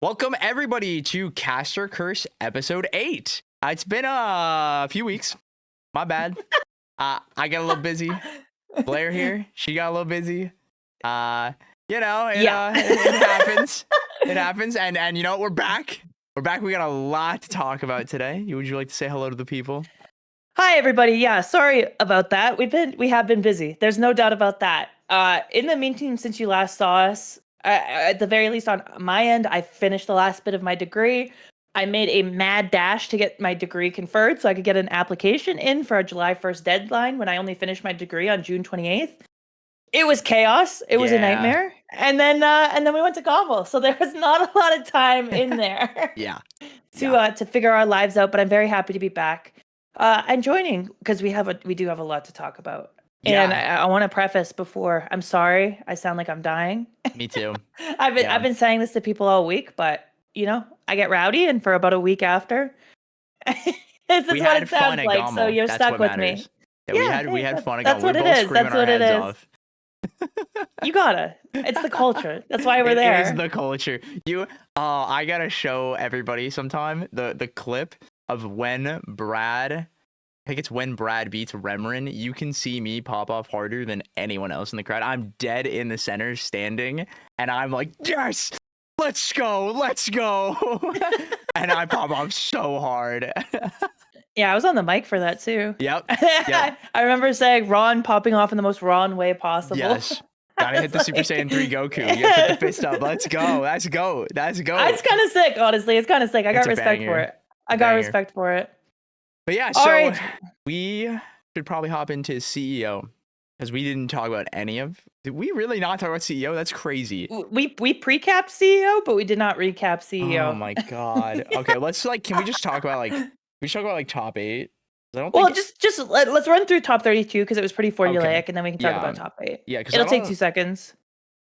Welcome everybody to Caster Curse episode 8. It's been a few weeks. My bad. I got a little busy. Blair here, she got a little busy. It happens. It happens. And you know what? We're back. We're back. We got a lot to talk about today. Would you like to say hello to the people? Hi everybody. Yeah, sorry about that. We have been busy. There's no doubt about that. In the meantime, since you last saw us, at the very least on my end, I finished the last bit of my degree. I made a mad dash to get my degree conferred so I could get an application in for a July 1st deadline when I only finished my degree on June 28th. It was chaos. It was a nightmare. And then we went to Gombo. So there was not a lot of time in there to figure our lives out, but I'm very happy to be back. And joining because we do have a lot to talk about. Yeah. And I want to preface before, I'm sorry, I sound like I'm dying. Me too. I've been saying this to people all week, but I get rowdy, and for about a week after, this is what it sounds like. So you're stuck with me. Yeah, we had fun. That's what it is. That's what it is. You gotta. It's the culture. That's why we're there. It is the culture. I gotta show everybody sometime the clip of when Brad beats Remeron. You can see me pop off harder than anyone else in the crowd. I'm dead in the center standing, and I'm like, yes, let's go. And I pop off so hard. Yeah, I was on the mic for that too. Yep. I remember saying Ron popping off in the most Ron way possible. Yes. Gotta hit the Super Saiyan 3 Goku. You gotta put the fist up. Let's go. Let's go. It's kind of sick, honestly. It's kind of sick. I got respect for it. But yeah, so we should probably hop into CEO because we didn't talk about Did we really not talk about CEO? That's crazy. We pre-capped CEO, but we did not recap CEO. Oh my god. Okay, can we just talk about top 8? Let's run through top 32 because it was pretty formulaic, and then we can talk about top 8. Yeah, because it'll take 2 seconds.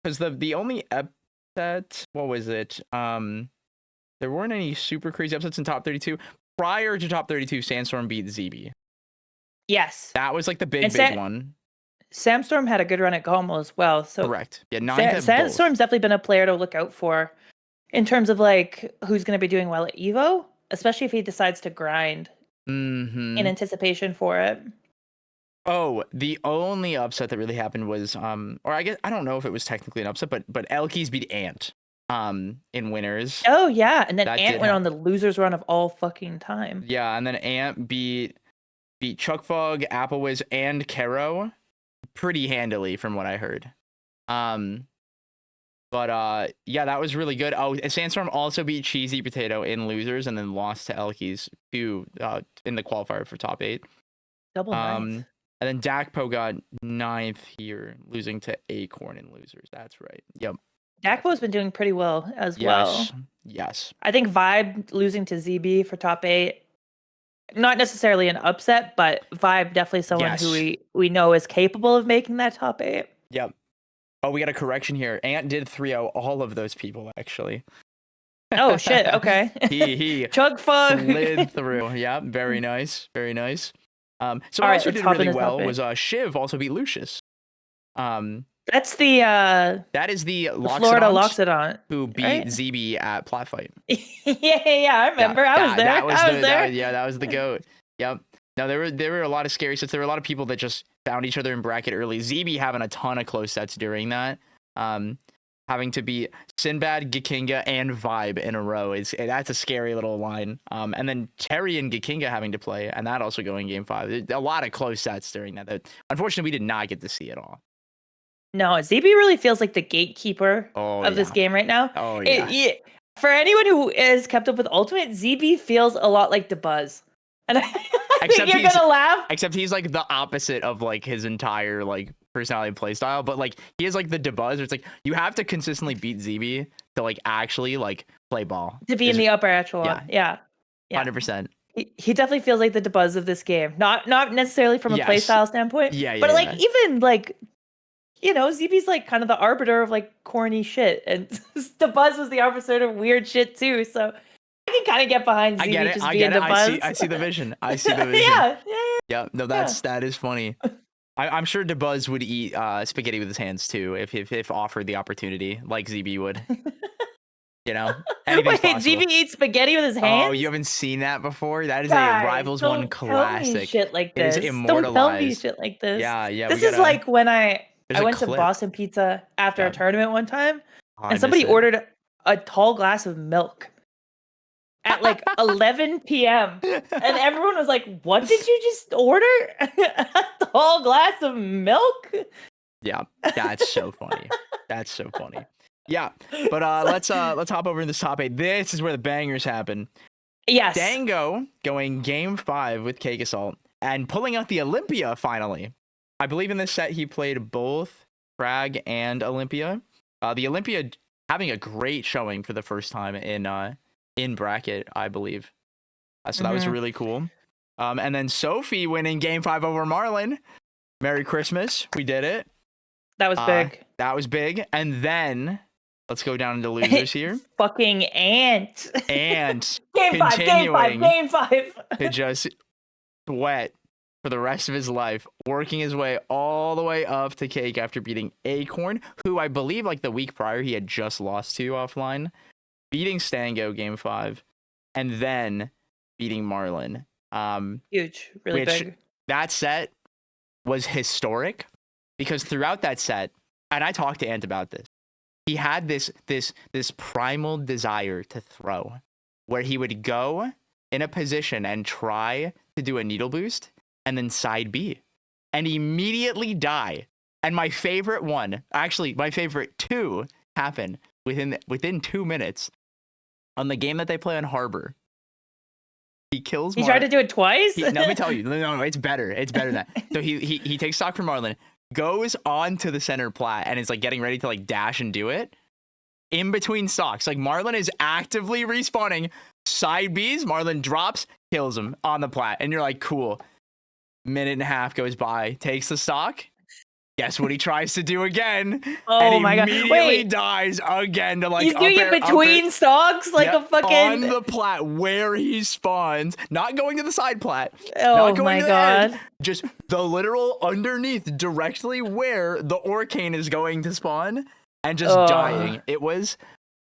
Because the only upset, what was it? There weren't any super crazy upsets in top 32. Prior to top 32, Sandstorm beat ZB. Yes. That was like the big one. Sandstorm had a good run at Gomo as well. So correct. Yeah, Sandstorm's definitely been a player to look out for in terms of like who's going to be doing well at Evo, especially if he decides to grind in anticipation for it. Oh, the only upset that really happened was or I guess I don't know if it was technically an upset, but Elkies beat Ant in winners. Oh yeah, and then Ant went on the losers run of all fucking time. Yeah, and then Ant beat Chuckfog, Applewiz, and Kero pretty handily from what I heard. But that was really good. Oh, Sandstorm also beat Cheesy Potato in losers and then lost to Elkies in the qualifier for top 8. Double ninth. And then Dakpo got 9th here, losing to Acorn in losers. That's right. Yep. Dakpo's been doing pretty well as well. Yes. I think Vibe losing to ZB for top 8, not necessarily an upset, but Vibe definitely someone who we know is capable of making that top 8. Yep. Oh, we got a correction here. Ant did 3-0 all of those people, actually. Oh, shit. Okay. he Chugfug slid through. Yeah, very nice. Very nice. Someone else who did really well was Shiv also beat Lucius. That is the Florida Loxodont who beat ZB at Plat Fight. yeah, I remember. I was there. That was the GOAT. Yep. No, there were a lot of scary sets. There were a lot of people that just found each other in bracket early. ZB having a ton of close sets during that. Having to beat Sinbad, Gikinga, and Vibe in a row. That's a scary little line. And then Terry and Gikinga having to play, and that also going game 5. A lot of close sets during that unfortunately we did not get to see at all. No, ZB really feels like the gatekeeper of this game right now. Oh, yeah. For anyone who is kept up with Ultimate, ZB feels a lot like DeBuzz. And I think you're going to laugh. Except he's like the opposite of like his entire like personality and play style. But like he is like the DeBuzz. It's like you have to consistently beat ZB to like actually like play ball. To be in the upper echelon. Yeah. 100%. He definitely feels like the DeBuzz of this game. Not necessarily from a play style standpoint. But like even like ZB's like kind of the arbiter of like corny shit, and DeBuzz was the arbiter of weird shit too. So I can kind of get behind ZB just being DeBuzz. I see the vision. Yeah. No, that is funny. I'm sure DeBuzz would eat spaghetti with his hands too if offered the opportunity, like ZB would. You know, anything's Wait, possible. ZB eats spaghetti with his hands? Oh, you haven't seen that before? That is a Guys, Rivals One don't tell me classic. shit like It is this. Don't tell me immortalized. shit like this. Yeah, yeah. This is like when I There's a went to clip. Boston Pizza after Yeah. a tournament one time, Oh, I and miss somebody it. ordered a tall glass of milk at like 11 p.m. And everyone was like, "What did you just order? A tall glass of milk?" Yeah, that's so funny. That's so funny. Yeah, but let's hop over to this top 8. This is where the bangers happen. Yes. Dango going game 5 with Cake Assault and pulling out the Olympia finally. I believe in this set he played both Frag and Olympia. The Olympia having a great showing for the first time in bracket, I believe. So that was really cool. And then Sophie winning game 5 over Marlon. Merry Christmas. We did it. That was big. That was big. And then let's go down into losers here. Fucking Ant. And game 5 to just sweat for the rest of his life, working his way all the way up to Cake after beating Acorn, who I believe like the week prior he had just lost to offline, beating Stango game 5, and then beating Marlon. Huge, really big. That set was historic because throughout that set, and I talked to Ant about this, he had this primal desire to throw, where he would go in a position and try to do a needle boost and then side B and immediately die. And my favorite one, actually my favorite two, happened within 2 minutes on the game that they play on Harbor. He kills He tried to do it twice? Let me tell you. No, it's better. It's better than that. So he takes stock from Marlon, goes onto the center plat, and is like getting ready to like dash and do it. In between stocks, like Marlon is actively respawning. Side Bs, Marlon drops, kills him on the plat. And you're like, cool. Minute and a half goes by, takes the stock. Guess what he tries to do again? Oh my god! Immediately dies again to like. He's doing it between stocks, like a fucking on the plat where he spawns, not going to the side plat. Oh not going my to the god! edge, just the literal underneath, directly where the Orcane is going to spawn, and just dying. It was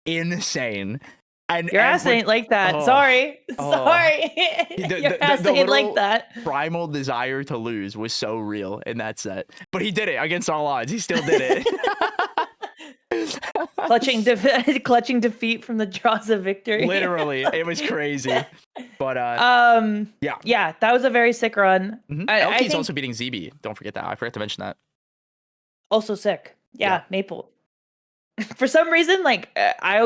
insane. And your ass ain't like that. Sorry. Your ass ain't like that. Primal desire to lose was so real in that set, but he did it against all odds. He still did it. clutching defeat from the jaws of victory. Literally, it was crazy. But yeah, that was a very sick run. Elky's also beating ZB. Don't forget that. I forgot to mention that. Also sick. Yeah. Maple. For some reason, like I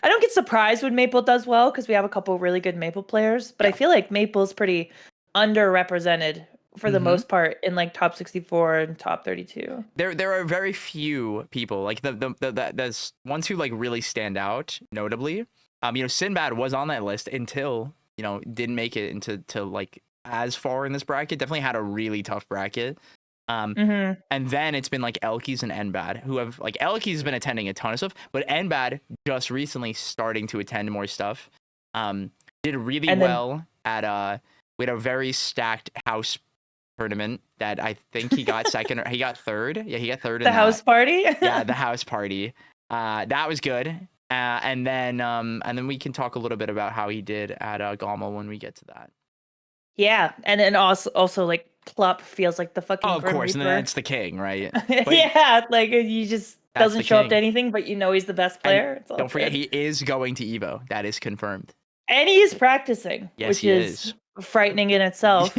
don't get surprised when Maple does well because we have a couple really good Maple players, but I feel like Maple's pretty underrepresented for the most part in like top 64 and top 32. There are very few people like the ones who like really stand out notably. Sinbad was on that list until didn't make it into like as far in this bracket. Definitely had a really tough bracket. And then it's been like Elky's and Nbad who have like Elky's been attending a ton of stuff, but Nbad just recently starting to attend more stuff. Did really well at we had a very stacked house tournament that I think he got second or he got third. Yeah, he got third in the house party. Yeah, the house party. That was good. And then we can talk a little bit about how he did at Gommel when we get to that. Yeah, and then also like Plup feels like the fucking of course, Reaper. And then it's the king, right? Yeah, like he just doesn't show up to anything, but he's the best player. Don't forget, he is going to Evo. That is confirmed. And he is practicing, which is frightening in itself.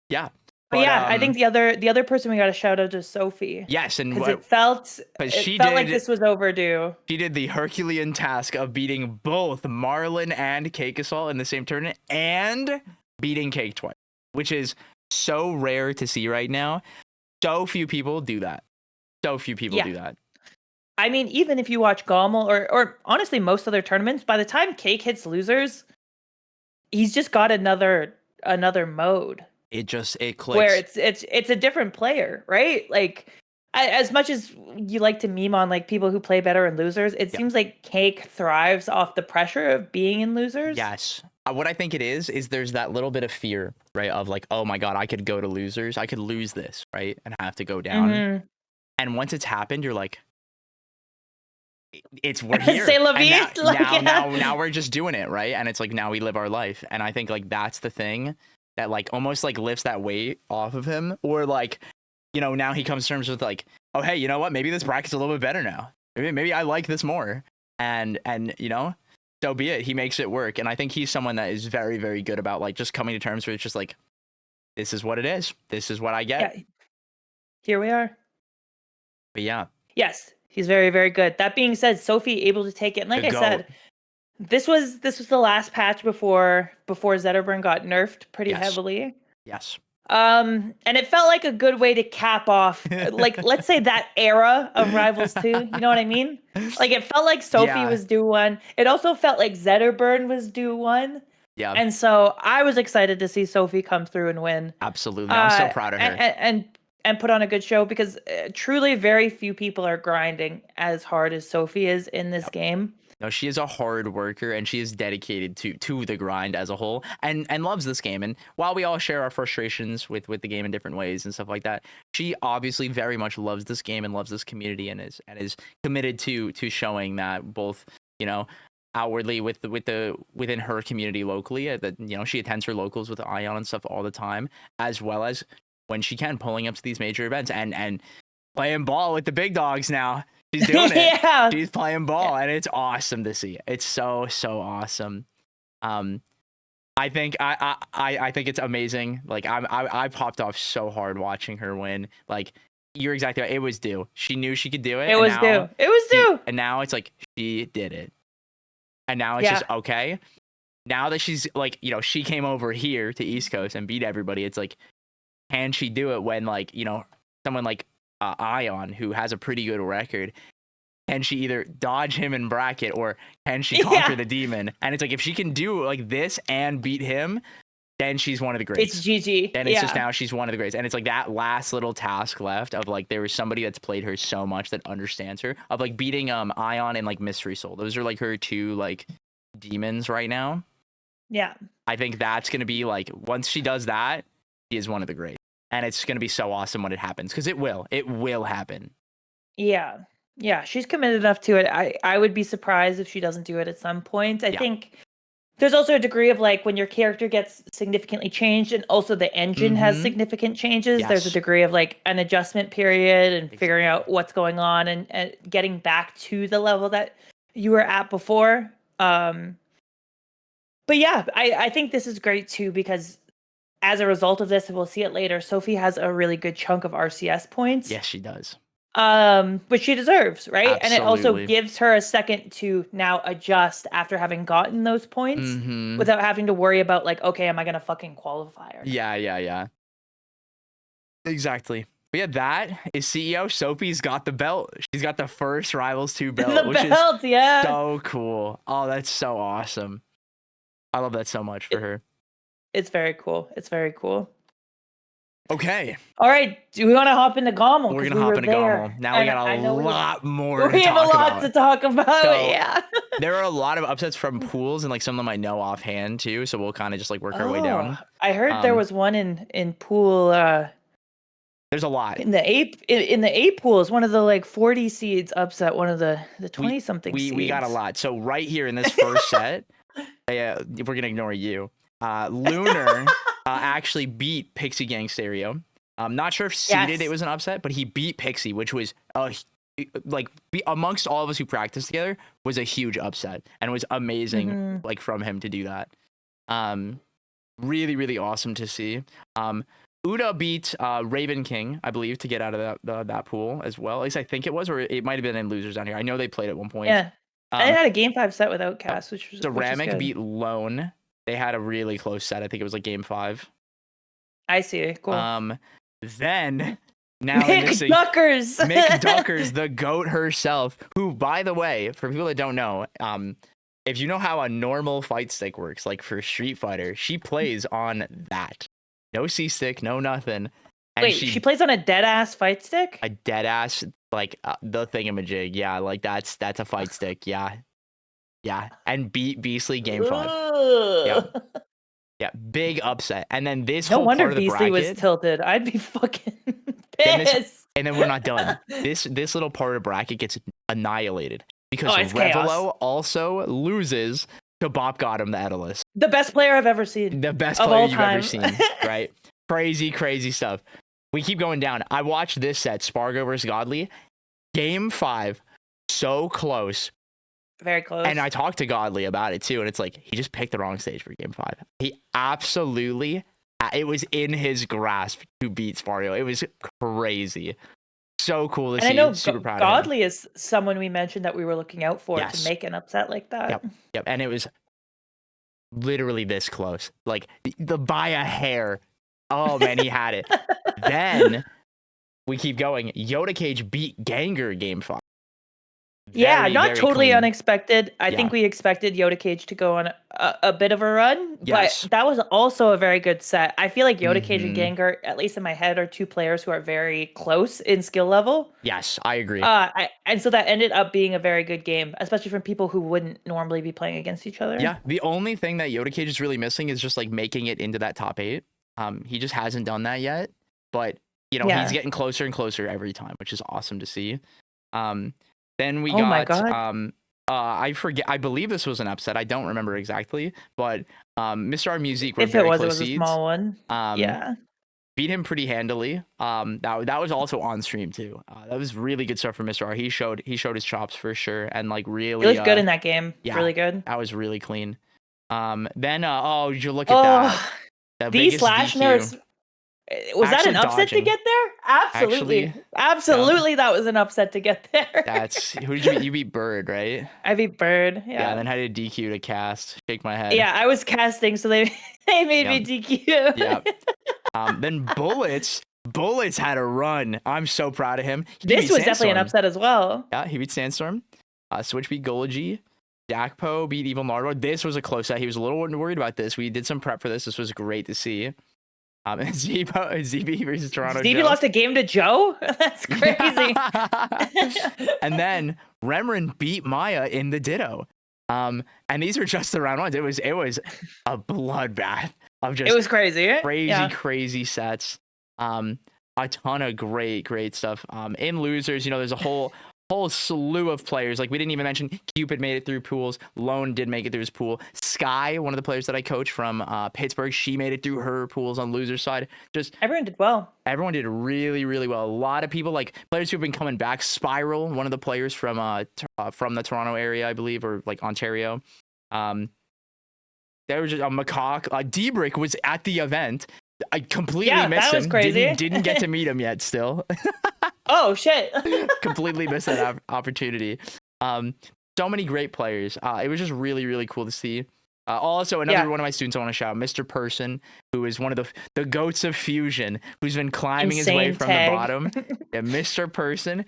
Yeah. But yeah, I think the other person we got to shout out is Sophie. Yes, and it felt like this was overdue. She did the Herculean task of beating both Marlon and Cake Assault in the same tournament and beating Cake twice, which is so rare to see right now. So few people do that. Do that. I mean, even if you watch Gommel or honestly most other tournaments, by the time Cake hits losers, he's just got another mode. It clicks. Where it's a different player, right? Like as much as you like to meme on like people who play better in losers, it seems like Cake thrives off the pressure of being in losers. Yes. What I think it is there's that little bit of fear, right? Of like, oh my God, I could go to losers. I could lose this, right? And have to go down. And once it's happened, you're like, we're here. Say la And vie, like, yeah. now we're just doing it, right? And it's like now we live our life. And I think like that's the thing that like almost like lifts that weight off of him. Or like, you know, now he comes to terms with like, oh hey, you know what? Maybe this bracket's a little bit better now. Maybe I like this more. And you know, so be it. He makes it work. And I think he's someone that is very, very good about like just coming to terms with it's just like, this is what it is. This is what I get. Yeah. Here we are. But yeah. Yes, he's very, very good. That being said, Sophie able to take it. And like I said, this was the last patch before Zetterburn got nerfed pretty heavily. Yes. And it felt like a good way to cap off, like, let's say that era of Rivals 2. You know what I mean? Like, it felt like Sophie was due one. It also felt like Zetterburn was due one. Yeah. And so I was excited to see Sophie come through and win. Absolutely. I'm so proud of her. And put on a good show because truly very few people are grinding as hard as Sophie is in this game. No, she is a hard worker and she is dedicated to the grind as a whole and loves this game. And while we all share our frustrations with the game in different ways and stuff like that, she obviously very much loves this game and loves this community and is committed to showing that both, you know, outwardly within her community locally, that, you know, she attends her locals with Ion and stuff all the time, as well as when she can pulling up to these major events and playing ball with the big dogs now. She's doing it. Yeah. She's playing ball, and it's awesome to see. It's so awesome. I think I think it's amazing. Like I popped off so hard watching her win. Like you're exactly right. It was due. She knew she could do it. It was due. And now it's like she did it. And now it's just okay. Now that she's like, you know, she came over here to East Coast and beat everybody. It's like, can she do it when like, you know, someone like Ion, who has a pretty good record, can she either dodge him in bracket or can she conquer the demon? And it's like, if she can do like this and beat him, then she's one of the greats. It's GG. And it's just now she's one of the greats. And it's like that last little task left of like, there was somebody that's played her so much that understands her, of like beating Ion and like Mystery Soul. Those are like her two like demons right now. Yeah. I think that's going to be like, once she does that, she is one of the greats. And it's going to be so awesome when it happens, because it will happen. Yeah. Yeah. She's committed enough to it. I would be surprised if she doesn't do it at some point. I think there's also a degree of like when your character gets significantly changed and also the engine has significant changes, there's a degree of like an adjustment period and figuring out what's going on and getting back to the level that you were at before. But yeah, I think this is great too, because as a result of this, and we'll see it later, Sophie has a really good chunk of RCS points. Yes, she does. Which she deserves, right? Absolutely. And it also gives her a second to now adjust after having gotten those points without having to worry about like, okay, am I gonna fucking qualify or not? Yeah. Exactly. But yeah, that is CEO. Sophie's got the belt. She's got the first Rivals 2 belt, which is so cool. Oh, that's so awesome. I love that so much for her. It's very cool. It's very cool. Okay. All right. Do we want to hop into Gommel? We're gonna hop into Gommel. Now we got a lot more. We have a lot to talk about. So, yeah. There are a lot of upsets from pools, and like some of them I know offhand too. So we'll kind of just like work our way down. I heard there was one in pool. There's a lot in the A pool. Is one of the like 40 seeds upset one of the 20 something. We got a lot. So right here in this first set, we're gonna ignore you. Lunar actually beat Pixie Gang Stereo. I'm not sure if seeded it was an upset, but he beat Pixie, which was amongst all of us who practiced together was a huge upset, and it was amazing like from him to do that. Really, really awesome to see. Uda beat Raven King, I believe, to get out of that pool as well. At least I think it was, or it might have been in losers down here. I know they played at one point. Yeah, I had a game 5 set with Outcast, which was Ceramic beat Lone. They had a really close set. I think it was like game 5. I see. Cool. Then now Mick Duckers. Mick Duckers, the GOAT herself, who, by the way, for people that don't know, if you know how a normal fight stick works, like for Street Fighter, she plays on that. No C-stick, no nothing. And wait, she plays on a dead ass fight stick? A dead ass, like the thingamajig. Yeah, like that's a fight stick. Yeah. And beat Beastly game 5. Yeah, big upset. And then this whole part of the Beastly bracket was tilted. I'd be fucking pissed. And then we're not done. This little part of the bracket gets annihilated. because it's chaos. Revelo also loses to Bop Gotham the Edalist. The best player I've ever seen. The best of player all you've time. ever seen, right? Crazy stuff. We keep going down. I watched this set, Spargo versus Godly. Game 5, so close. Very close. And I talked to Godly about it too, and it's like he just picked the wrong stage for Game 5. He absolutely, it was in his grasp to beat Spargo. It was crazy. So cool to see. I know Super proud of him. Godly is someone we mentioned that we were looking out for Yes. to make an upset like that. Yep. And it was literally this close, like by a hair. Oh man, he had it. Then we keep going. Yoda Cage beat Ganger Game 5. Not very totally clean. unexpected. I think we expected Yoda Cage to go on a bit of a run, Yes. but that was also a very good set. I feel like Yoda Cage and Mhm. Gengar, at least in my head, are two players who are very close in skill level. Yes, I agree. And so that ended up being a very good game, especially from people who wouldn't normally be playing against each other. Yeah, the only thing that Yoda Cage is really missing is just like making it into that top 8. He just hasn't done that yet, but you know, he's getting closer and closer every time, which is awesome to see. Then we my got God. I forget, I believe this was an upset. I don't remember exactly, but Mr. R Music were If it very was, close a seeds. small one. Beat him pretty handily. That was also on stream too. That was really good stuff for Mr. R. He showed his chops for sure, and like really He looked good in that game. Yeah, really good. That was really clean. Then did you look at that? The these slash nerfs. Was that an upset to get there? Absolutely. Absolutely, that was an upset to get there. That's who did you beat? You beat Bird, right? I beat Bird. Yeah. And then had a DQ to cast. Shake my head. Yeah, I was casting, so they made me DQ. Yeah. Then Bullets had a run. I'm so proud of him. This was definitely an upset as well. Yeah, he beat Sandstorm. Switch beat Golaji. Dakpo beat Evil Nardwar. This was a close set. He was a little worried about this. We did some prep for this. This was great to see. ZB versus Toronto. ZB lost a game to Joe? That's crazy. And then Remeron beat Maya in the Ditto. And these were just the round ones. It was a bloodbath of just it was crazy. Crazy sets. A ton of great stuff. In losers, you know, there's a whole slew of players. Like we didn't even mention Cupid made it through pools. Lone did make it through his pool. Sky, one of the players that I coach from Pittsburgh, she made it through her pools on loser side. Just everyone did well. Everyone did really well. A lot of people, like players who've been coming back. Spiral, one of the players from the Toronto area, I believe, or like Ontario. There was just a Macaque. D-Brick was at the event. I completely missed him. Crazy. Didn't get to meet him yet still. Oh shit. Completely missed that opportunity. So many great players. It was just really cool to see. Also, another one of my students I want to shout out, Mr. Person, who is one of the goats of Fusion, who's been climbing his way from the bottom. Yeah, Mr. Person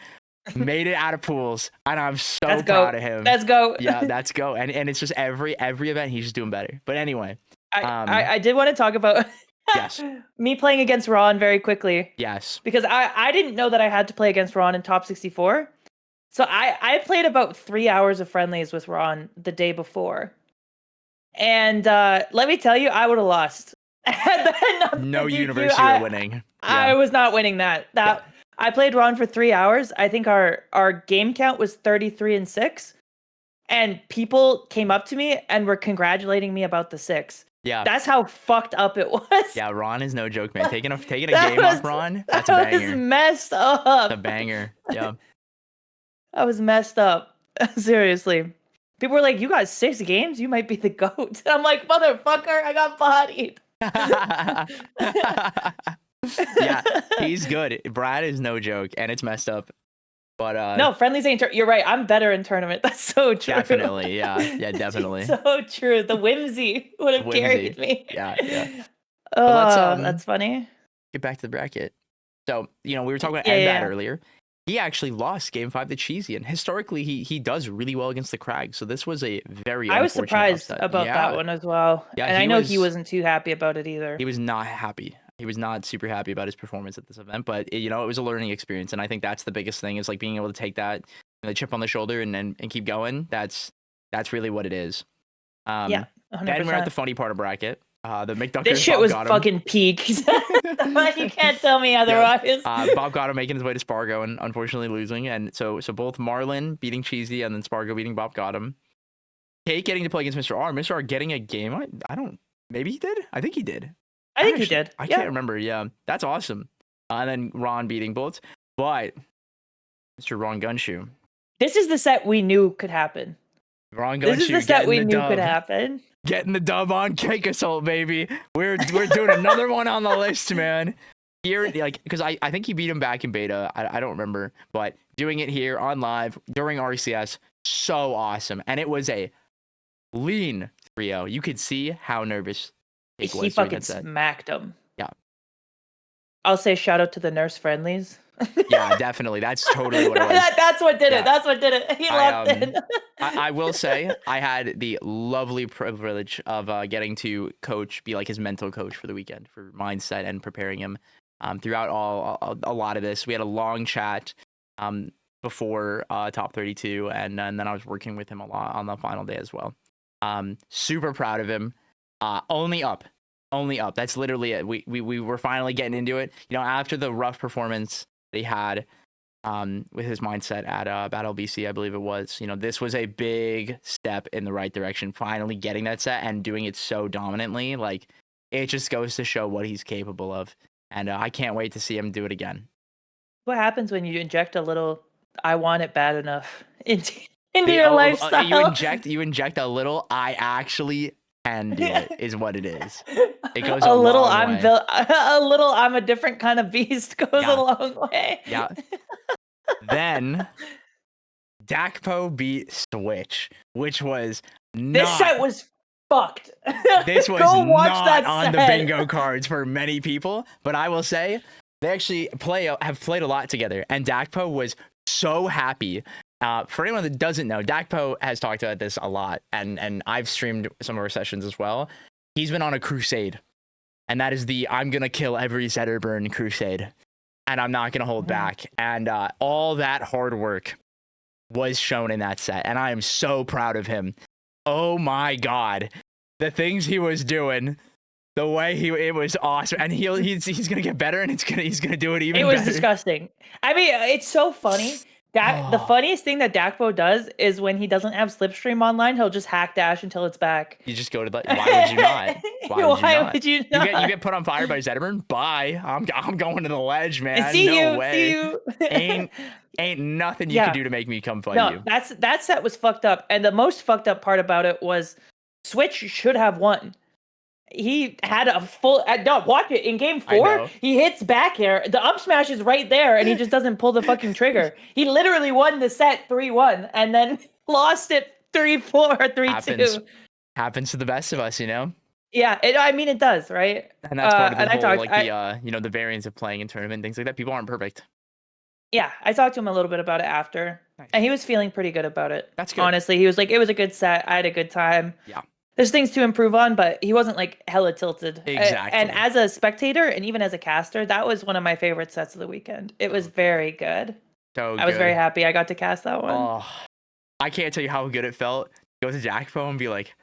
made it out of pools, and I'm so proud of him. Let's go. Yeah, let's go. And it's just every event he's just doing better. But anyway, I did want to talk about yes, me playing against Ron very quickly. Yes, because I didn't know that I had to play against Ron in top 64. So I played about 3 hours of friendlies with Ron the day before. And let me tell you, I would have lost. No universe you were winning. Yeah. I was not winning that. I played Ron for 3 hours. I think our game count was 33-6. And people came up to me and were congratulating me about the 6. Yeah, that's how fucked up it was. Yeah, Ron is no joke, man. Taking a game off Ron, that's a banger. That was messed up. That's a banger. Yeah, I was messed up. Seriously, people were like, "You got 6 games. You might be the goat." I'm like, "Motherfucker, I got bodied." Yeah, he's good. Brad is no joke, and it's messed up. But no, friendlies ain't. You're right. I'm better in tournament. That's so true. Definitely, yeah, definitely. So true. The whimsy would have carried me. Yeah. Oh, that's funny. Get back to the bracket. So we were talking about Edbad earlier. He actually lost Game 5 to Cheesy, and historically he does really well against the Crag. So this was a very I was surprised upset. about that one as well. Yeah, and I know he wasn't too happy about it either. He was not happy. He was not super happy about his performance at this event, but it was a learning experience, and I think that's the biggest thing is like being able to take that the chip on the shoulder and keep going. That's really what it is. Yeah, 100%. Then we're at the funny part of bracket. The McDuckers. This shit Bob was got him. fucking peak. You can't tell me otherwise. Bob got him making his way to Spargo and unfortunately losing. And so both Marlon beating Cheesy and then Spargo beating Bob got him. Kate getting to play against Mr. R. Mr. R getting a game. I don't. Maybe he did. I think he did. I think he did. I can't remember. Yeah, that's awesome. And then Ron beating Bullets. But Mr. Ron Gunshoe. This is the set we knew could happen. Ron Gunshoe. This is the set we knew could happen. Getting the dub on Cake Assault, baby. We're doing another one on the list, man. Here, like, because I think he beat him back in beta. I don't remember, but doing it here on live during RCS, so awesome. And it was a lean 3-0. You could see how nervous Cake was. He fucking smacked him. Yeah. I'll say shout out to the nurse friendlies. Yeah, definitely. That's totally what it was. That's what did it. That's what did it. He locked in. I will say I had the lovely privilege of getting to be like his mental coach for the weekend for mindset and preparing him throughout a lot of this. We had a long chat before top 32, and then I was working with him a lot on the final day as well. Super proud of him. Only up. That's literally it. We were finally getting into it. You know, after the rough performance that he had with his mindset at Battle BC, I believe it was. You know, this was a big step in the right direction. Finally getting that set and doing it so dominantly, like it just goes to show what he's capable of. And I can't wait to see him do it again. What happens when you inject a little "I want it bad enough" into your lifestyle? You inject a little "I actually can do it" is what it is. It goes a little long way. a little I'm a different kind of beast goes a long way. Yeah. Then Dakpo beat Switch, which was this set was fucked. This was Go watch not that on set. the bingo cards for many people, but I will say they actually have played a lot together, and Dakpo was so happy. For anyone that doesn't know, Dakpo has talked about this a lot, and I've streamed some of our sessions as well. He's been on a crusade, and that is the I'm gonna kill every Zetterburn crusade, and I'm not gonna hold back. And all that hard work was shown in that set, and I am so proud of him. Oh my god, the things he was doing, the way it was awesome, and he's gonna get better, and he's gonna do it even better. It was disgusting. I mean, it's so funny. The funniest thing that Dakpo does is when he doesn't have Slipstream online, he'll just hack dash until it's back. You just go to why would you not? Why would you not? You get put on fire by Zetterburn? Bye. I'm going to the ledge, man. See no you. way. See you. Ain't nothing you can do to make me come fight you. That set was fucked up, and the most fucked up part about it was Switch should have won. He had a full. No, watch it in game 4. He hits back air. The up smash is right there, and he just doesn't pull the fucking trigger. He literally won the set 3-1, and then lost it 3-4 or 3-2. Happens to the best of us, you know. Yeah, I mean it does, right? And that's part of the whole, the variance of playing in tournament, things like that. People aren't perfect. Yeah, I talked to him a little bit about it after, and he was feeling pretty good about it. That's good. Honestly, he was like, it was a good set. I had a good time. Yeah. There's things to improve on, but he wasn't like hella tilted. Exactly. And as a spectator and even as a caster, that was one of my favorite sets of the weekend. It was very good. I was very happy I got to cast that one. Oh, I can't tell you how good it felt to go to Jackpo and be like,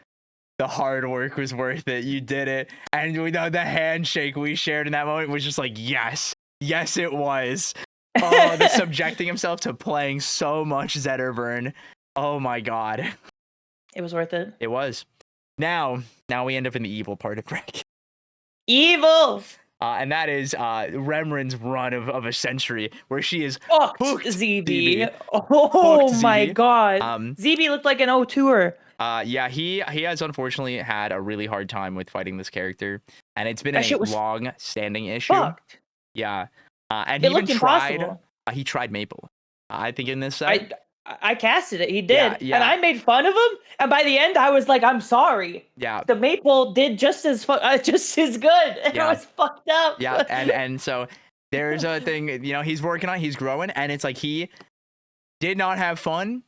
the hard work was worth it. You did it. And we know the handshake we shared in that moment was just like, yes, it was. Oh, the subjecting himself to playing so much Zetterburn. Oh my god. It was worth it. It was. Now we end up in the evil part of Greg. Evil! And that is Remren's run of a century, where she is hooked ZB. Oh hooked my ZB. god. ZB looked like an O2er. Yeah, he has unfortunately had a really hard time with fighting this character, and it's been a long-standing issue. Fucked. Yeah, and he even tried. He tried Maple. I think in this set. I casted it. He did. Yeah. And I made fun of him. And by the end, I was like, I'm sorry. Yeah. The Maple did just as good. And it was fucked up. Yeah. And so there's a thing, he's working on, he's growing. And it's like he did not have fun,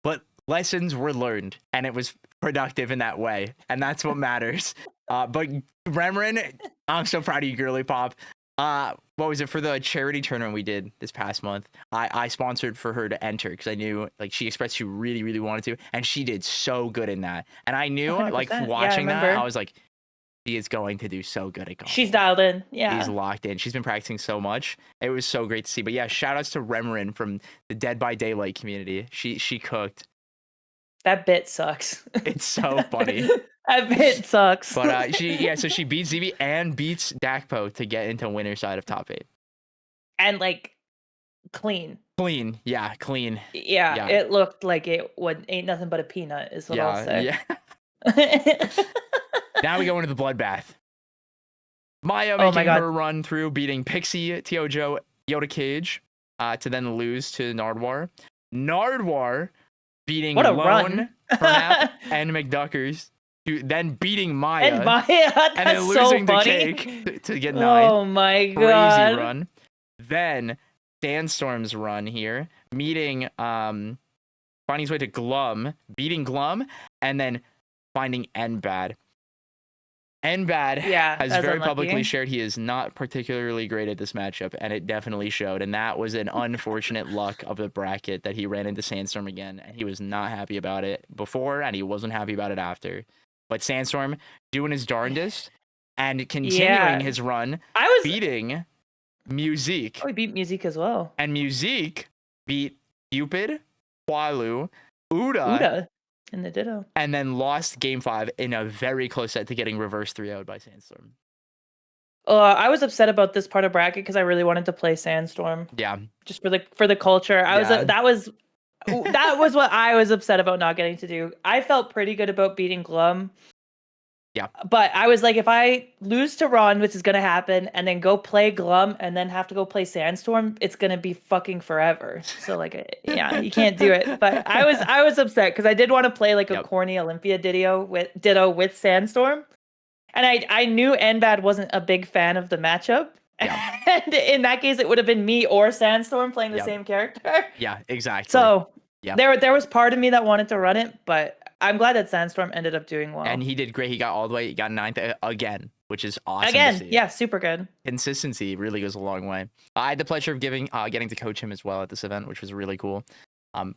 but lessons were learned. And it was productive in that way. And that's what matters. But Remren, I'm so proud of you, girly pop. What was it for the charity tournament we did this past month? I sponsored for her to enter because I knew like she expressed she really, really wanted to, and she did so good in that. And I knew 100%. like watching that, I was like, She is going to do so good at golf. She's dialed in. Yeah. She's locked in. She's been practicing so much. It was so great to see. But yeah, shout outs to Remerin from the Dead by Daylight community. She cooked. That bit sucks. It's so funny. That bit sucks. But so she beats ZB and beats Dakpo to get into winner's side of top 8. And like clean. Clean. Yeah, clean. Yeah, it looked like it ain't nothing but a peanut is what I'll say. Yeah. Now we go into the bloodbath. Maya making her run through, beating Pixie, Tiojo, Yoda Cage, to then lose to Nardwar. Nardwar beating Lone, Pernap, and McDuckers, then beating Maya. And Maya, that's and then losing so to funny. Cake to get 9. Oh my god. Crazy run. Then Sandstorm's run here, meeting, finding his way to Glum, beating Glum, and then finding Nbad. Nbad has very publicly shared he is not particularly great at this matchup, and it definitely showed. And that was an unfortunate luck of the bracket that he ran into Sandstorm again, and he was not happy about it before, and he wasn't happy about it after. But Sandstorm doing his darndest and continuing his run, beating Musique. Oh, he beat Musique as well. And Musique beat Cupid, Hualu, Uda. In the ditto. And then lost game 5 in a very close set to getting reverse 3-0'd by Sandstorm. I was upset about this part of bracket because I really wanted to play Sandstorm. Yeah. Just for the culture. That was what I was upset about not getting to do. I felt pretty good about beating Glum. Yeah. But I was like, if I lose to Ron, which is gonna happen, and then go play Glum and then have to go play Sandstorm, it's gonna be fucking forever. So like, yeah, you can't do it. But I was upset because I did want to play like a corny Olympia ditto with Sandstorm, and I knew Nbad wasn't a big fan of the matchup. Yeah. And in that case, it would have been me or Sandstorm playing the same character. Yeah, exactly. So there was part of me that wanted to run it, but I'm glad that Sandstorm ended up doing well. And he did great. He got all the way. He got 9th again, which is awesome. Again, to see. Yeah, super good. Consistency really goes a long way. I had the pleasure of getting to coach him as well at this event, which was really cool.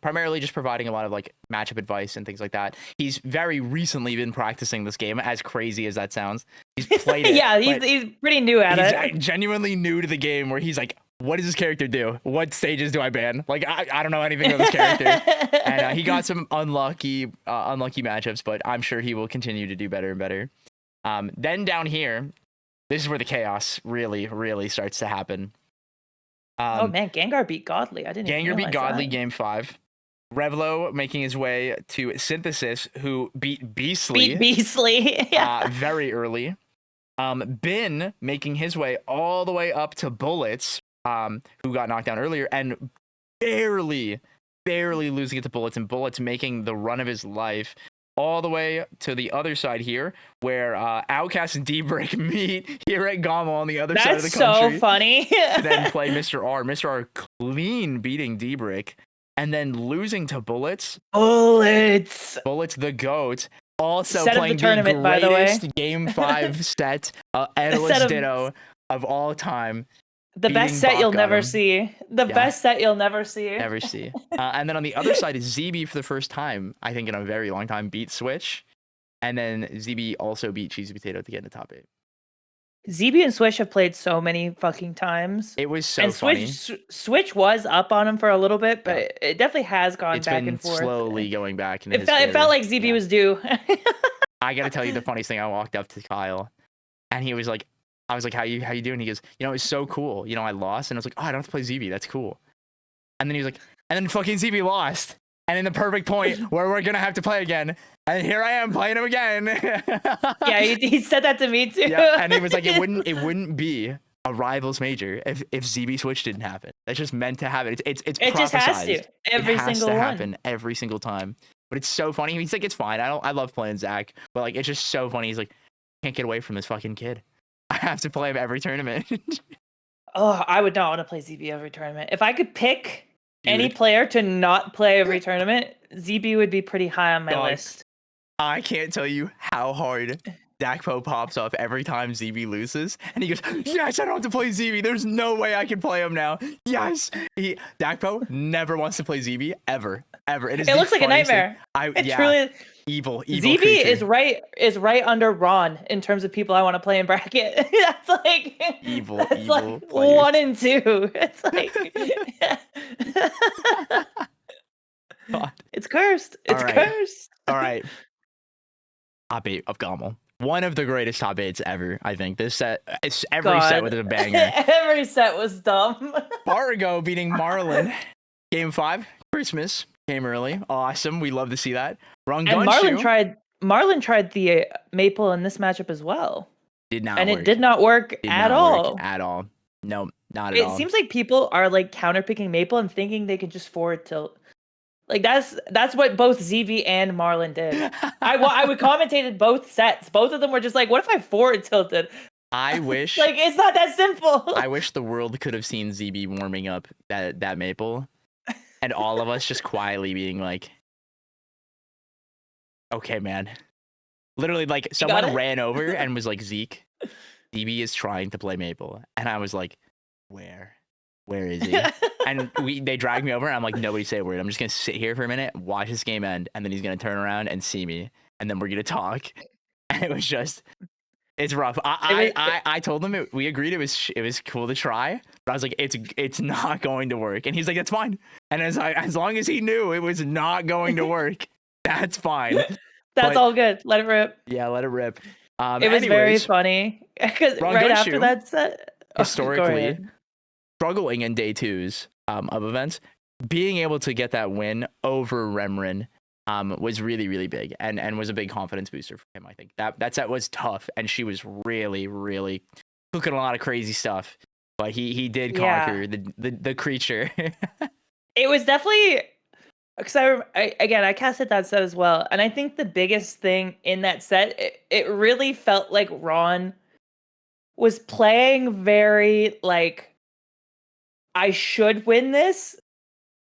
Primarily just providing a lot of like matchup advice and things like that. He's very recently been practicing this game, as crazy as that sounds. He's played it. Yeah, he's pretty new at it. He's genuinely new to the game, where he's like, what does this character do? What stages do I ban? Like, I don't know anything about this character. And he got some unlucky matchups, but I'm sure he will continue to do better and better. Then down here, this is where the chaos really, really starts to happen. Oh man, Gengar beat Godly. I didn't. Gengar beat Godly game 5. Revlo making his way to Synthesis, who beat Beastly. Very early. Bin making his way all the way up to Bullets, who got knocked down earlier, and barely losing it to Bullets, and Bullets making the run of his life all the way to the other side here, where Outcast and D-Brick meet here at Gama on the other side of the country. That's so funny. Then play Mr. R. Mr. R clean beating D-Brick, and then losing to Bullets. Bullets the GOAT. Also set playing of the tournament, by the way. Game 5 set, Endless Ditto of all time. The best set you'll never see. Best set you'll never see. Never see. And then on the other side is ZB for the first time, I think in a very long time, beat Switch. And then ZB also beat Cheesy Potato to get into top 8. ZB and Switch have played so many fucking times. It was so funny. Switch was up on him for a little bit, but it definitely has gone back and forth. It's been slowly going back. It felt like ZB was due. I gotta tell you the funniest thing. I walked up to Kyle, and he was like, I was like, how you doing? He goes, it's so cool. I lost. And I was like, oh, I don't have to play ZB. That's cool. And then he was like, and then fucking ZB lost. And in the perfect point where we're going to have to play again. And here I am playing him again. Yeah, he said that to me too. Yeah, and he was like, it wouldn't be a rivals major if ZB Switch didn't happen. That's just meant to happen. It's prophesized. It just has to. Every single one. Happen every single time. But it's so funny. He's like, it's fine. I love playing Zach. But like, it's just so funny. He's like, can't get away from this fucking kid. I have to play him every tournament. Oh, I would not want to play ZB every tournament. If I could pick any player to not play every tournament, ZB would be pretty high on my list. I can't tell you how hard Dakpo pops up every time ZB loses. And he goes, yes, I don't have to play ZB. There's no way I can play him now. Yes. Dakpo never wants to play ZB ever. It looks like a nightmare. Truly... Evil ZB creature. is right under Ron in terms of people I want to play in bracket. That's like Evil player. 1 and 2. It's like God. it's cursed. It's cursed. All right. Top 8 of Gommel. One of the greatest top 8s ever, I think. This set, every set was a banger. Every set was dumb. Fargo beating Marlin. Game 5, Christmas. Came early. Awesome. We love to see that. And Marlin tried the Maple in this matchup as well. Did not and work. It did not work at all. At all. No, not at all. It seems like people are like counterpicking Maple and thinking they could just forward tilt. Like that's what both ZV and Marlin did. I would commentated both sets. Both of them were just like, what if I forward tilted? I wish like it's not that simple. I wish the world could have seen ZB warming up that Maple. And all of us just quietly being like, okay, man. Literally, like, someone ran over and was like, Zeke, DB is trying to play Maple. And I was like, where is he? And they dragged me over, and I'm like, nobody say a word. I'm just going to sit here for a minute, watch this game end, and then he's going to turn around and see me. And then we're going to talk. And it was just... It's rough. I told him we agreed it was cool to try, but I was like, it's not going to work, and he's like, that's fine. And as long as he knew it was not going to work, that's fine. That's all good. Let it rip. Yeah, let it rip. It was very funny because right after that set, historically struggling in day 2s of events, being able to get that win over Remrin. Was really, really big and was a big confidence booster for him. I think that set was tough, and she was really, really cooking a lot of crazy stuff. But he did conquer the creature. It was definitely because I casted that set as well, and I think the biggest thing in that set, it really felt like Ron was playing very like, I should win this,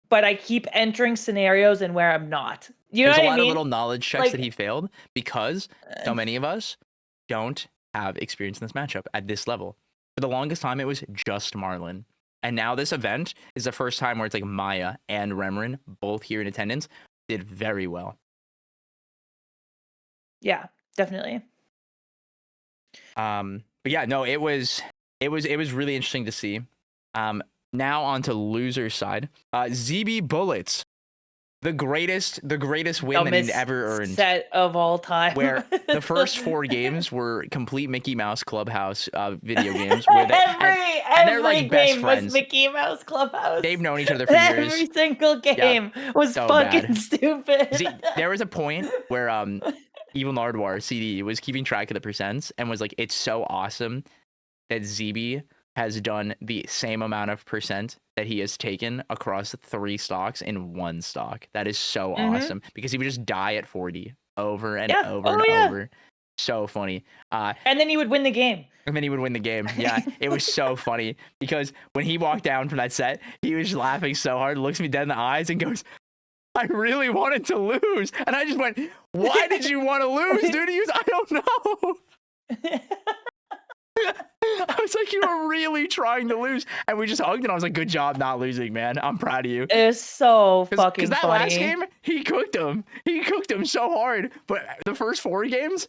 but I keep entering scenarios and where I'm not. You know There's what a lot I mean? of little knowledge checks that he failed because so many of us don't have experience in this matchup at this level. For the longest time, it was just Marlin. And now this event is the first time where it's like Maya and Remrin, both here in attendance, did very well. Yeah, definitely. But yeah, no, it was really interesting to see. Now on to loser side. ZB Bullets. The greatest win that he'd ever earned. Set of all time. Where the first 4 games were complete Mickey Mouse Clubhouse video games. And they're like best friends. Was Mickey Mouse Clubhouse. They've known each other for years. Every single game was so fucking stupid. See, there was a point where Evil Nardwar CD was keeping track of the percents and was like, it's so awesome that ZB has done the same amount of percent that he has taken across 3 stocks in 1 stock. That is so awesome because he would just die at 40 over and over. So funny. And then he would win the game. Yeah, it was so funny because when he walked down from that set, he was laughing so hard, looks me dead in the eyes and goes, I really wanted to lose. And I just went, why did you want to lose, dude? He was, I don't know. I was like, you were really trying to lose. And we just hugged and I was like, good job not losing, man. I'm proud of you. It was so fucking funny. Because that last game, he cooked him. He cooked him so hard. But the first 4 games,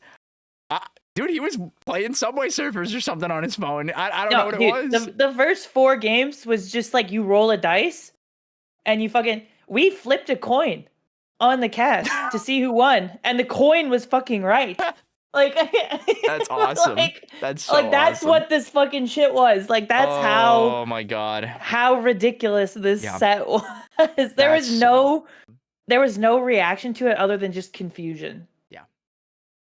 dude, he was playing Subway Surfers or something on his phone. I don't know what it was. The first 4 games was just like you roll a dice and you we flipped a coin on the cast to see who won. And the coin was fucking right. Like that's awesome. That's so that's awesome. What this fucking shit was. Like that's how. Oh my god. How ridiculous this set was. There was no reaction to it other than just confusion. Yeah.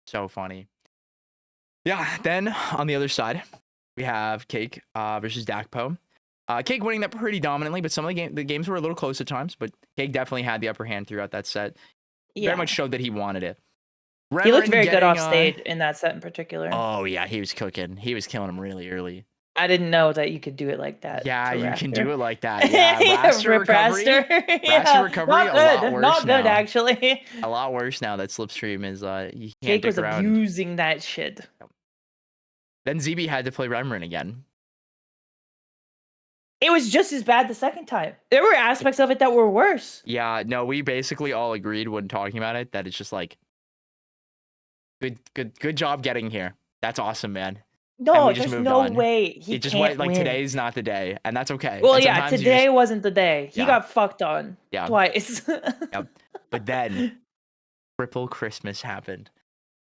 So funny. Yeah. Then on the other side, we have Cake versus Dakpo. Cake winning that pretty dominantly, but some of the games were a little close at times. But Cake definitely had the upper hand throughout that set. Very much showed that he wanted it. He looked very good off stage in that set in particular. Oh, yeah, he was cooking. He was killing him really early. I didn't know that you could do it like that. Yeah, you can do it like that. Yeah, Raster recovery. Raster recovery, not good. A lot worse not now. Good, actually. A lot worse now that Slipstream is, you can't Jake was dick around. abusing that shit. Then ZB had to play Remrin again. It was just as bad the second time. There were aspects of it that were worse. Yeah, no, we basically all agreed when talking about it that it's just like, Good job getting here. That's awesome, man. And No, we just there's moved no on. way he It just can't went like win. today's not the day, and that's okay. Well, And yeah, sometimes you today just wasn't the day. He Yeah. got fucked on Yeah. twice. Yep. But then triple Christmas happened,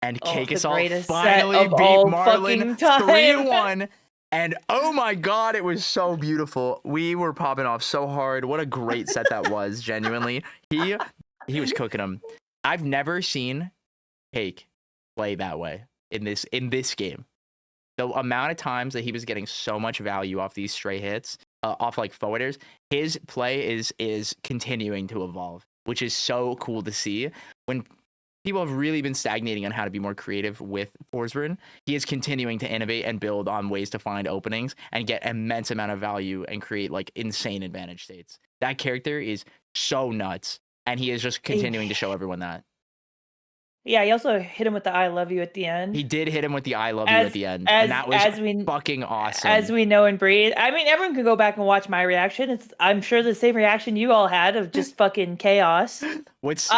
and Oh, Cake the Assault greatest set finally of beat all Marlin fucking time. 3-1. And oh my god, it was so beautiful. We were popping off so hard. What a great set that was, genuinely. He was cooking them. I've never seen Cake play that way in this game. The amount of times that he was getting so much value off these stray hits, off like forwarders, his play is continuing to evolve, which is so cool to see. When people have really been stagnating on how to be more creative with Forsberg, he is continuing to innovate and build on ways to find openings and get immense amount of value and create like insane advantage states. That character is so nuts, and he is just continuing to show everyone that. Yeah, he also hit him with the "I love you" at the end. He did hit him with the "I love you" at the end, and that was fucking awesome. As we know and breathe. I mean, everyone can go back and watch my reaction. I'm sure the same reaction you all had of just fucking chaos. What's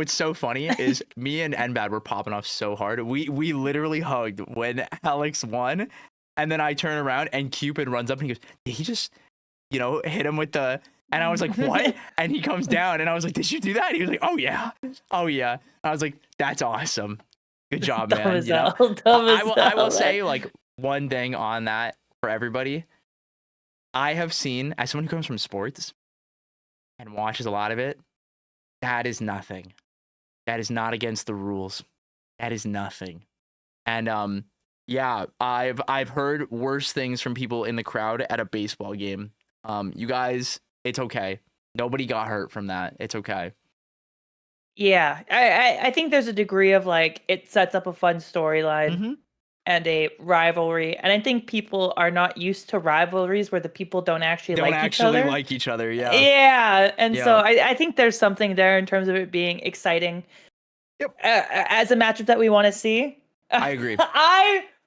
so funny is me and Nbad were popping off so hard. We literally hugged when Alex won, and then I turn around and Cupid runs up and he goes, "Did he just, hit him with the?" And I was like, "What?" And he comes down, and I was like, "Did you do that?" He was like, "Oh yeah, oh yeah." I was like, "That's awesome. Good job, man." I will say like one thing on that for everybody. I have seen, as someone who comes from sports and watches a lot of it, that is nothing. That is not against the rules. That is nothing. And yeah, I've heard worse things from people in the crowd at a baseball game. You guys, it's okay. Nobody got hurt from that. It's okay. Yeah, I think there's a degree of like it sets up a fun storyline and a rivalry, and I think people are not used to rivalries where the people don't actually like each other. Yeah. Yeah, and so I think there's something there in terms of it being exciting. Yep. As a matchup that we want to see. I agree.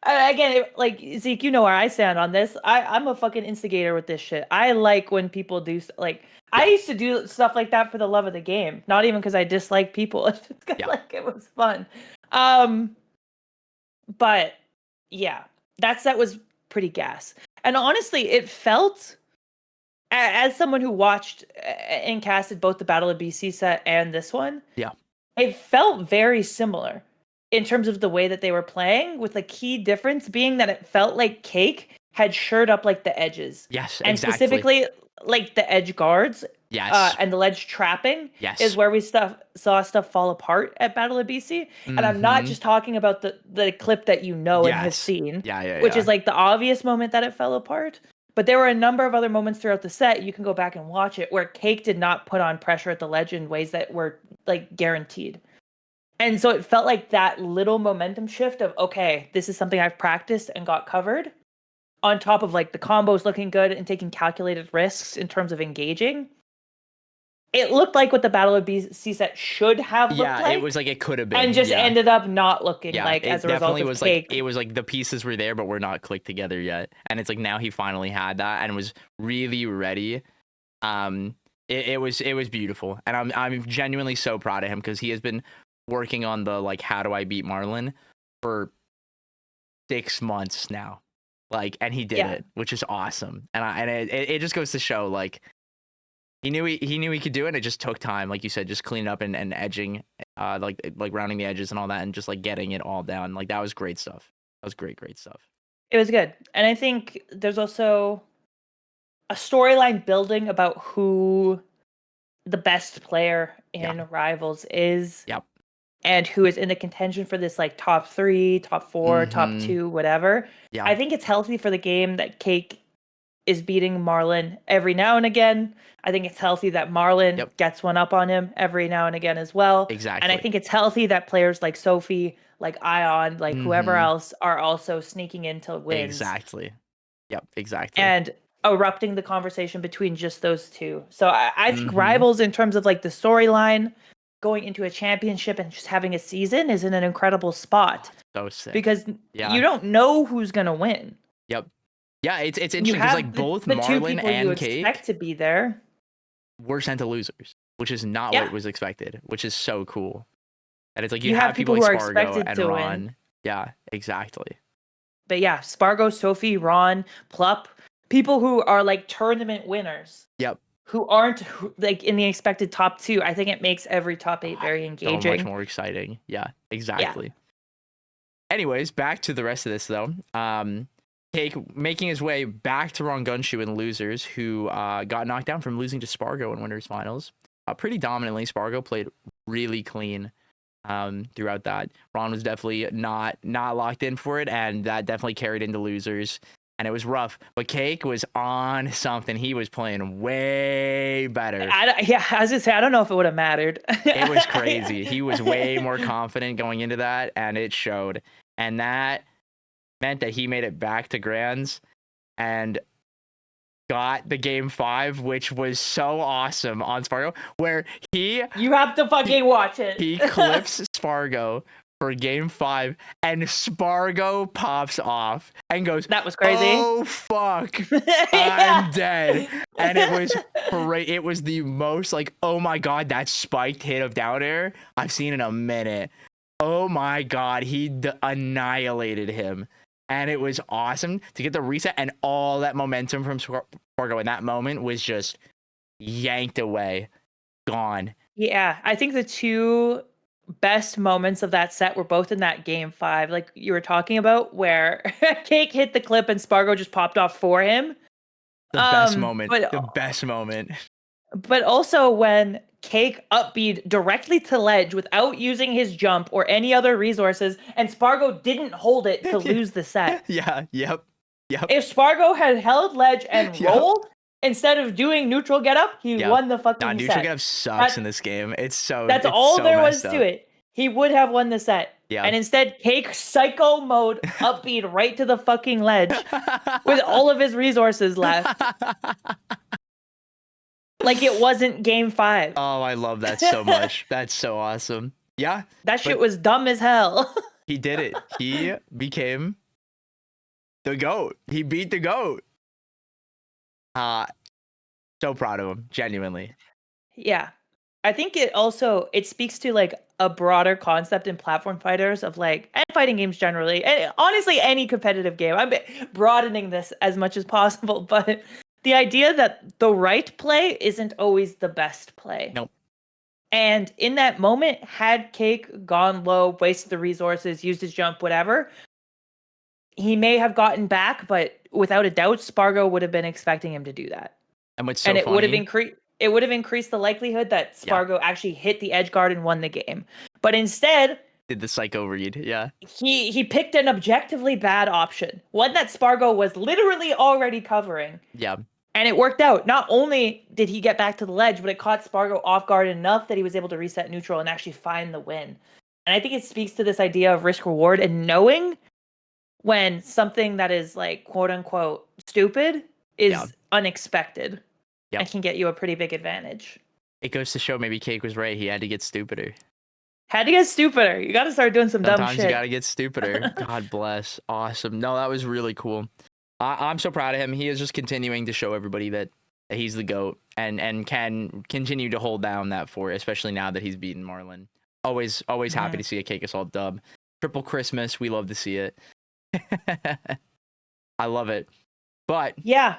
Again, like Zeke, you know where I stand on this. I'm a fucking instigator with this shit. I like when people do like. I used to do stuff like that for the love of the game, not even because I dislike people. It's just like it was fun. But yeah, that set was pretty gas, and honestly, it felt as someone who watched and casted both the Battle of BC set and this one. Yeah, it felt very similar in terms of the way that they were playing, with the key difference being that it felt like Cake had shored up like the edges. Yes, and exactly. Specifically like the edge guards. Yes. And the ledge trapping. Yes. Is where we saw stuff fall apart at Battle of BC. And I'm not just talking about the clip that and have seen. Which is like the obvious moment that it fell apart. But there were a number of other moments throughout the set, you can go back and watch it, where Cake did not put on pressure at the ledge in ways that were like guaranteed. And so it felt like that little momentum shift of, okay, this is something I've practiced and got covered, on top of like the combos looking good and taking calculated risks in terms of engaging. It looked like what the Battle of BC set should have looked like. Yeah, it was like it could have been. And just ended up not looking like as a result of was Cake. Like, it was like the pieces were there, but we're not clicked together yet. And it's like now he finally had that and was really ready. It was beautiful. And I'm genuinely so proud of him, because he has been working on the like how do I beat Marlin for 6 months now, like, and he did it, which is awesome. And it just goes to show, like, he knew he could do it. And it just took time, like you said, just cleaning up and edging, like rounding the edges and all that, and just like getting it all down. Like, that was great stuff. That was great stuff. It was good. And I think there's also a storyline building about who the best player in Rivals is. Yep. And who is in the contention for this like top 3, top 4, top 2, whatever. Yeah. I think it's healthy for the game that Cake is beating Marlin every now and again. I think it's healthy that Marlin gets one up on him every now and again as well. Exactly. And I think it's healthy that players like Sophie, like Ion, like whoever else are also sneaking into wins. Exactly. Yep, exactly. And erupting the conversation between just those two. So I think Rivals, in terms of like the storyline, going into a championship and just having a season, is in an incredible spot. So sick. Because you don't know who's gonna win. Yep. Yeah, it's interesting because like both Marlin and Cake expect to be there were sent to losers, which is not what was expected, which is so cool. And it's like You have people like who are Spargo expected and to Ron. win. Yeah, exactly. But yeah, Spargo, Sophie, Ron, Plup, people who are like tournament winners. Yep. Who aren't like in the expected top 2. I think it makes every top 8 very engaging. So much more exciting. Yeah, exactly. Yeah. Anyways, back to the rest of this though. Cake making his way back to Rongunshu in losers, who got knocked down from losing to Spargo in winners finals. Pretty dominantly. Spargo played really clean throughout that. Ron was definitely not locked in for it, and that definitely carried into losers. And it was rough, but Cake was on something. He was playing way better. Yeah, I was just say I don't know if it would have mattered. It was crazy. He was way more confident going into that, and it showed. And that meant that he made it back to Grands and got the game 5, which was so awesome on Spargo, where you have to fucking watch it. He clips Spargo for game 5, and Spargo pops off and goes, "That was crazy. Oh fuck, I'm dead." And it was great. It was the most like, oh my god, that spiked hit of down air I've seen in a minute. Oh my god, he annihilated him. And it was awesome to get the reset, and all that momentum from Spargo in that moment was just yanked away, gone. Yeah, I think the 2 best moments of that set were both in that game 5, like you were talking about, where Cake hit the clip and Spargo just popped off for him. The best moment. The best moment. But also when Cake upbeat directly to ledge without using his jump or any other resources, and Spargo didn't hold it to lose the set. Yeah, yep. If Spargo had held ledge and rolled, instead of doing neutral get up, he won the fucking set. Neutral get up sucks in this game. That's all there was to it. He would have won the set. Yeah. And instead, Cake psycho mode upbeat right to the fucking ledge with all of his resources left. Like it wasn't game 5. Oh, I love that so much. That's so awesome. Yeah. That shit was dumb as hell. He did it. He became the GOAT. He beat the GOAT. So proud of him, genuinely. Yeah. I think it speaks to like a broader concept in platform fighters of like, and fighting games generally, and honestly any competitive game. I'm broadening this as much as possible, but the idea that the right play isn't always the best play. Nope. And in that moment, had Cake gone low, wasted the resources, used his jump, whatever, he may have gotten back, but without a doubt, Spargo would have been expecting him to do that. And what's so funny, it would have increased the likelihood that Spargo actually hit the edge guard and won the game. But instead, did the psycho read, yeah. He picked an objectively bad option, one that Spargo was literally already covering. Yeah. And it worked out. Not only did he get back to the ledge, but it caught Spargo off guard enough that he was able to reset neutral and actually find the win. And I think it speaks to this idea of risk reward and knowing when something that is like quote unquote stupid is unexpected and can get you a pretty big advantage. It goes to show maybe Cake was right. He had to get stupider. You got to start doing some dumb shit. Sometimes you got to get stupider. God bless. Awesome. No, that was really cool. I'm so proud of him. He is just continuing to show everybody that he's the GOAT and can continue to hold down that fort, especially now that he's beaten Marlon. Always happy to see a Cake Assault dub. Triple Christmas. We love to see it. I love it. But yeah,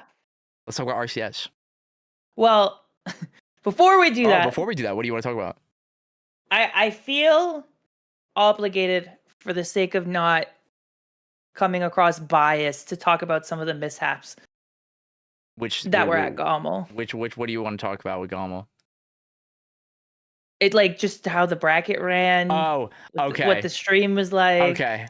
let's talk about RCS. Well, before we do that, what do you want to talk about? I feel obligated for the sake of not coming across bias to talk about some of the mishaps were at Gommel. What do you want to talk about with Gommel? It like just how the bracket ran. Oh, okay. What the stream was like. Okay.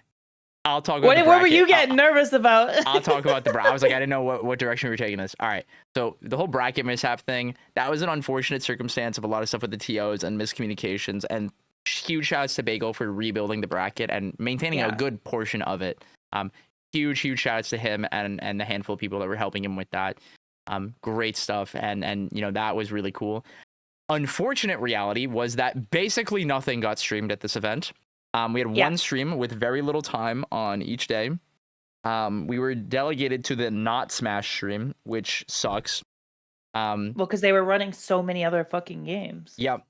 I'll talk about what were you getting nervous about? I'll talk about the bracket. I was like, I didn't know what direction we were taking this. All right. So the whole bracket mishap thing, that was an unfortunate circumstance of a lot of stuff with the TOs and miscommunications, and huge shouts to Bagel for rebuilding the bracket and maintaining a good portion of it. Huge shouts to him and the handful of people that were helping him with that. Great stuff. And you know, that was really cool. Unfortunate reality was that basically nothing got streamed at this event. We had one stream with very little time on each day. We were delegated to the not Smash stream, which sucks. Well, because they were running so many other fucking games. Yep.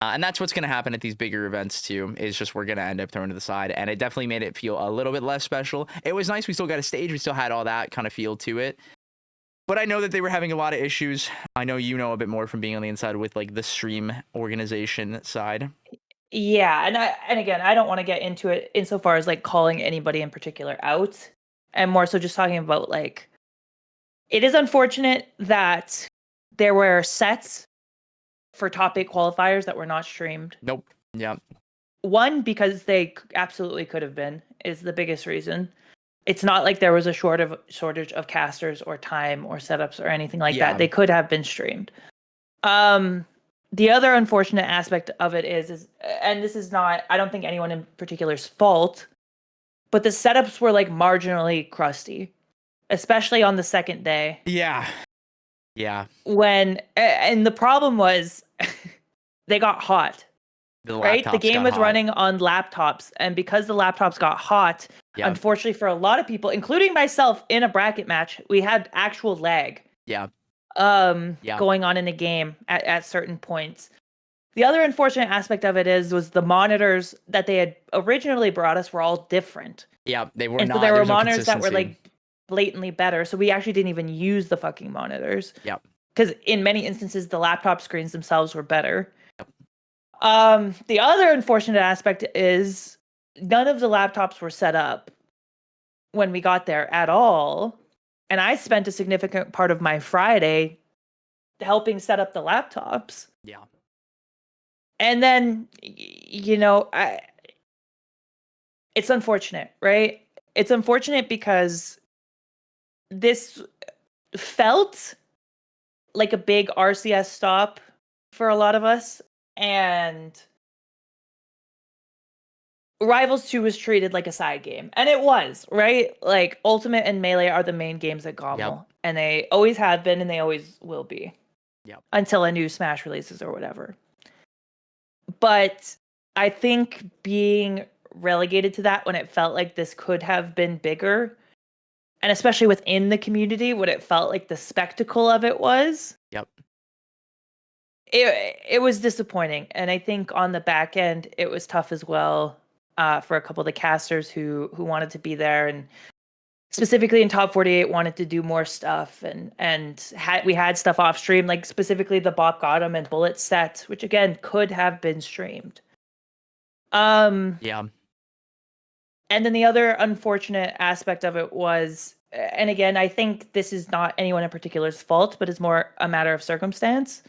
And that's what's going to happen at these bigger events too, is just we're going to end up thrown to the side. And it definitely made it feel a little bit less special. It was nice. We still got a stage. We still had all that kind of feel to it. But I know that they were having a lot of issues. I know you know a bit more from being on the inside with like the stream organization side. Yeah, and again, I don't want to get into it insofar as like calling anybody in particular out, and more so just talking about like it is unfortunate that there were sets for top 8 qualifiers that were not streamed. Nope. Yeah. One, because they absolutely could have been, is the biggest reason. It's not like there was a shortage of casters or time or setups or anything like that. They could have been streamed. The other unfortunate aspect of it is, and this is not, I don't think anyone in particular's fault, but the setups were like marginally crusty, especially on the second day. Yeah. And the problem was they got hot. The game was running on laptops, and because the laptops got hot, unfortunately for a lot of people, including myself in a bracket match, we had actual lag. Going on in the game at certain points. The other unfortunate aspect of it was the monitors that they had originally brought us were all different. Yeah, they were and not. So there were monitors that were like blatantly better, so we actually didn't even use the fucking monitors. Yep. Because in many instances, the laptop screens themselves were better. Yep. The other unfortunate aspect is none of the laptops were set up when we got there at all. And I spent a significant part of my Friday helping set up the laptops. Yeah. And then, it's unfortunate, right? It's unfortunate because this felt like a big RCS stop for a lot of us. And Rivals 2 was treated like a side game. And it was, right? Like, Ultimate and Melee are the main games at GOML. Yep. And they always have been, and they always will be. Yep. Until a new Smash releases or whatever. But I think being relegated to that when it felt like this could have been bigger, and especially within the community, what it felt like the spectacle of it was. Yep. It was disappointing. And I think on the back end, it was tough as well. For a couple of the casters who wanted to be there, and specifically in Top 48 wanted to do more stuff, and we had stuff off stream, like specifically the Bop Got 'em and Bullet set, which again could have been streamed. Yeah. And then the other unfortunate aspect of it was, and again, I think this is not anyone in particular's fault, but it's more a matter of circumstance.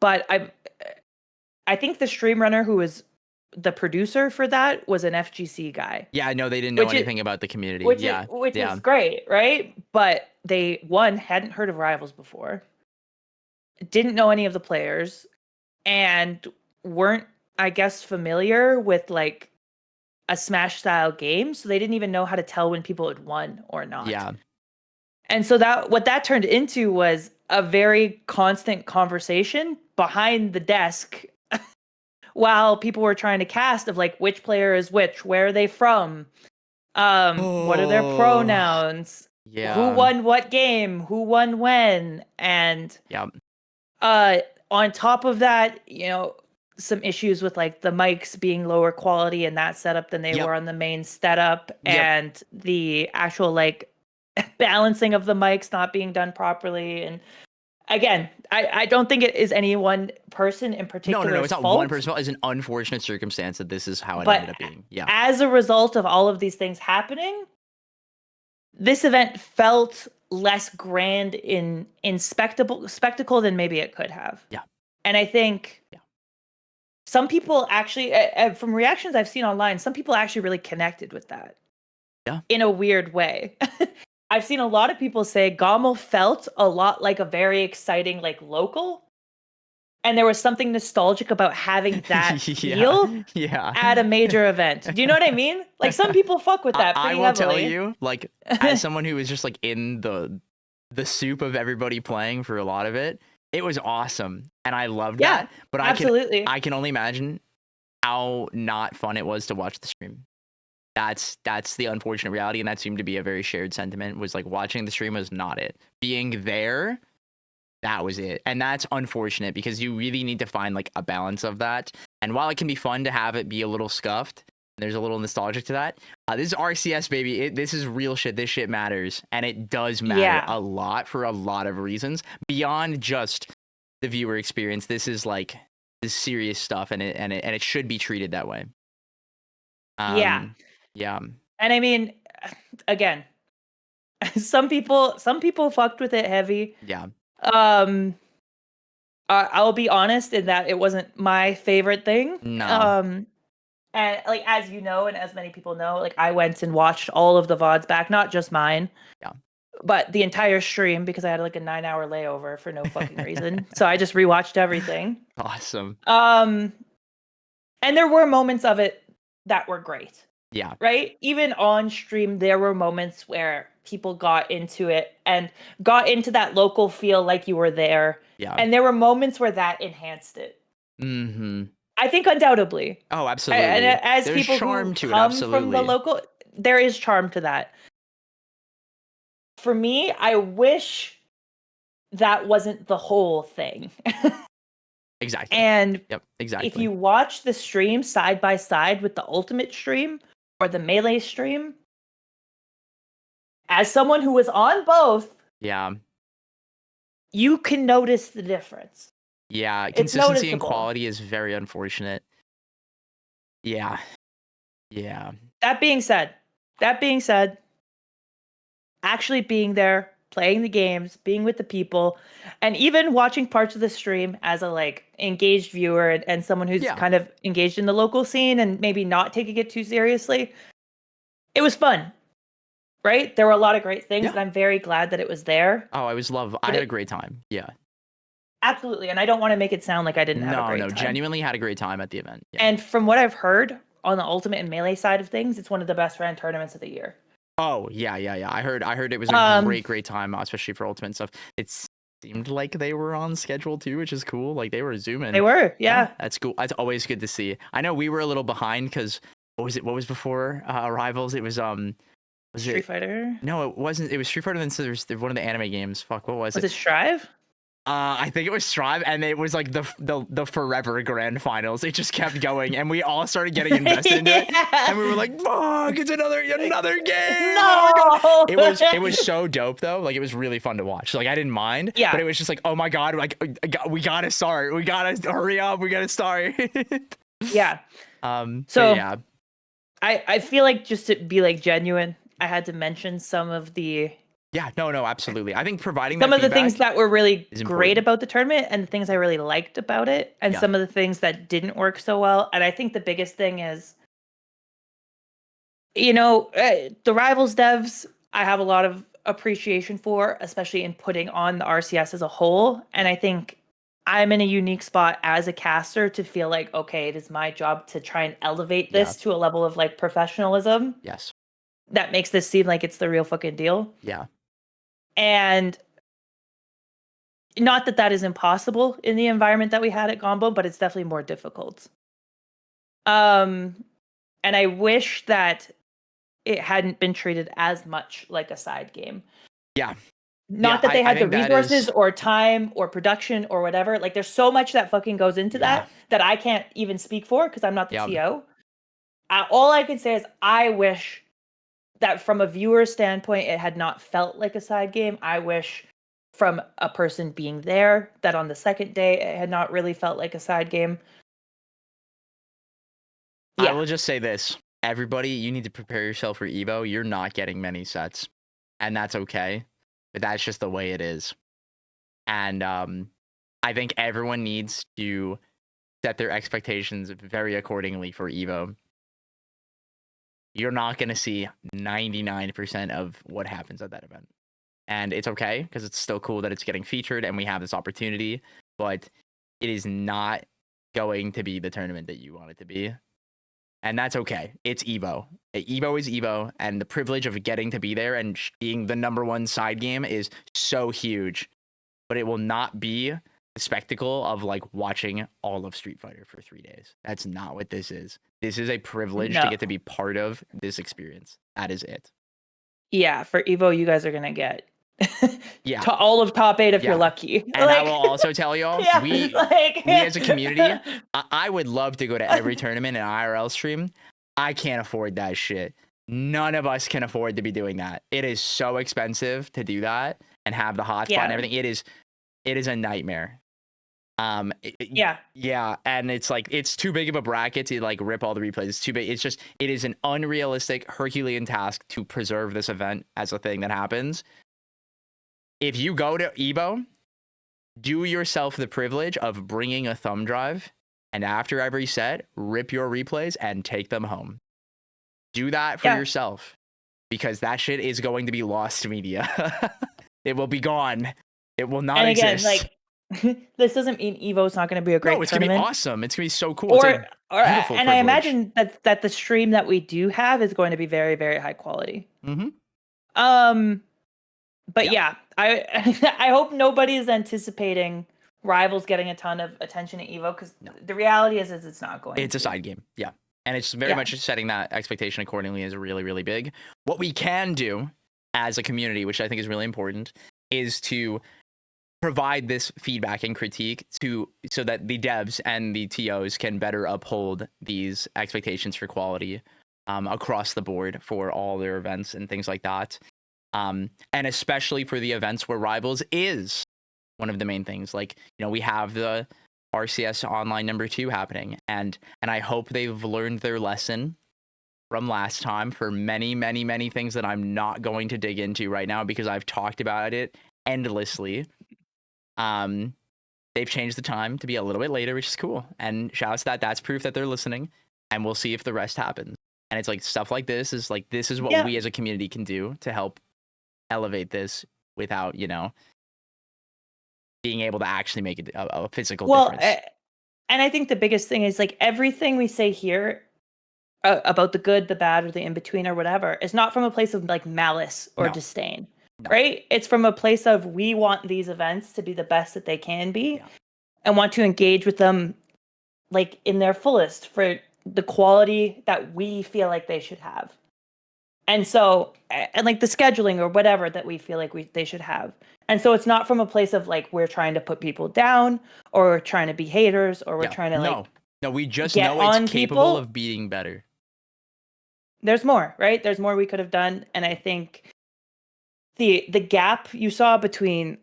But I think the stream runner who was the producer for that was an FGC guy. Yeah, no, they didn't know anything about the community. Which is great, right? But they, one, hadn't heard of Rivals before, didn't know any of the players, and weren't, I guess, familiar with like a Smash style game. So they didn't even know how to tell when people had won or not. Yeah. And so what that turned into was a very constant conversation behind the desk while people were trying to cast of like which player is which, where are they from, what are their pronouns, who won what game, who won when, and on top of that, some issues with like the mics being lower quality in that setup than they were on the main setup, and the actual like balancing of the mics not being done properly. And again, I don't think it is any one person in particular. No, it's not one person's fault. It's an unfortunate circumstance that this is how it ended up being. Yeah. As a result of all of these things happening, this event felt less grand in spectacle than maybe it could have. Yeah. And I think some people actually, from reactions I've seen online, some people actually really connected with that. Yeah. In a weird way. I've seen a lot of people say GOML felt a lot like a very exciting, like, local. And there was something nostalgic about having that feel at a major event. Do you know what I mean? Like, some people fuck with that pretty I will heavily. tell you, like, as someone who was just, like, in the soup of everybody playing for a lot of it, it was awesome. And I loved that. But absolutely. I can only imagine how not fun it was to watch the stream. That's the unfortunate reality, and that seemed to be a very shared sentiment, was like watching the stream was not it. Being there that was it. And that's unfortunate because you really need to find like a balance of that. And while it can be fun to have it be a little scuffed, there's a little nostalgic to that. This is RCS, baby. This is real shit. This shit matters. And it does matter a lot for a lot of reasons beyond just the viewer experience. This is like this serious stuff, and it should be treated that way. Yeah. Yeah. And I mean, again, some people fucked with it heavy. Yeah. I'll be honest in that it wasn't my favorite thing. No. And like as you know, and as many people know, like I went and watched all of the VODs back, not just mine. Yeah. But the entire stream because I had like a 9-hour layover for no fucking reason. So I just rewatched everything. Awesome. And there were moments of it that were great. Yeah. Right? Even on stream, there were moments where people got into it and got into that local feel like you were there. Yeah. And there were moments where that enhanced it. Mm-hmm. I think undoubtedly. Oh, absolutely. And as There's people charm who to come it, from the local, there is charm to that. For me, I wish that wasn't the whole thing. Exactly. And yep, exactly. If you watch the stream side by side with the Ultimate stream or the Melee stream, as someone who was on both, yeah, you can notice the difference. Yeah, consistency and quality is very unfortunate. Yeah. Yeah. That being said, actually being there, playing the games, being with the people, and even watching parts of the stream as a like engaged viewer and someone who's kind of engaged in the local scene and maybe not taking it too seriously, it was fun. Right? There were a lot of great things, and I'm very glad that it was there. Oh, I had a great time. Yeah. Absolutely. And I don't want to make it sound like I didn't have a great time. No, genuinely had a great time at the event. Yeah. And from what I've heard on the Ultimate and Melee side of things, it's one of the best ran tournaments of the year. Oh, yeah. I heard it was a great time, especially for Ultimate stuff. It seemed like they were on schedule too, which is cool. Like they were zooming. They were, yeah. That's cool. That's always good to see. I know we were a little behind because what was before Rivals? It was Street Fighter? No, it wasn't. It was Street Fighter. Then so there's one of the anime games. Fuck, what was it? Was it Strive? I think it was Strive, and it was like the forever grand finals. It just kept going, and we all started getting invested into it, and we were like, "Fuck, it's another game!" No, oh it was so dope though. Like it was really fun to watch. Like I didn't mind. Yeah. But it was just like, oh my god, like we gotta start. We gotta hurry up. We gotta start. Yeah. So yeah, I feel like just to be like genuine, I had to mention some of the. Yeah, no, absolutely. I think providing some of the things that were really great about the tournament and the things I really liked about it and some of the things that didn't work so well. And I think the biggest thing is, the Rivals devs, I have a lot of appreciation for, especially in putting on the RCS as a whole. And I think I'm in a unique spot as a caster to feel like, okay, it is my job to try and elevate this to a level of like professionalism. Yes. That makes this seem like it's the real fucking deal. Yeah. And not that is impossible in the environment that we had at Gombo, but it's definitely more difficult. And I wish that it hadn't been treated as much like a side game. Yeah. Not that they had the resources or time or production or whatever. Like there's so much that fucking goes into that I can't even speak for because I'm not the TO. All I can say is I wish that from a viewer standpoint, it had not felt like a side game. I wish from a person being there that on the second day, it had not really felt like a side game. Yeah. I will just say this. Everybody, you need to prepare yourself for Evo. You're not getting many sets. And that's okay. But that's just the way it is. And I think everyone needs to set their expectations very accordingly for Evo. You're not going to see 99% of what happens at that event. And it's okay, because it's still cool that it's getting featured and we have this opportunity, but it is not going to be the tournament that you want it to be. And that's okay. It's Evo. Evo is Evo, and the privilege of getting to be there and being the #1 side game is so huge. But it will not be the spectacle of like watching all of Street Fighter for 3 days. That's not what this is. This is a privilege to get to be part of this experience. That is it. Yeah, for Evo, you guys are gonna get Yeah. to all of top 8 if you're Yeah. lucky. And I will also tell y'all, yeah, we as a community, I would love to go to every tournament and IRL stream. I can't afford that shit. None of us can afford to be doing that. It is so expensive to do that and have the hotspot and everything. It is a nightmare. Yeah, and it's like it's too big of a bracket to like rip all the replays. It's too big. It is an unrealistic Herculean task to preserve this event as a thing that happens. If you go to Evo, do yourself the privilege of bringing a thumb drive, and after every set, rip your replays and take them home. Do that for yourself, because that shit is going to be lost to media. It will be gone. It will not exist. Like, this doesn't mean Evo's not going to be a great tournament. No, it's going to be awesome. It's going to be so cool. Or and privilege. I imagine that the stream that we do have is going to be very, very high quality. Mm-hmm. But yeah, I hope nobody is anticipating Rivals getting a ton of attention at Evo, because the reality is it's not going. It's a side game, yeah, and it's very much setting that expectation accordingly is really, really big. What we can do as a community, which I think is really important, is to provide this feedback and critique so that the devs and the TOs can better uphold these expectations for quality across the board for all their events and things like that. And especially for the events where Rivals is one of the main things. Like, we have the RCS Online #2 happening, and I hope they've learned their lesson from last time for many, many, many things that I'm not going to dig into right now because I've talked about it endlessly. They've changed the time to be a little bit later, which is cool. And shout out to that. That's proof that they're listening, and we'll see if the rest happens. And it's like stuff like this is what we as a community can do to help elevate this without, being able to actually make it a physical difference. And I think the biggest thing is, like, everything we say here about the good, the bad, or the in-between or whatever is not from a place of like malice or disdain. No. Right? It's from a place of we want these events to be the best that they can be and want to engage with them like in their fullest for the quality that we feel like they should have. And so, and like the scheduling or whatever that we feel like they should have. And so it's not from a place of like we're trying to put people down or we're trying to be haters or we're trying to No, we just know it's capable of being better. There's more, right? There's more we could have done. And I think the gap you saw between,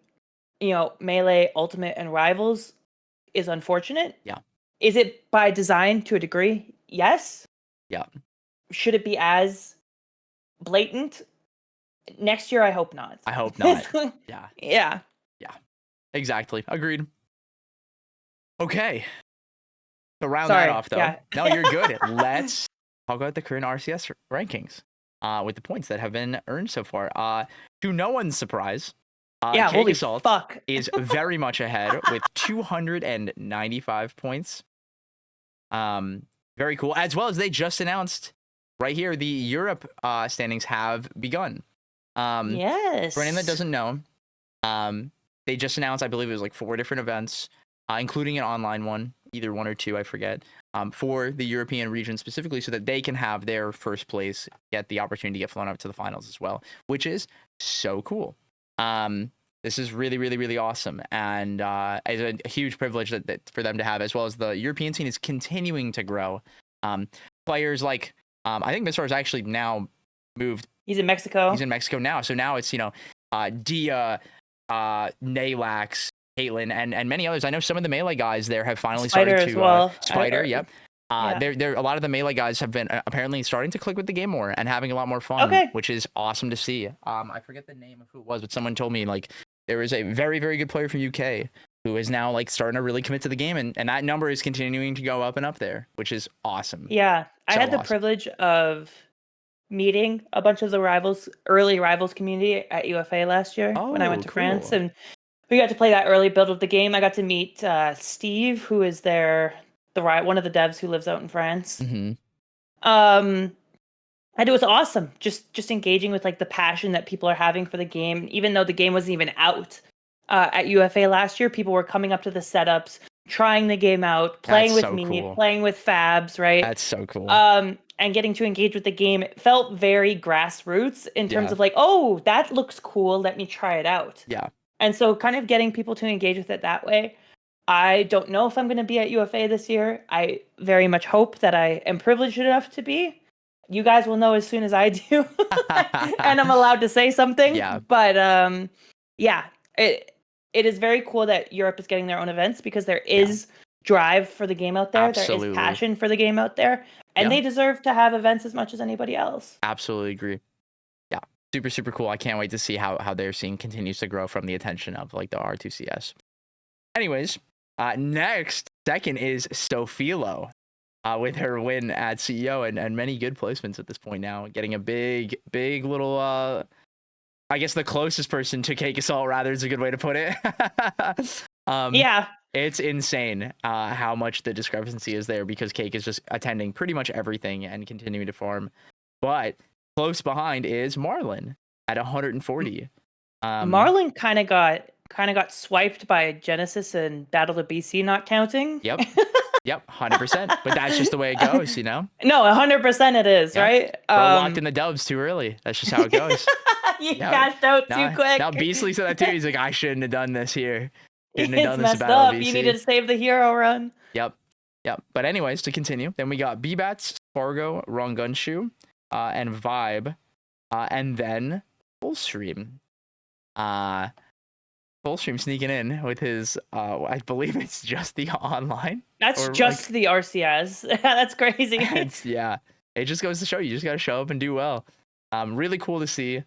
Melee, Ultimate, and Rivals is unfortunate. Yeah. Is it by design to a degree? Yes. Yeah. Should it be as blatant? Next year, I hope not. I hope not. Yeah. Yeah. Yeah. Exactly. Agreed. Okay. To round that off, though. No, you're good. Let's talk about the current RCS rankings with the points that have been earned so far. To no one's surprise, holy fuck, is very much ahead with 295 points. Very cool. As well as they just announced right here, the Europe standings have begun. Yes. For anyone that doesn't know, they just announced, I believe it was like 4 different events, including an online one, either 1 or 2, I forget, for the European region specifically, so that they can have their first place get the opportunity to get flown up to the finals as well, which is so cool. This is really, really, really awesome, and it's a huge privilege that for them to have, as well as the European scene is continuing to grow. Players like, I think Mr. has actually now moved. He's in Mexico. He's in Mexico now, so now it's, Dia, Nalax, Caitlyn, and many others. I know some of the Melee guys there have finally started to... as well. Spider, yep. A lot of the Melee guys have been apparently starting to click with the game more and having a lot more fun, which is awesome to see. I forget the name of who it was, but someone told me like there is a very, very good player from UK who is now like starting to really commit to the game, and that number is continuing to go up and up there, which is awesome. Yeah, I had the privilege of meeting a bunch of the early Rivals community at UFA last year when I went to France, and we got to play that early build of the game. I got to meet Steve, who is one of the devs who lives out in France. Mm-hmm. And it was awesome, just engaging with like the passion that people are having for the game. Even though the game wasn't even out at UFA last year, people were coming up to the setups, trying the game out, playing with me, playing with Fabs, right? That's so cool. and getting to engage with the game, it felt very grassroots in terms Yeah. of like, oh, that looks cool. Let me try it out. Yeah. And so kind of getting people to engage with it that way. I don't know if I'm going to be at UFA this year. I very much hope that I am privileged enough to be. You guys will know as soon as I do, and I'm allowed to say something. Yeah. But yeah, it is very cool that Europe is getting their own events because there is drive for the game out there. Absolutely. There is passion for the game out there, and they deserve to have events as much as anybody else. Absolutely agree. Yeah, super, super cool. I can't wait to see how their scene continues to grow from the attention of like the R2CS. Anyways, next, second is Sofilo. With her win at CEO and many good placements at this point now, getting a big little, I guess the closest person to Cake Assault, rather, is a good way to put it. Yeah. It's insane how much the discrepancy is there because Cake is just attending pretty much everything and continuing to farm. But close behind is Marlon at 140. Marlon kind of got swiped by Genesis and Battle of BC not counting. Yep. Yep, 100%. But that's just the way it goes, you know? No, 100% it is, right? Bro locked in the dubs too early. That's just how it goes. You cashed out too quick. Now Beastly said that too. He's like, I shouldn't have done this here. Shouldn't It's have done this messed Battle up. VC. You needed to save the hero run. Yep. But anyways, to continue, then we got B-Bats, Fargo, Wrong Gunshoe, and Vibe, and then Fullstream. Fullstream sneaking in with his, I believe it's just the online. That's just the RCS. That's crazy. Yeah. It just goes to show you just got to show up and do well. Really cool to see.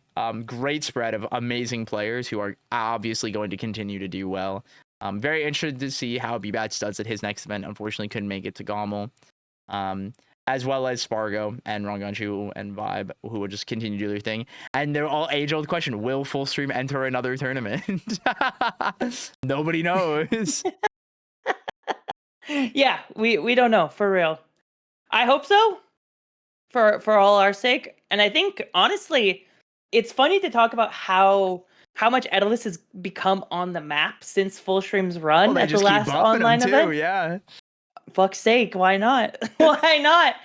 Great spread of amazing players who are obviously going to continue to do well. Very interested to see how B-Bats does at his next event. Unfortunately, couldn't make it to Gommel. As well as Spargo and Ronganshu and Vibe, who will just continue to do their thing. And they're all age-old question: will Fullstream enter another tournament? Nobody knows. Yeah, we don't know, for real. I hope so, for all our sake. And I think honestly, it's funny to talk about how much Edelus has become on the map since Fullstream's run at the last online event. Yeah. Fuck's sake, why not? Why not?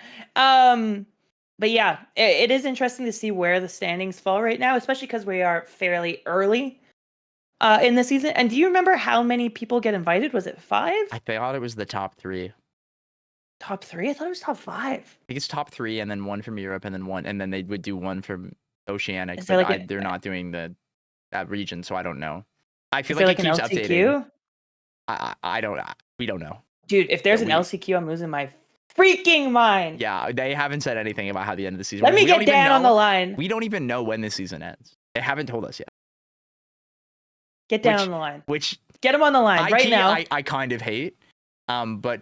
But yeah, it is interesting to see where the standings fall right now, especially because we are fairly early in the season. And do you remember how many people get invited? Was it 5? I thought it was the top 3. Top 3? I thought it was top 5. I think it's top 3, and then one from Europe, and then they would do one from Oceanic. Is there But they're not doing that region, so I don't know. I feel is like there it keeps an LCQ? updating. We don't know. Dude, if there's an LCQ, I'm losing my freaking mind. Yeah, they haven't said anything about how the end of the season. Let me get Dan on the line. We don't even know when this season ends. They haven't told us yet. Get Dan on the line. Which get him on the line right now. I kind of hate. But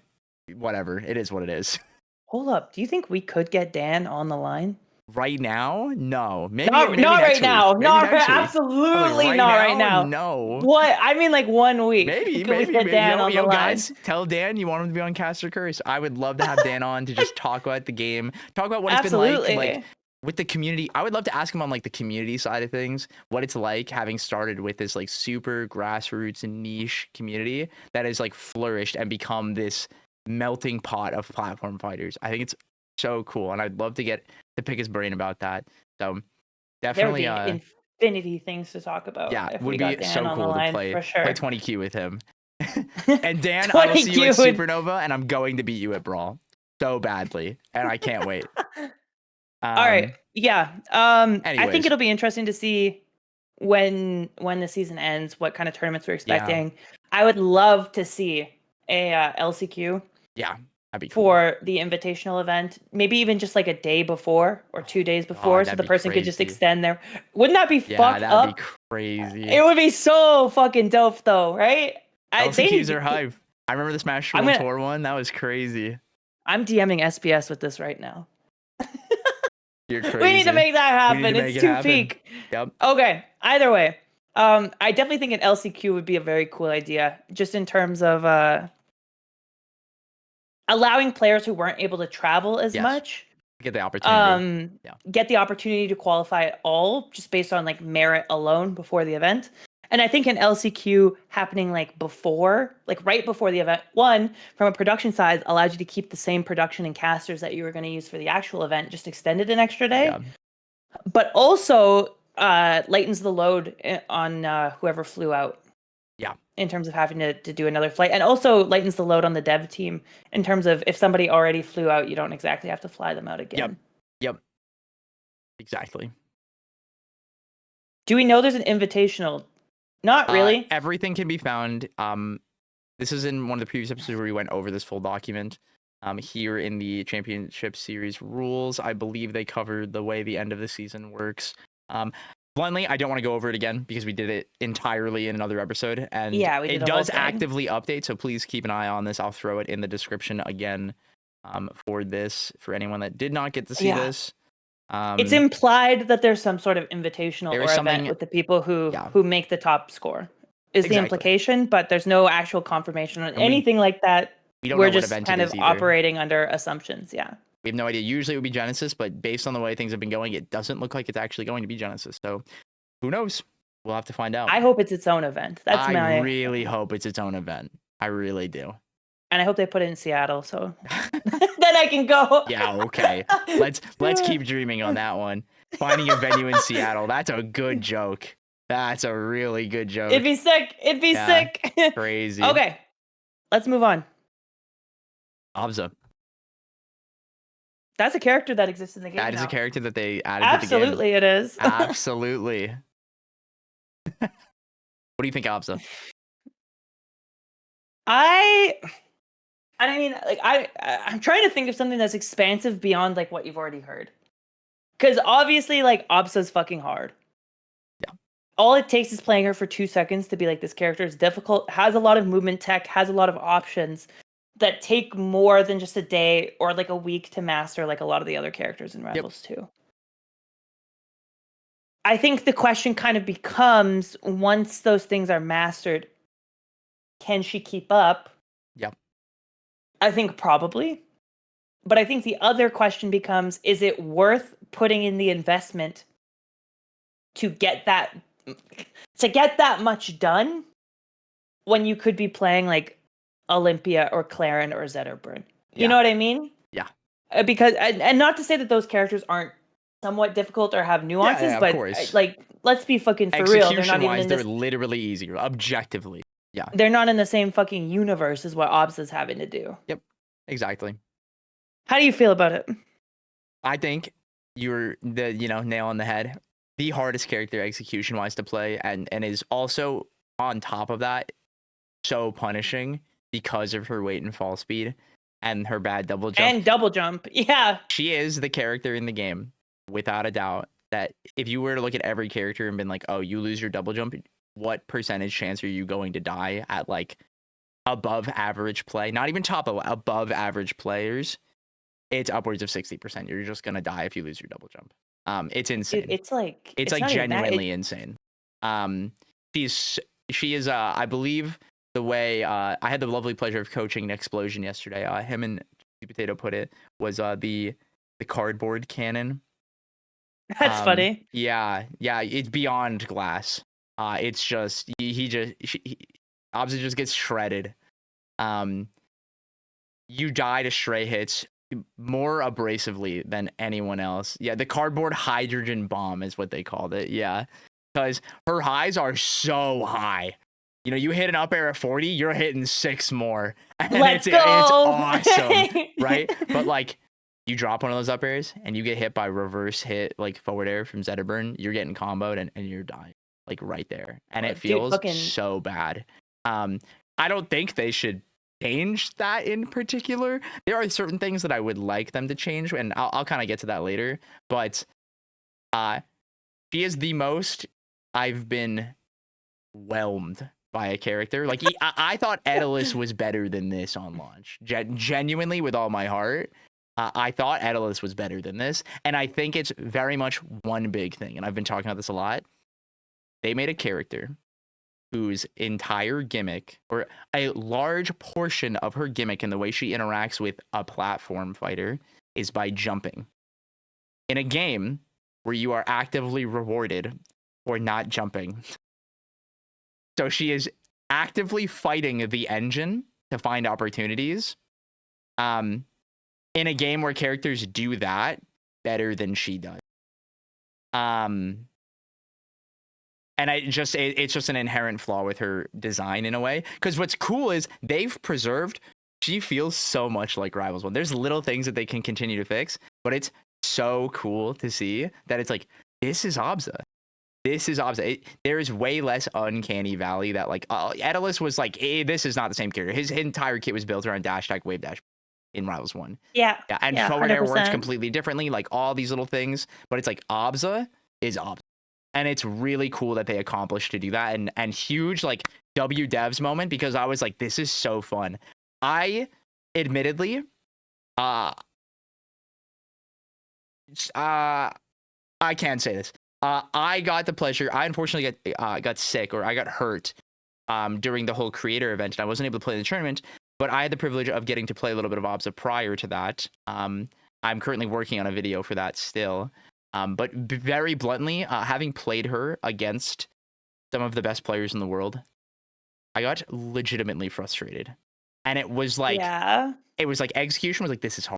whatever. It is what it is. Hold up. Do you think we could get Dan on the line? Right now? No. Maybe not right now. Absolutely not right now. No. What? I mean, like 1 week. Maybe. Dan on the line. Guys, tell Dan you want him to be on Caster Curse. I would love to have Dan on to just talk about the game, talk about what it's been like with the community. I would love to ask him on like the community side of things, what it's like having started with this like super grassroots and niche community that has like flourished and become this melting pot of platform fighters. I think it's so cool, and I'd love to get to pick his brain about that. So definitely there would be infinity things to talk about. Yeah, it would be so cool to play 20Q with him. And Dan, I will see you at Supernova, and I'm going to beat you at Brawl so badly, and I can't wait. All right, yeah. I think it'll be interesting to see when the season ends, what kind of tournaments we're expecting. Yeah. I would love to see a LCQ. Yeah. That'd be cool. For the invitational event, maybe even just like a day before or 2 days before, so the person could just extend their. Wouldn't that be fucked up? That'd be crazy. It would be so fucking dope, though, right? LCQs are hype. I remember the Smash World Tour one. That was crazy. I'm DMing SBS with this right now. You're crazy. We need to make that happen. It's too peak. Yep. Okay. Either way, I definitely think an LCQ would be a very cool idea, just in terms of allowing players who weren't able to travel as much get the opportunity. Get the opportunity to qualify at all, just based on like merit alone before the event. And I think an LCQ happening like before, like right before the event, one, from a production side, allows you to keep the same production and casters that you were going to use for the actual event, just extended an extra day. Yeah. But also lightens the load on whoever flew out. Yeah. In terms of having to do another flight, and also lightens the load on the dev team in terms of if somebody already flew out, you don't exactly have to fly them out again. Yep. Exactly. Do we know there's an invitational? Not really. Everything can be found. This is in one of the previous episodes where we went over this full document. Here in the championship series rules, I believe they covered the way the end of the season works. Bluntly, I don't want to go over it again because we did it entirely in another episode, and Yeah, we did it a whole does thing. actively update. So please keep an eye on this. I'll throw it in the description again for anyone that did not get to see this. It's implied that there's some sort of invitational there or is event something- with the people who make the top score. Is the Exactly. implication, but there's no actual confirmation on anything like that. We don't We're know what just event kind it of is either. operating under assumptions. Yeah. We have no idea. Usually it would be Genesis, but based on the way things have been going, it doesn't look like it's actually going to be Genesis. So who knows? We'll have to find out. I hope it's its own event. I really hope it's its own event. I really do. And I hope they put it in Seattle so then I can go. Yeah, okay. Let's keep dreaming on that one. Finding a venue in Seattle. That's a good joke. That's a really good joke. It'd be sick. It'd be sick. Crazy. Okay. Let's move on. Absa. That's a character that exists in the game. That is now. a character that they added Absolutely to the game. It is. Absolutely. What do you think, Absa? I mean, like I'm trying to think of something that's expansive beyond like what you've already heard. Because obviously, like Absa's fucking hard. Yeah. All it takes is playing her for 2 seconds to be like, this character is difficult, has a lot of movement tech, has a lot of options that take more than just a day or like a week to master, like a lot of the other characters in Rebels 2. I think the question kind of becomes, once those things are mastered, can she keep up? Yep. I think probably. But I think the other question becomes, is it worth putting in the investment to get that much done when you could be playing like Olympia or Claren or Zetterburn? You know what I mean? Yeah. Because and not to say that those characters aren't somewhat difficult or have nuances, but like, let's be fucking for real. They're not even in they're literally easier, objectively. Yeah. They're not in the same fucking universe as what Absa's having to do. Yep. Exactly. How do you feel about it? I think you're the nail on the head. The hardest character execution wise to play, and is also on top of that so punishing because of her weight and fall speed and her bad double jump. And double jump. Yeah. She is the character in the game, without a doubt, that if you were to look at every character and been like, oh, you lose your double jump, what percentage chance are you going to die at like above average play? Not even above average players. It's upwards of 60%. You're just gonna die if you lose your double jump. It's insane. Dude, it's like genuinely insane. She is I believe the way I had the lovely pleasure of coaching an explosion yesterday. Him and Potato put it was the cardboard cannon. That's funny. Yeah, it's beyond glass. It's just Absa just gets shredded. You die to stray hits more abrasively than anyone else. Yeah, the cardboard hydrogen bomb is what they called it. Yeah, because her highs are so high. You hit an up air at 40, you're hitting 6 more. And Let's go. It's awesome, right? But like, you drop one of those up airs and you get hit by reverse hit, like forward air from Zetterburn, you're getting comboed and you're dying, like right there. And it feels so bad. I don't think they should change that in particular. There are certain things that I would like them to change, and I'll kind of get to that later. But she is the most I've been whelmed by a character. Like I thought Daedalus was better than this on launch. Genuinely, with all my heart, I thought Daedalus was better than this, and I think it's very much one big thing. And I've been talking about this a lot. They made a character whose entire gimmick, or a large portion of her gimmick and the way she interacts with a platform fighter, is by jumping. In a game where you are actively rewarded for not jumping, So she is actively fighting the engine to find opportunities. In a game where characters do that better than she does. And it's just an inherent flaw with her design in a way. Because what's cool is they've preserved. She feels so much like Rivals 1. There's little things that they can continue to fix, but it's so cool to see that it's like, this is Absa. This is Absa. There is way less uncanny valley that like Edalus was like, this is not the same character. His entire kit was built around dash attack, wave dash in Rivals 1. Yeah. And forward air works completely differently, like all these little things. But it's like Absa is Absa. And it's really cool that they accomplished to do that. And huge like W devs moment, because I was like, this is so fun. I admittedly I can't say this. I got the pleasure. I unfortunately got sick, or I got hurt during the whole creator event, and I wasn't able to play in the tournament. But I had the privilege of getting to play a little bit of Absa prior to that. I'm currently working on a video for that still. But very bluntly, having played her against some of the best players in the world, I got legitimately frustrated. And it was like, execution was like, this is hard.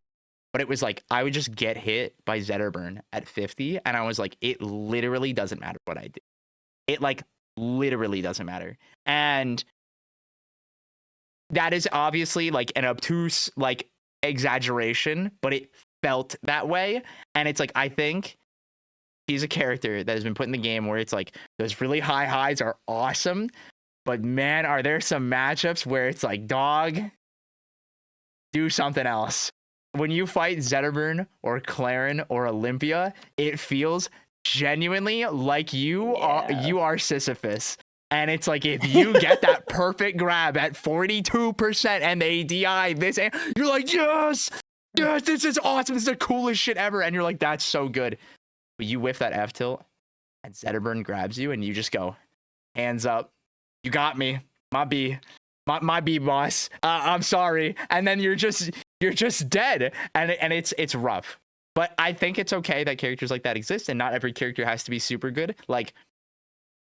But it was like, I would just get hit by Zetterburn at 50. And I was like, it literally doesn't matter what I do. It like literally doesn't matter. And that is obviously like an obtuse like exaggeration, but it felt that way. And it's like, I think he's a character that has been put in the game where it's like, those really high highs are awesome. But man, are there some matchups where it's like, dog, do something else. When you fight Zetterburn or Claren or Olympia, it feels genuinely like you are Sisyphus. And it's like, if you get that perfect grab at 42% and they DI this, you're like, yes, this is awesome. This is the coolest shit ever. And you're like, that's so good. But you whiff that F tilt and Zetterburn grabs you and you just go, hands up. You got me, my B boss. I'm sorry. And then you're just dead. And it's rough. But I think it's okay that characters like that exist, and not every character has to be super good. Like,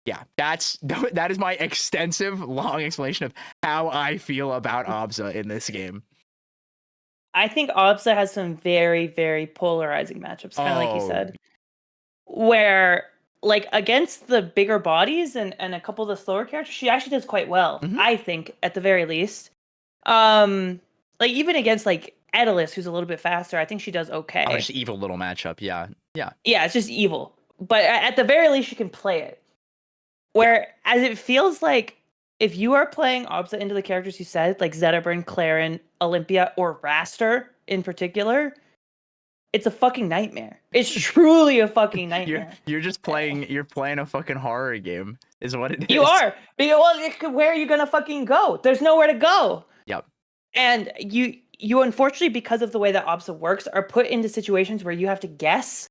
yeah, that is my extensive, long explanation of how I feel about Absa in this game. I think Absa has some very, very polarizing matchups, kind of like you said, where like against the bigger bodies and a couple of the slower characters, she actually does quite well. I think, at the very least. Like even against like Edalus, who's a little bit faster, I think she does okay. Oh, it's an evil little matchup. Yeah. Yeah, it's just evil. But at the very least, she can play it. Where as it feels like if you are playing Absa into the characters you said, like Zetterburn, Claren, Olympia, or Raster in particular, it's a fucking nightmare. It's truly a fucking nightmare. You're just playing. You're playing a fucking horror game, is what it is. You are. Well, where are you gonna fucking go? There's nowhere to go. Yep. And you unfortunately, because of the way that Absa works, are put into situations where you have to guess.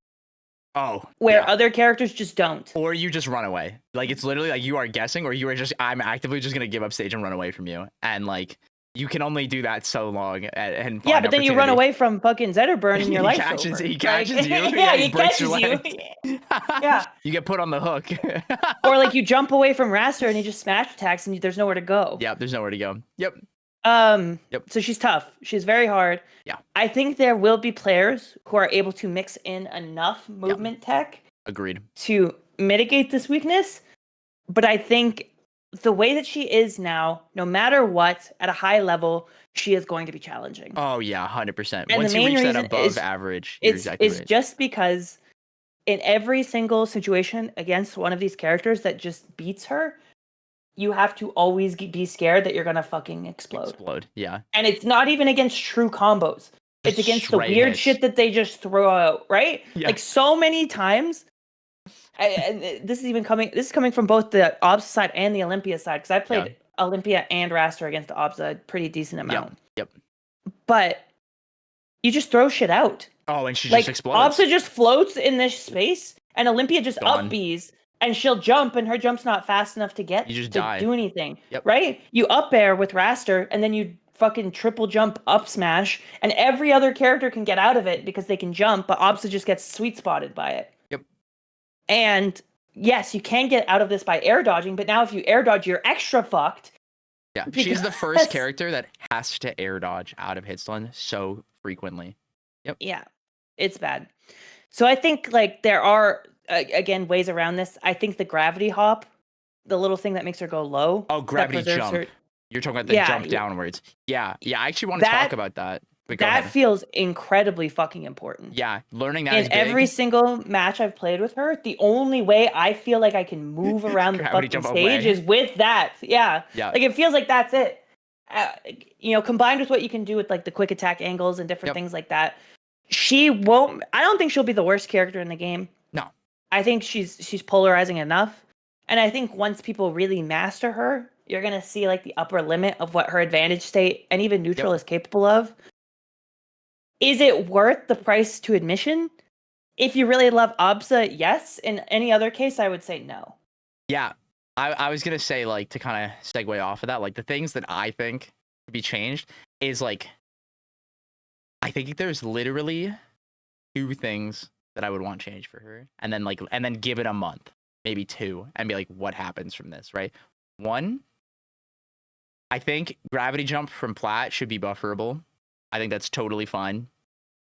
Where other characters just don't. Or you just run away. Like, it's literally like you are guessing, or you are just, I'm actively just gonna give up stage and run away from you. And like, you can only do that so long. And yeah, but then you run away from fucking Zetterburn and your life. He catches you. Yeah, he catches you. Yeah. You get put on the hook. Or like you jump away from Raster and he just smash attacks and there's nowhere to go. Yeah, there's nowhere to go. Yep. So she's tough. She's very hard. Yeah. I think there will be players who are able to mix in enough movement tech. Agreed. To mitigate this weakness. But I think the way that she is now, no matter what, at a high level, she is going to be challenging. Oh yeah, 100%. And once the you main reach that reason above average, you're exactly right. Just because in every single situation against one of these characters that just beats her, you have to always be scared that you're gonna fucking explode. Yeah. And it's not even against true combos. It's against the weird shit that they just throw out, right? Yeah. Like so many times. And this is coming from both the Absa side and the Olympia side, because I played Olympia and Raster against Absa a pretty decent amount. Yep. But you just throw shit out. Oh, and she just explodes. Absa just floats in this space, and Olympia just up Bs, and she'll jump, and her jump's not fast enough to do anything. Yep. Right? You up air with Raster, and then you fucking triple jump up smash, and every other character can get out of it because they can jump, but Absa just gets sweet spotted by it. Yep. And yes, you can get out of this by air dodging, but now if you air dodge, you're extra fucked. Yeah, she's the first character that has to air dodge out of hit stun so frequently. Yep. Yeah, it's bad. So I think like there are again ways around this. I think the gravity hop, the little thing that makes her go low. Oh, gravity jump. Her... You're talking about the jump downwards. Yeah, I actually want to talk about that. But that feels incredibly fucking important. Yeah, learning that in every single match I've played with her, the only way I feel like I can move around the fucking stage is with that. Yeah. Like it feels like that's it. Combined with what you can do with like the quick attack angles and different things like that. I don't think she'll be the worst character in the game. No. I think she's polarizing enough. And I think once people really master her, you're going to see like the upper limit of what her advantage state and even neutral is capable of. Is it worth the price to admission? If you really love Absa, yes. In any other case, I would say no. Yeah. I was going to say, like, to kind of segue off of that, like, the things that I think to be changed is, like, I think there's literally 2 things that I would want changed for her. And then give it a month, maybe 2, and be like, what happens from this, right? 1, I think gravity jump from plat should be bufferable. I think that's totally fine.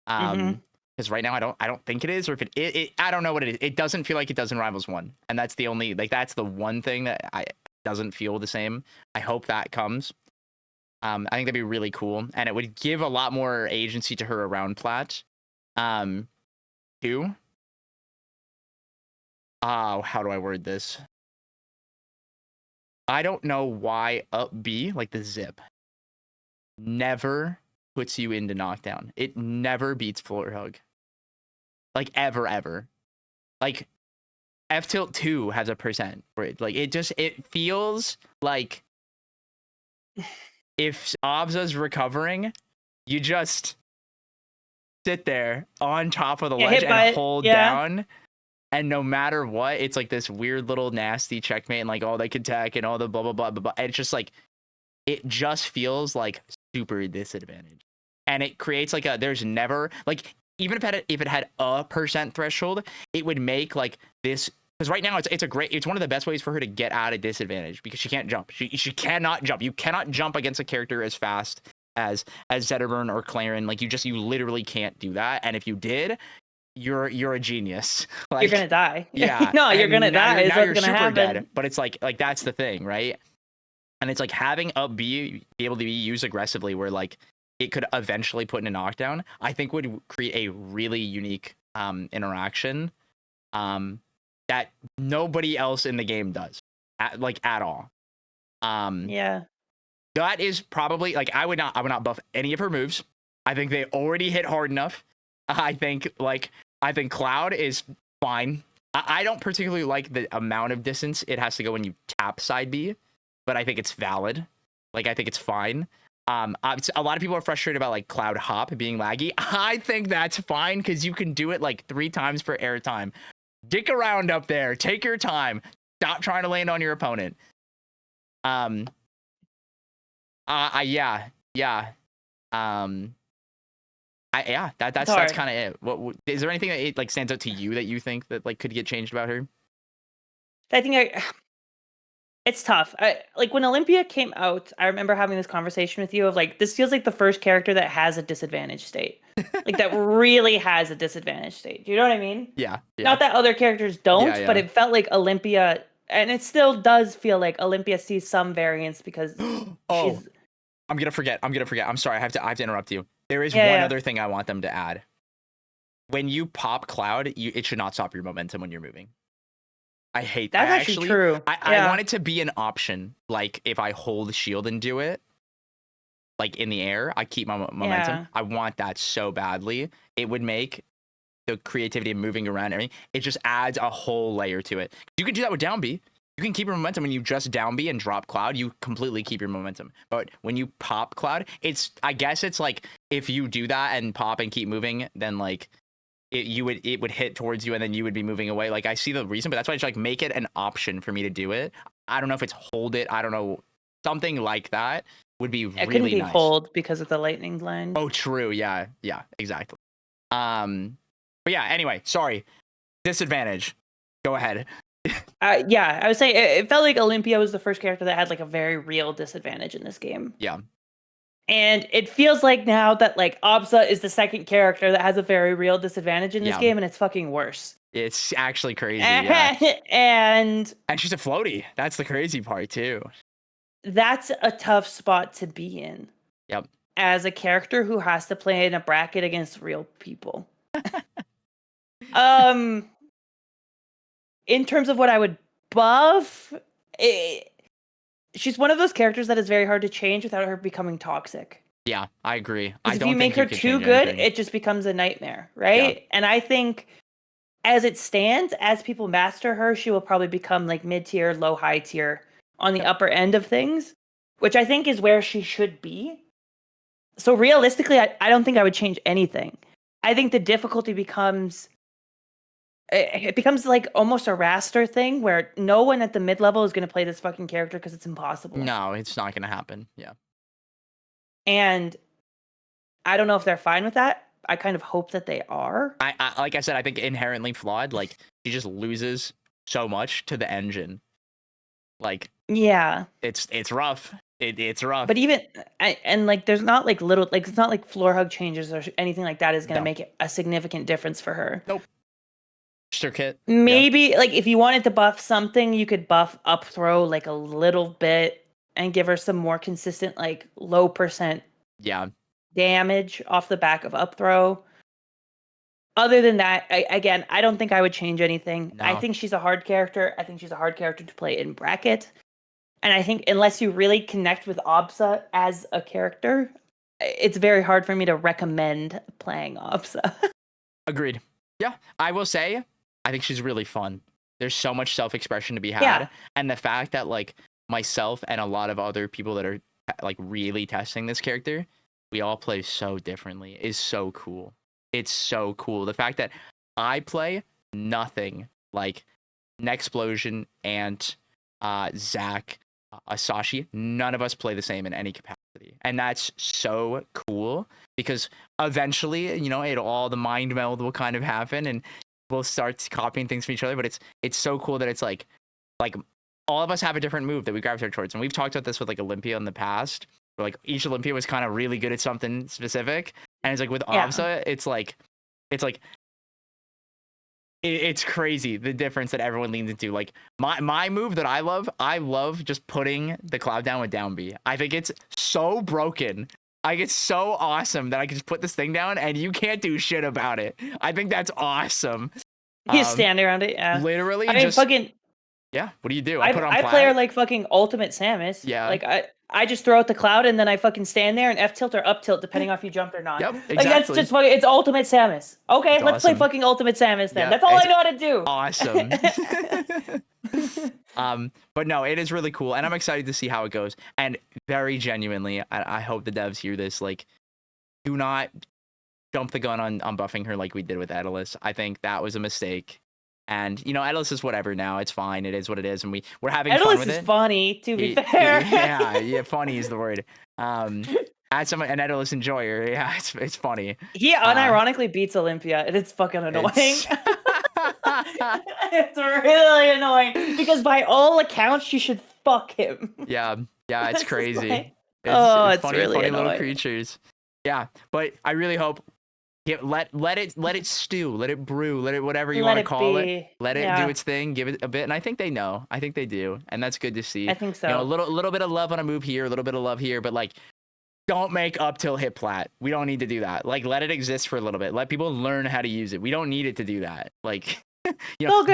Because right now I don't think it is, or if it I don't know what it is. It doesn't feel like it does in Rivals 1, and that's the only that's the one thing that doesn't feel the same. I hope that comes. I think that'd be really cool, and it would give a lot more agency to her around plat. 2. How do I word this? I don't know why up B, like the zip, never puts you into knockdown. It never beats floor hug. Like ever. Like F tilt 2 has a % for it. Like it feels like if Absa's recovering, you just sit there on top of the ledge and hold down. And no matter what, it's like this weird little nasty checkmate and like all they can tech and all the blah, blah, blah, blah, blah. And it's just like, it just feels like super disadvantage. And it creates like there's never, like, even if it had a % threshold, it would make like this, because right now it's one of the best ways for her to get out of disadvantage because she can't jump. She cannot jump. You cannot jump against a character as fast as Zetterburn or Claren. Like you literally can't do that. And if you did, you're a genius. Like, you're gonna die. Yeah. No, you're gonna die. Now you're super happen. Dead. But it's like that's the thing, right? And it's like having up B be able to be used aggressively where like it could eventually put in a knockdown, I think would create a really unique interaction that nobody else in the game does at all. Yeah. That is probably like I would not buff any of her moves. I think they already hit hard enough. I think Cloud is fine. I don't particularly like the amount of distance it has to go when you tap side B, but I think it's valid. Like I think it's fine. A lot of people are frustrated about like Cloud Hop being laggy. I think that's fine because you can do it like 3 times for airtime. Dick around up there. Take your time. Stop trying to land on your opponent. That's kind of it. What is there anything that it like stands out to you that you think that like could get changed about her? I think it's tough. Like when Olympia came out, I remember having this conversation with you of like, this feels like the first character that has a disadvantage state. Like that really has a disadvantage state. Do you know what I mean? Yeah. Not that other characters don't, but it felt like Olympia, and it still does feel like Olympia sees some variance because she's... I'm gonna forget. I'm sorry. I have to interrupt you. There is one other thing I want them to add. When you pop Cloud, it should not stop your momentum when you're moving. I hate that. That's actually true. I want it to be an option. Like if I hold shield and do it, like in the air, I keep my momentum. Yeah. I want that so badly. It would make the creativity of moving around everything. It just adds a whole layer to it. You can do that with down B. You can keep your momentum when you just down B and drop Cloud. You completely keep your momentum. But when you pop Cloud, I guess it's like if you do that and pop and keep moving, then like it would hit towards you and then you would be moving away. Like I see the reason, but that's why I just like make it an option for me to do it. I don't know if it's hold it. I don't know. Something like that would be really nice. It couldn't be hold because of the lightning line. Oh, true. Yeah, exactly. But yeah, anyway, sorry. Disadvantage. Go ahead. Yeah, I would say it felt like Olympia was the first character that had like a very real disadvantage in this game. Yeah. And it feels like now that like Absa is the second character that has a very real disadvantage in this Yeah. game, and it's fucking worse. It's actually crazy. Yeah. And And she's a floaty. That's the crazy part too. that's a tough spot to be in. Yep. As a character who has to play in a bracket against real people. In terms of what I would buff, she's one of those characters that is very hard to change without her becoming toxic. Yeah, I agree. Because if don't you make think her could too change good, anything. it just becomes a nightmare, right? Yeah. And I think as it stands, as people master her, she will probably become like mid-tier, low high tier on the upper end of things, which I think is where she should be. So realistically, I don't think I would change anything. I think the difficulty becomes it becomes like almost a raster thing where no one at the mid level is going to play this fucking character because it's impossible. No, it's not going to happen. Yeah. And I don't know if they're fine with that. I kind of hope that they are. I like I said, I think inherently flawed. Like she just loses so much to the engine. Like yeah, it's rough. It's rough. But even and like there's not like little like it's not like floor hug changes or anything like that is going to make it a significant difference for her. Nope. Just her kit. Maybe like if you wanted to buff something, you could buff up throw like a little bit and give her some more consistent like low percent damage off the back of up throw. Other than that, I don't think I would change anything. No. I think she's a hard character. I think she's a hard character to play in bracket. And I think unless you really connect with Absa as a character, it's very hard for me to recommend playing Absa. Agreed. Yeah, I will say, I think she's really fun. There's so much self-expression to be had. And the fact that like myself and a lot of other people that are like really testing this character, we all play so differently is so cool. It's so cool. The fact that I play nothing like Nexplosion and Zach, Asashi, none of us play the same in any capacity. And that's so cool because eventually, you know, the mind meld will kind of happen and we'll start copying things from each other. But it's so cool that it's like all of us have a different move that we gravitate towards. And we've talked about this with like Olympia in the past, where like each Olympia was kind of really good at something specific. And it's like with Absa, it's crazy the difference that everyone leans into. Like my move that I love just putting the cloud down with down B. I think it's so broken. Like it's so awesome that I can just put this thing down and you can't do shit about it. I think that's awesome. You stand around it, literally. I mean, fucking. Yeah, what do you do? I play her like fucking ultimate Samus. Yeah. Like I just throw out the cloud and then I fucking stand there and F tilt or up tilt depending on if you jumped or not. Yep, exactly. Like that's just fucking, it's ultimate Samus. Okay, let's play fucking ultimate Samus then. That's all I know how to do. Awesome. But no, it is really cool and I'm excited to see how it goes. And very genuinely, I hope the devs hear this. Like, do not jump the gun on buffing her like we did with Edelus. I think that was a mistake. And, you know, Edelus is whatever now. It's fine. It is what it is. And we're having fun with it. Edelus is funny, to be fair. Yeah, funny is the word. As an Edelus enjoyer, yeah, it's funny. He unironically beats Olympia, and it's fucking annoying. It's really annoying. Because by all accounts, you should fuck him. Yeah, it's crazy. Like, it's funny, really funny little creatures. Yeah, but I really hope let it stew, let it brew, let it whatever you want to call it. Let it do its thing, give it a bit, and I think they know. I think they do, and that's good to see. I think so. You know, a little bit of love on a move here, a little bit of love here, but like, don't make up till hit plat. We don't need to do that. Like, let it exist for a little bit. Let people learn how to use it. We don't need it to do that. Like, you know,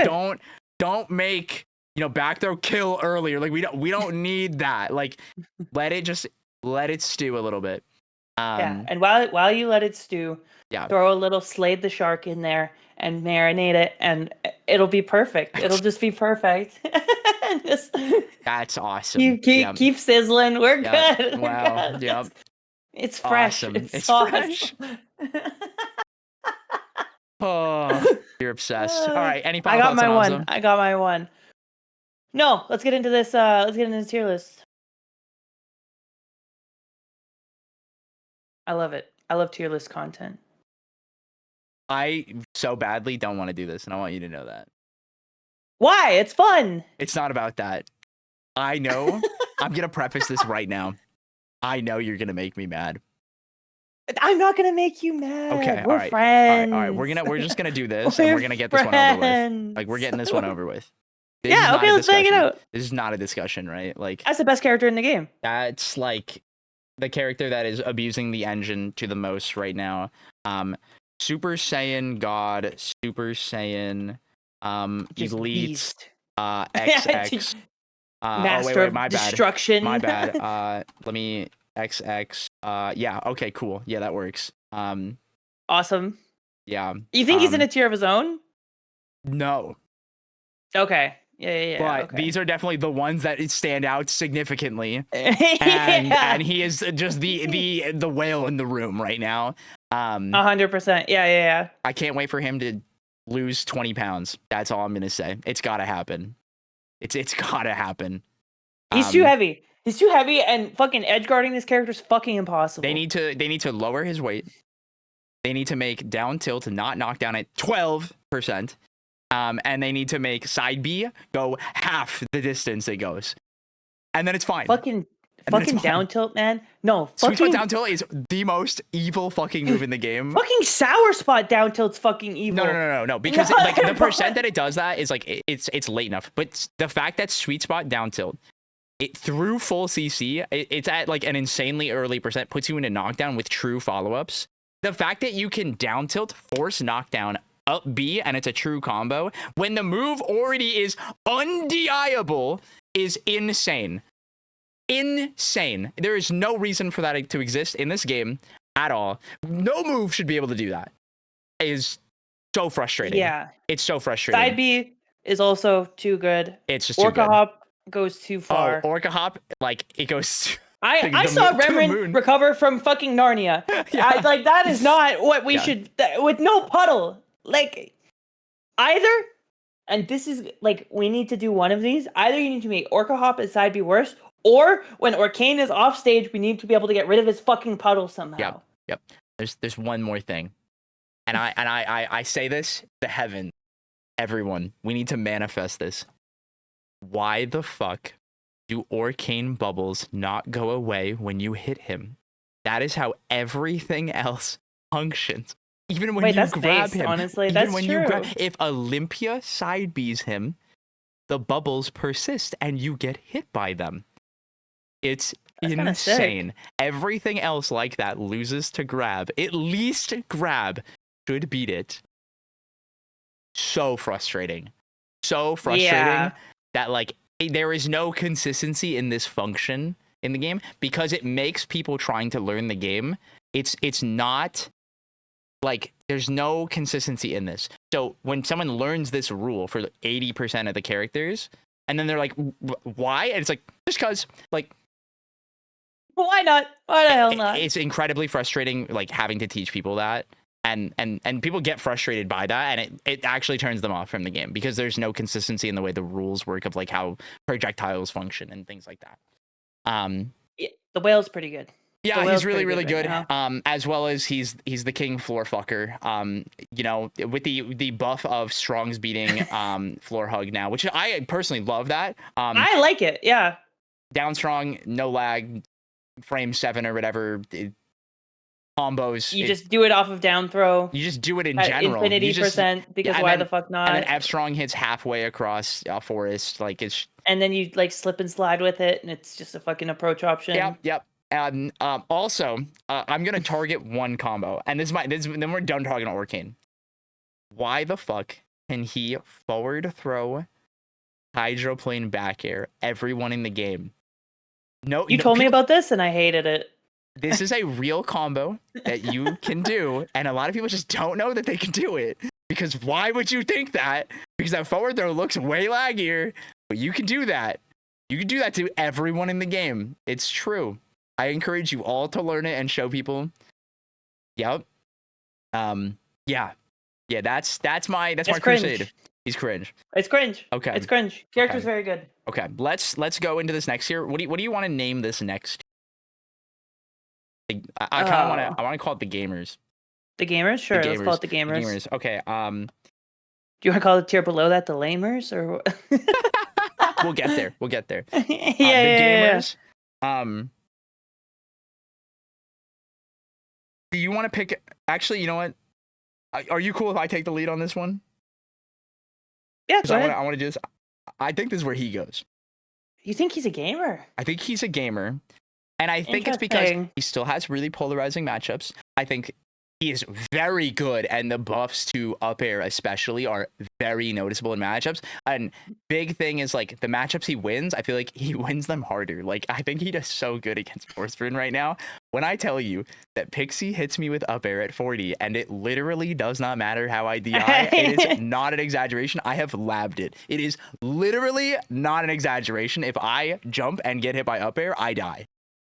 don't make back throw kill earlier. Like we don't need that. Like, let it stew a little bit. And while you let it stew, throw a little Slade the Shark in there and marinate it, and it'll be perfect. It'll just be perfect. That's awesome. Keep sizzling. We're good. Wow. Good. Yep. It's fresh. Awesome. It's fresh. Oh, you're obsessed. All right. Any final thoughts on Absa? I got my one. No, let's get into this. Let's get into the tier list. I love it. I love tier list content. I so badly don't want to do this, and I want you to know that. Why? It's fun. It's not about that. I know. I'm gonna preface this right now. I know you're gonna make me mad. I'm not gonna make you mad. Okay, We're all right, friends. all right. We're just gonna do this, and we're gonna get this one over with. Like, we're getting this one over with. This is Yeah, not okay, a let's bang it discussion. out. This is not a discussion, right? Like, That's the best character in the game. that's like the character that is abusing the engine to the most right now. Super Saiyan God, Super Saiyan, Just Elite, beast. XX. Master wait, of my bad. destruction. My bad. Let me XX. Yeah. Okay. Cool. Yeah, that works. Awesome. Yeah. You think he's in a tier of his own? No. Okay. Yeah. But Okay. these are definitely the ones that stand out significantly, Yeah. and he is just the whale in the room right now. 100%. Yeah. I can't wait for him to lose 20 pounds. That's all I'm gonna say. It's gotta happen. It's gotta happen. He's too heavy. He's too heavy, and fucking edge guarding this character is fucking impossible. They need to lower his weight. They need to make down tilt not knock down at 12%. And they need to make side B go half the distance it goes. And then it's fine. Fucking down tilt, man. No, Sweet spot down tilt is the most evil fucking move in the game. Fucking sour spot down tilt's fucking evil. No. Because like the percent that it does that is like it's late enough. But the fact that sweet spot down tilt, it through full CC, it's at like an insanely early percent, puts you into knockdown with true follow-ups. The fact that you can down tilt, force knockdown, up B, and it's a true combo when the move already is undeniable is insane. Insane. There is no reason for that to exist in this game at all. No move should be able to do that. It is so frustrating. Yeah. It's so frustrating. Side B is also too good. It's just too Orca good. Hop goes too far. Oh, Orca Hop, like it goes. I saw Remen recover from fucking Narnia. Yeah. Like that is not what we should with no puddle. Like either, and this is like we need to do one of these. Either you need to make Orca Hop and side B worse, or when Orcane is off stage, we need to be able to get rid of his fucking puddle somehow. Yep. There's one more thing, and I say this to heaven, everyone. We need to manifest this. Why the fuck do Orcane bubbles not go away when you hit him? That is how everything else functions. Even when you grab him, honestly, even that's when true. If Olympia side B's him, the bubbles persist and you get hit by them. It's insane. Everything else like that loses to grab. At least grab should beat it. So frustrating. That like there is no consistency in this function in the game because it makes people trying to learn the game. It's not like there's no consistency in this. So when someone learns this rule for 80% of the characters, and then they're like, why? And it's like, just because, like, why not? Why the hell not? It's incredibly frustrating, like having to teach people that, and people get frustrated by that, and it actually turns them off from the game because there's no consistency in the way the rules work of like how projectiles function and things like that. Yeah, the whale's pretty good. Yeah, he's really good. As well as he's the king floor fucker. You know, with the buff of Strong's beating floor hug now, which I personally love that. I like it. Yeah. Down strong, no lag, frame 7 or whatever. Combos. You just do it off of down throw. You just do it in general. Infinity percent because why the fuck not? And then F strong hits halfway across forest, like it's. And then you like slip and slide with it, and it's just a fucking approach option. Yep. And also, I'm gonna target one combo, and then we're done talking about Orcane. Why the fuck can he forward throw hydroplane back air everyone in the game? No, you told me about this, and I hated it. This is a real combo that you can do, and a lot of people just don't know that they can do it. Because why would you think that? Because that forward throw looks way laggier, but you can do that. You can do that to everyone in the game. It's true. I encourage you all to learn it and show people. Yep. Yeah. That's my cringe. crusade. He's cringe. It's cringe. Okay. It's cringe. Character's very good. Okay. Let's go into this next here. What do you want to name this next? I kind of want to call it the gamers. The gamers? Sure, The gamers. let's call it the gamers. Okay. Do you want to call the tier below that the lamers or? We'll get there. We'll get there. Yeah, The yeah. gamers. Do you want to pick? Actually, you know what? Are you cool if I take the lead on this one? Yeah, Because go ahead. I want to do this. I think this is where he goes. You think he's a gamer? I think he's a gamer. And I think it's because he still has really polarizing matchups. I think he is very good, and the buffs to up air especially are very noticeable in matchups. And big thing is like the matchups he wins, I feel like he wins them harder. Like I think he does so good against Forceburn right now. When I tell you that Pixie hits me with up air at 40 and it literally does not matter how I DI, it is not an exaggeration. I have labbed it. It is literally not an exaggeration. If I jump and get hit by up air, I die.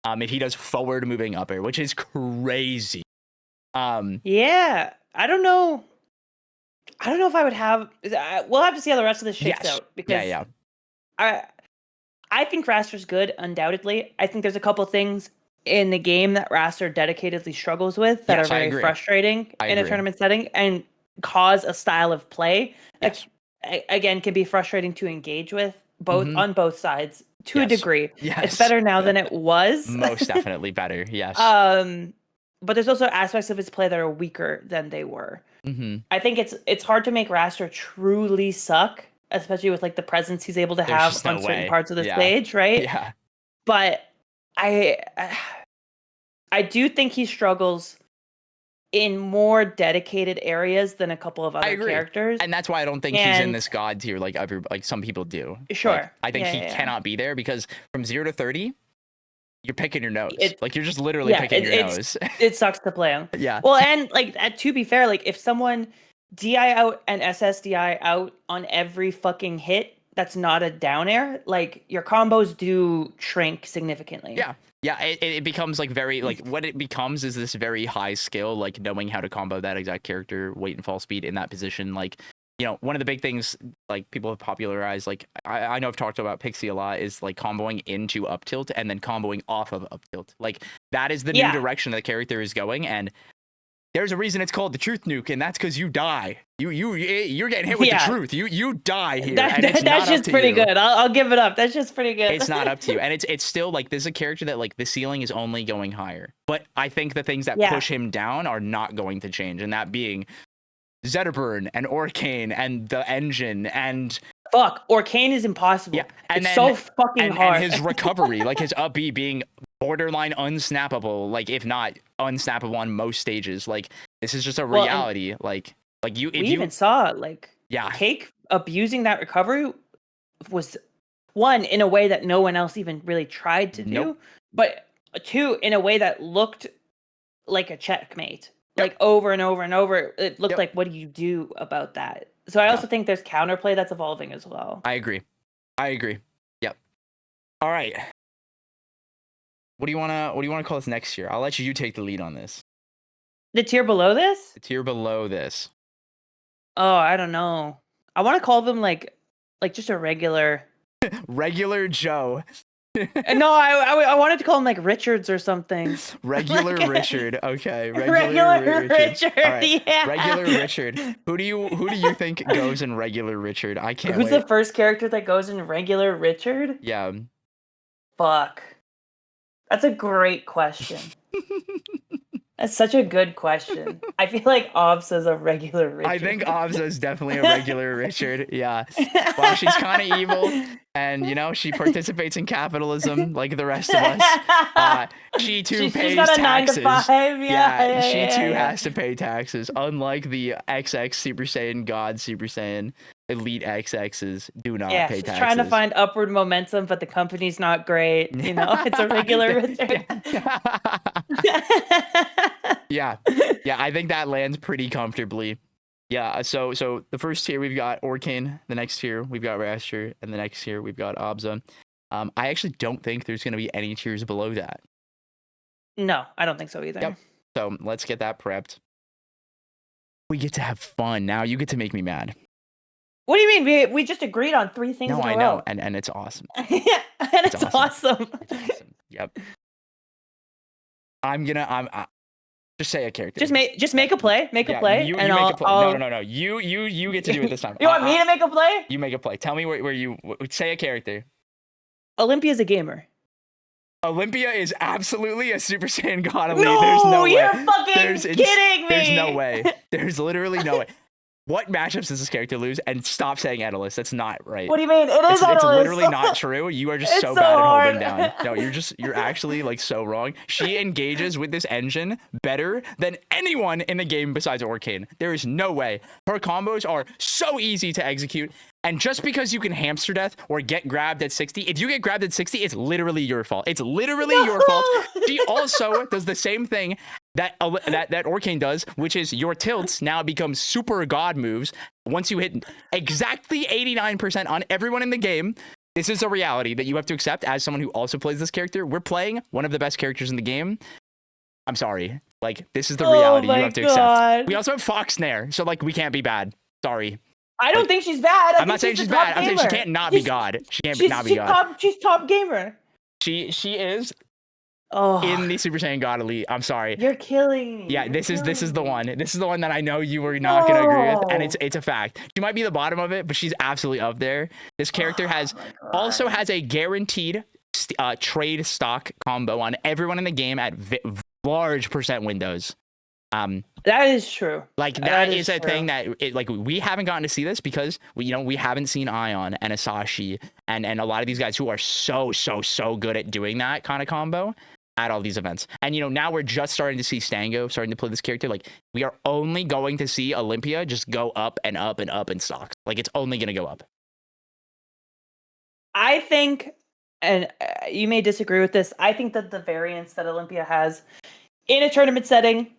If he does forward moving up air, which is crazy. Yeah, I don't know if I would have. We'll have to see how the rest of this shakes out because I think Raster's good, undoubtedly. I think there's a couple things in the game that Raster dedicatedly struggles with that are very frustrating in a tournament setting and cause a style of play that again can be frustrating to engage with on both sides to a degree. It's better now than it was. Most definitely better. Yes. But there's also aspects of his play that are weaker than they were. I think it's hard to make Raster truly suck, especially with like the presence he's able to have on certain parts of the stage, right? Yeah. But I do think he struggles in more dedicated areas than a couple of other characters. And that's why I don't think he's in this god tier like some people do. Sure. Like, I think he cannot be there because from 0 to 30, you're picking your nose. Like you're just literally picking your nose. It sucks to play him. Yeah. Well, and like to be fair, like if someone DI out and SSDI out on every fucking hit, that's not a down air. Like your combos do shrink significantly. Yeah. Yeah. It becomes like very like what it becomes is this very high skill, like knowing how to combo that exact character, weight and fall speed in that position. Like, you know, one of the big things like people have popularized, like I know I've talked about Pixie a lot, is like comboing into up tilt and then comboing off of up tilt. Like that is the new direction that the character is going, and there's a reason it's called the truth nuke, and that's because you die. You're getting hit with the truth. You die here. That's just pretty good. I'll give it up. That's just pretty good. It's not up to you, and it's still like this is a character that like the ceiling is only going higher. But I think the things that push him down are not going to change, and that being Zetterburn and Orcane and the engine and Orcane is impossible. Yeah, and it's so fucking hard. And his recovery, like his up B being borderline unsnappable, like if not unsnappable on most stages. Like this is just a reality. Like you, we even saw Cake abusing that recovery was one in a way that no one else even really tried to do, but two in a way that looked like a checkmate. Like over and over and over, it looked like, what do you do about that? So I also think there's counterplay that's evolving as well. I agree. Yep. All right. What do you wanna call this next year? I'll let you take the lead on this. The tier below this? The tier below this. Oh, I don't know. I want to call them like just a regular regular Joe. No, I wanted to call him like Richards or something. Regular Richard. Okay. Regular Richard. Right. Yeah. Regular Richard. Who do you think goes in regular Richard? I can't Who's the first character that goes in regular Richard? Yeah. Fuck. That's a great question. That's such a good question. I feel like Absa's a regular Richard. I think Absa's definitely a regular Richard. Yeah. Well, she's kind of evil, and you know she participates in capitalism like the rest of us. She too pays got a taxes. 9 to 5. Yeah, she too has to pay taxes. Unlike the XX Super Saiyan God Super Saiyan Elite XXs do not pay taxes. Trying to find upward momentum, but the company's not great. You know, it's a regular Richard. Yeah, I think that lands pretty comfortably. Yeah, so the first tier we've got Orcane, the next tier we've got Raster, and the next tier we've got Absa. I actually don't think there's going to be any tiers below that. No, I don't think so either. Yep. So let's get that prepped. We get to have fun now. You get to make me mad. What do you mean? We just agreed on 3 things. No, in a I row. know, and it's awesome. Yeah, and it's awesome. It's awesome. Yep. Just say a character. Just make a play. Make a Yeah, play. you and make I'll, a play. I'll... No. You get to do it this time. You want me to make a play? You make a play. Tell me where you say a character. Olympia's a gamer. Olympia is absolutely a Super Saiyan God Elite. No, There's no way. you're fucking kidding me. There's no way. There's literally no way. What matchups does this character lose? And stop saying Edelus. That's not right. What do you mean? It's literally not true. You are just It's so so bad hard. at holding down. No, you're actually like so wrong. She engages with this engine better than anyone in the game besides Orcane. There is no way. Her combos are so easy to execute. And just because you can hamster death or get grabbed at 60, if you get grabbed at 60, it's literally your fault. It's literally your fault. She also does the same thing that Orcane does, which is your tilts now become super god moves. Once you hit exactly 89% on everyone in the game, this is a reality that you have to accept as someone who also plays this character. We're playing one of the best characters in the game. I'm sorry. Like, this is the reality you have to accept. We also have Fox Snare, so like we can't be bad. Sorry. I don't think she's bad. I'm not saying she's bad. I'm saying she can't not be God. She can't not be God. She's top gamer. She is Oh, in the Super Saiyan God Elite. I'm sorry. You're killing me. Yeah, this is the one. This is the one that I know you were not gonna agree with, and it's a fact. She might be the bottom of it, but she's absolutely up there. This character has a guaranteed trade stock combo on everyone in the game at large percent windows. That is true. Like that is a thing that we haven't gotten to see this because we haven't seen Ion and Asashi and a lot of these guys who are so good at doing that kind of combo at all these events. And now we're just starting to see Stango starting to play this character. Like, we are only going to see Olympia just go up and up and up in stocks. Like, it's only going to go up. I think, and you may disagree with this, I think that the variance that Olympia has in a tournament setting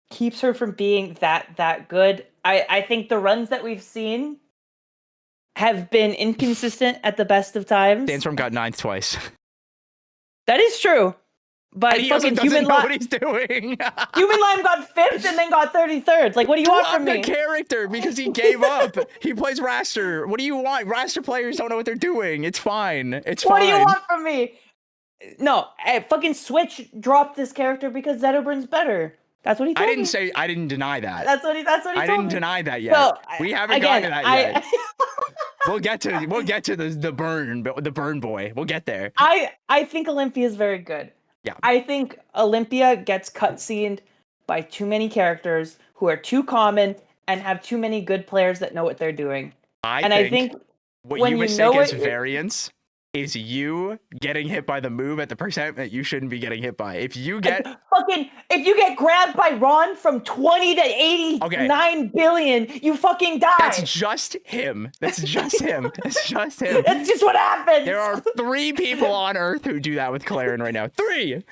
keeps her from being that good. I think the runs that we've seen have been inconsistent at the best of times. Sandstorm got 9th twice. That is true. But he fucking doesn't know what he's doing. Human Lime got 5th and then got 33rd. Like, what do you want from me? The character because he gave up. He plays Raster. What do you want? Raster players don't know what they're doing. It's fine. It's fine. What do you want from me? No, fucking Switch dropped this character because Zetoburn's better. That's what he told me. I didn't deny that. That's what he told me. I didn't deny that yet. So, we haven't gotten to that yet. We'll get to the burn boy. We'll get there. I think Olympia is very good. Yeah. I think Olympia gets cutscened by too many characters who are too common and have too many good players that know what they're doing. I think what you mistake as variance is you getting hit by the move at the percent that you shouldn't be getting hit by. If you get grabbed by Ron from 20 to 89 billion, you fucking die. That's just him. That's just him. That's just him. That's just what happens. There are 3 people on Earth who do that with Claren right now. 3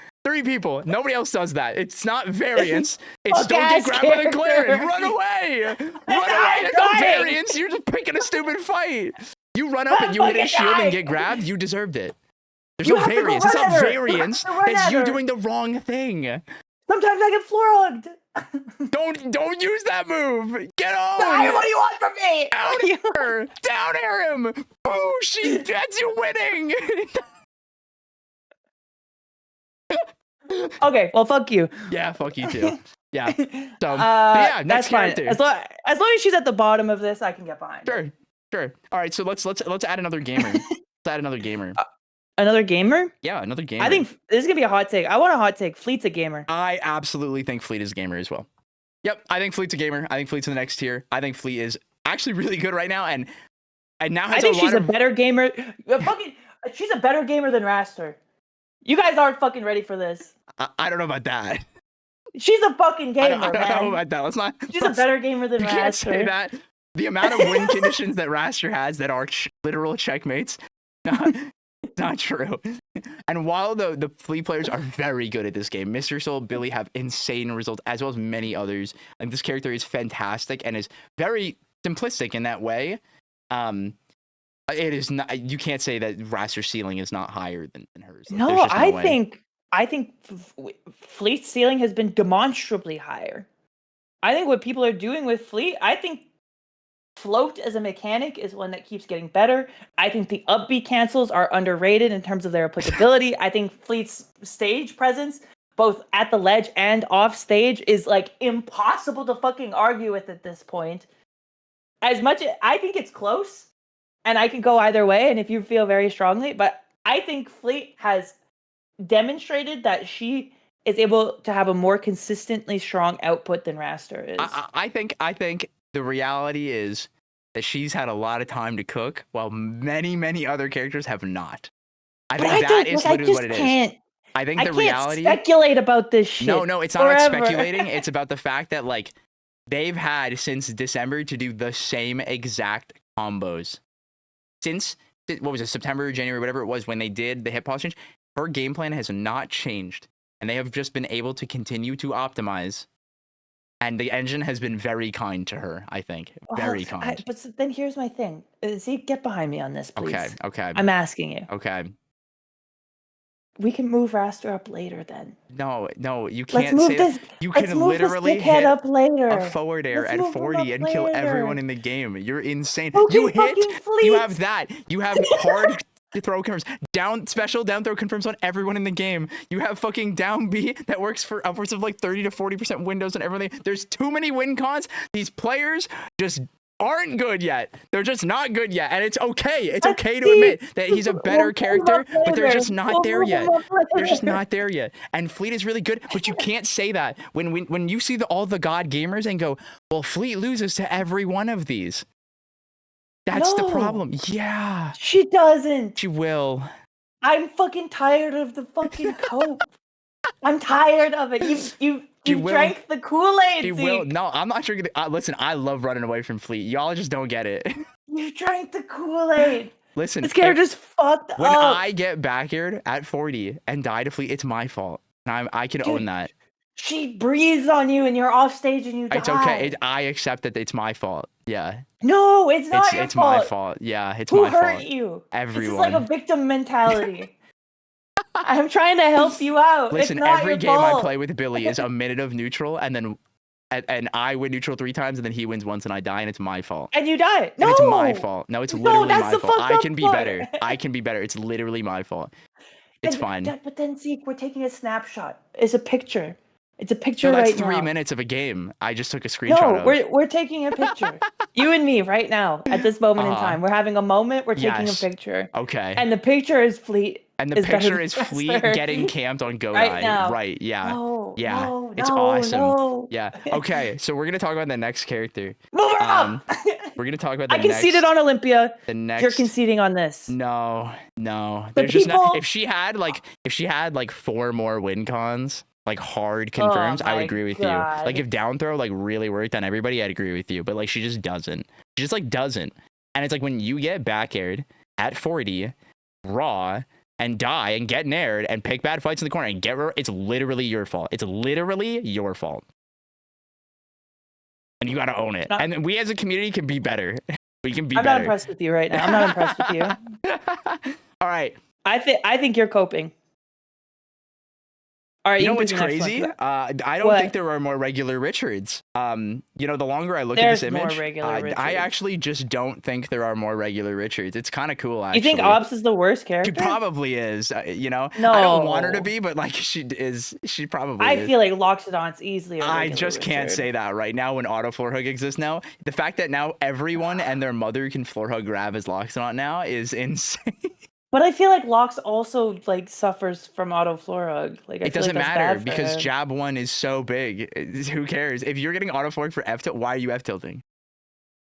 people. Nobody else does that. It's not variance. It's don't get grabbed by the Claren. Run away. Run away. There's no variance. You're just picking a stupid fight. You run up and you hit his shield and get grabbed, you deserved it. There's no variance. It's not variance. It's you doing the wrong thing. Sometimes I get floor hugged. Don't use that move. Get on. What do you want from me? Down air him. Boo, that's you winning. Okay, well, fuck you. Yeah, fuck you too. Yeah. So, yeah, next that's fine. character. As long as she's at the bottom of this, I can get behind. Sure. All right, so let's add another gamer. Let's add another gamer. Another gamer? Yeah, another gamer. I think this is gonna be a hot take. I want a hot take. Fleet's a gamer. I absolutely think Fleet is a gamer as well. Yep, I think Fleet's a gamer. I think Fleet's in the next tier. I think Fleet is actually really good right now, and now has she's a better gamer. She's a better gamer than Raster. You guys aren't fucking ready for this. I don't know about that. She's a fucking gamer, I don't know about that. Let's not. She's a better gamer than Raster. You can't say that. The amount of win conditions that Raster has that are literal checkmates, not true. And while the Fleet players are very good at this game, Mr. Soul, Billy have insane results, as well as many others. And this character is fantastic and is very simplistic in that way. It is not. You can't say that Raster's ceiling is not higher than hers. No, I think Fleet's ceiling has been demonstrably higher. I think what people are doing with Fleet, I think Float as a mechanic is one that keeps getting better. I think the up B cancels are underrated in terms of their applicability. I think Fleet's stage presence both at the ledge and off stage is like impossible to fucking argue with at this point. As much I think it's close, and I can go either way. And if you feel very strongly, but I think Fleet has demonstrated that she is able to have a more consistently strong output than Raster is. I think the reality is that she's had a lot of time to cook, while many other characters have not. I think that is literally what it is. I think the reality. I can't speculate about this shit. No, it's not about speculating. It's about the fact that like they've had since December to do the same exact combos. Since what was it, September, January, whatever it was when they did the hit pause change, her game plan has not changed, and they have just been able to continue to optimize. And the engine has been very kind to her, I think. Very kind. But then here's my thing. See, get behind me on this, please. Okay. I'm asking you. Okay. We can move Raster up later then. No, you can't say that. You can literally hit up later. a forward air at 40 and kill everyone in the game. You're insane. Okay, you hit, Fleet. you have that. You have hard throw confirms. Special down throw confirms on everyone in the game. You have fucking down B that works for upwards of like 30 to 40% windows and everything. There's too many win cons. These players just aren't good yet. They're just not good yet. And it's okay. It's okay to admit that he's a better character, but they're just not there yet. They're just not there yet. And Fleet is really good, but you can't say that when you see all the god gamers and go, well, Fleet loses to every one of these. That's the problem. Yeah. She doesn't. She will. I'm fucking tired of the fucking cope. I'm tired of it. You drank the Kool-Aid. She will. No, I'm not sure. Listen, I love running away from Fleet. Y'all just don't get it. You drank the Kool-Aid. Listen, this character's fucked up. When I get back aired at 40 and die to Fleet, it's my fault. And I can own that. She breathes on you and you're off stage and you die. It's okay. I accept that it's my fault. Yeah. No, it's not your fault. It's my fault. Yeah, it's my fault. Who hurt you? Everyone. This is like a victim mentality. I'm trying to help you out. Listen, it's not every your game fault. I play with Billy is a minute of neutral, and then I win neutral 3 times, and then he wins once, and I die, and it's my fault. And you die. No, and it's my fault. No, it's literally my fault. I can be better. I can be better. It's literally my fault. It's fine. But then, Zeke, we're taking a snapshot. It's a picture. It's a picture right now. That's 3 minutes of a game. I just took a screenshot of. We're taking a picture. You and me right now at this moment in time. We're having a moment. We're taking a picture. Okay. And the picture is Fleet. And the picture is Fleet getting camped on Go right now. Right, yeah. No, yeah. No, it's awesome. Yeah. Okay, so we're going to talk about the next character. Move her up! We're going to talk about the I conceded on Olympia. You're conceding on this. No. There's just not. If she had like 4 more win cons, like hard confirms, I would agree with you. Like if down throw like really worked on everybody, I'd agree with you. But like she just doesn't. She just like doesn't. And it's like when you get back aired at 40, raw, and die and get nared and pick bad fights in the corner and it's literally your fault. It's literally your fault. And you gotta own it. And we as a community can be better. We can be better. I'm not impressed with you right now. I'm not impressed with you. All right. I think you're coping. All right, you know what's crazy? I don't think there are more regular Richards. The longer I look at this image, I actually just don't think there are more regular Richards. It's kind of cool, actually. You think Absa is the worst character? She probably is. No. I don't want her to be, but like she is. She probably is. I feel like Loxodon's easily a regular I just can't say that right now when auto floor hug exists now. The fact that now everyone and their mother can floor hug grab as Loxodon now is insane. But I feel like Lox also like suffers from auto floor hug. Like it doesn't matter because jab 1 is so big. Who cares? If you're getting auto floor for F tilt, why are you F tilting?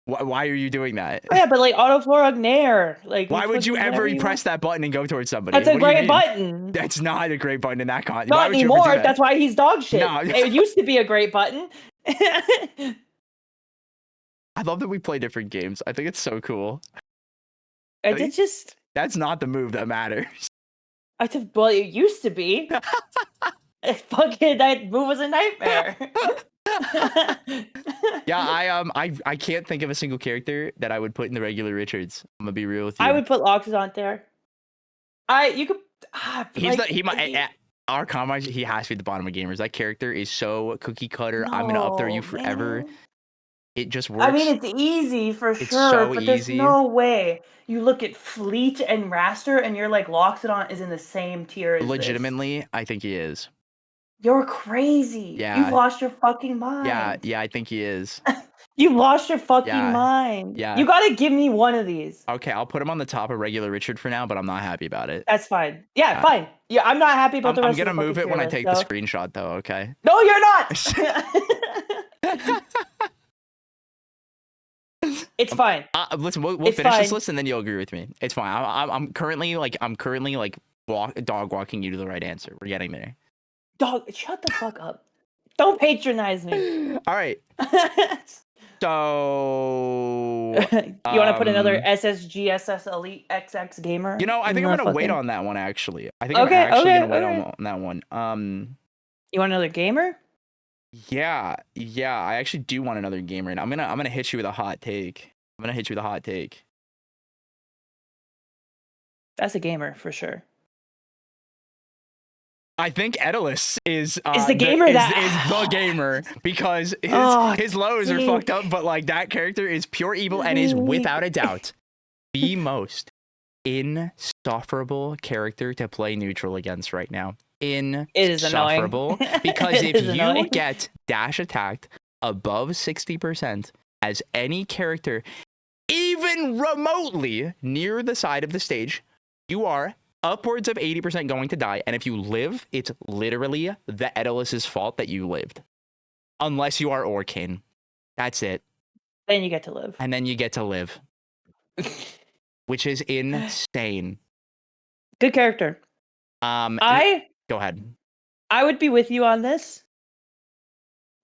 Why are you doing that? Oh, yeah, but like auto floor hug nair. Like why would you ever press that button and go towards somebody? That's a great button. That's not a great button in that con. Not anymore. That's why he's dog shit. No. It used to be a great button. I love that we play different games. I think it's so cool. It's just. That's not the move that matters. Well, it used to be. Fucking that move was a nightmare. Yeah, I can't think of a single character that I would put in the regular Richards. I'm gonna be real with you. I would put Loxodon there. You could. Our comrade, he has to be at the bottom of gamers. That character is so cookie cutter. No, I'm gonna up there you forever. Man. It just works. I mean, it's easy for sure, so but there's no way. You look at Fleet and Raster, and you're like, Loxodon is in the same tier as legitimately, I think he is. You're crazy. You've Yeah, lost your fucking mind. yeah. I think he is. You lost your fucking Yeah, mind. yeah. You gotta give me one of these. Okay, I'll put him on the top of regular Richard for now, but I'm not happy about it. That's fine. Yeah, Yeah. fine. Yeah, I'm not happy about the I'm rest of gonna the fucking move it tier when I list, take the so. screenshot, though. Okay. No, you're not. It's fine. Listen, we'll It's finish this fine. list and then you'll agree with me. It's fine. I'm currently like dog walking you to the right answer. We're getting there. Dog, shut the fuck up. Don't patronize me. All right. So You want to put another SSGSS Elite XX gamer? You know, I in think I'm the gonna wait fucking- on that one actually. I think I'm Okay, actually okay, gonna wait okay. on that one. You want another gamer? Yeah. I actually do want another gamer, and I'm gonna hit you with a hot take. That's a gamer for sure. I think Edalus is Is the gamer is that- the gamer because his lows are fucked up, but like that character is pure evil and is without a doubt the most insufferable character to play neutral against right now. Insufferable. Because if you get dash attacked above 60% as any character, even remotely near the side of the stage, you are upwards of 80% going to die. And if you live, it's literally the Edalus's fault that you lived. Unless you are Orcane. That's it. Then you get to live. And then you get to live. Which is insane. Good character. Go ahead. I would be with you on this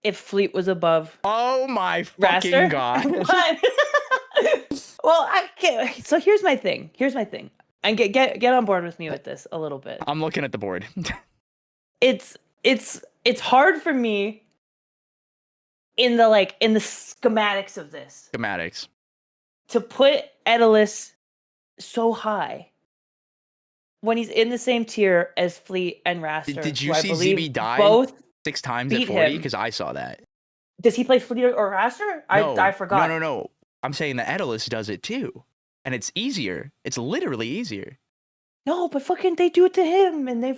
if Fleet was above. Oh my fucking Raster. god. Well, I can't. So here's my thing. And get on board with me with this a little bit. I'm looking at the board. It's hard for me in the schematics of this. Schematics. To put Edalus so high when he's in the same tier as Fleet and Raster. Did you see ZB die both 6 times at 40? Because I saw that. Does he play Fleet or Raster? No, I forgot. No. I'm saying that Edalus does it too. And it's easier. It's literally easier. No, but fucking they do it to him, and they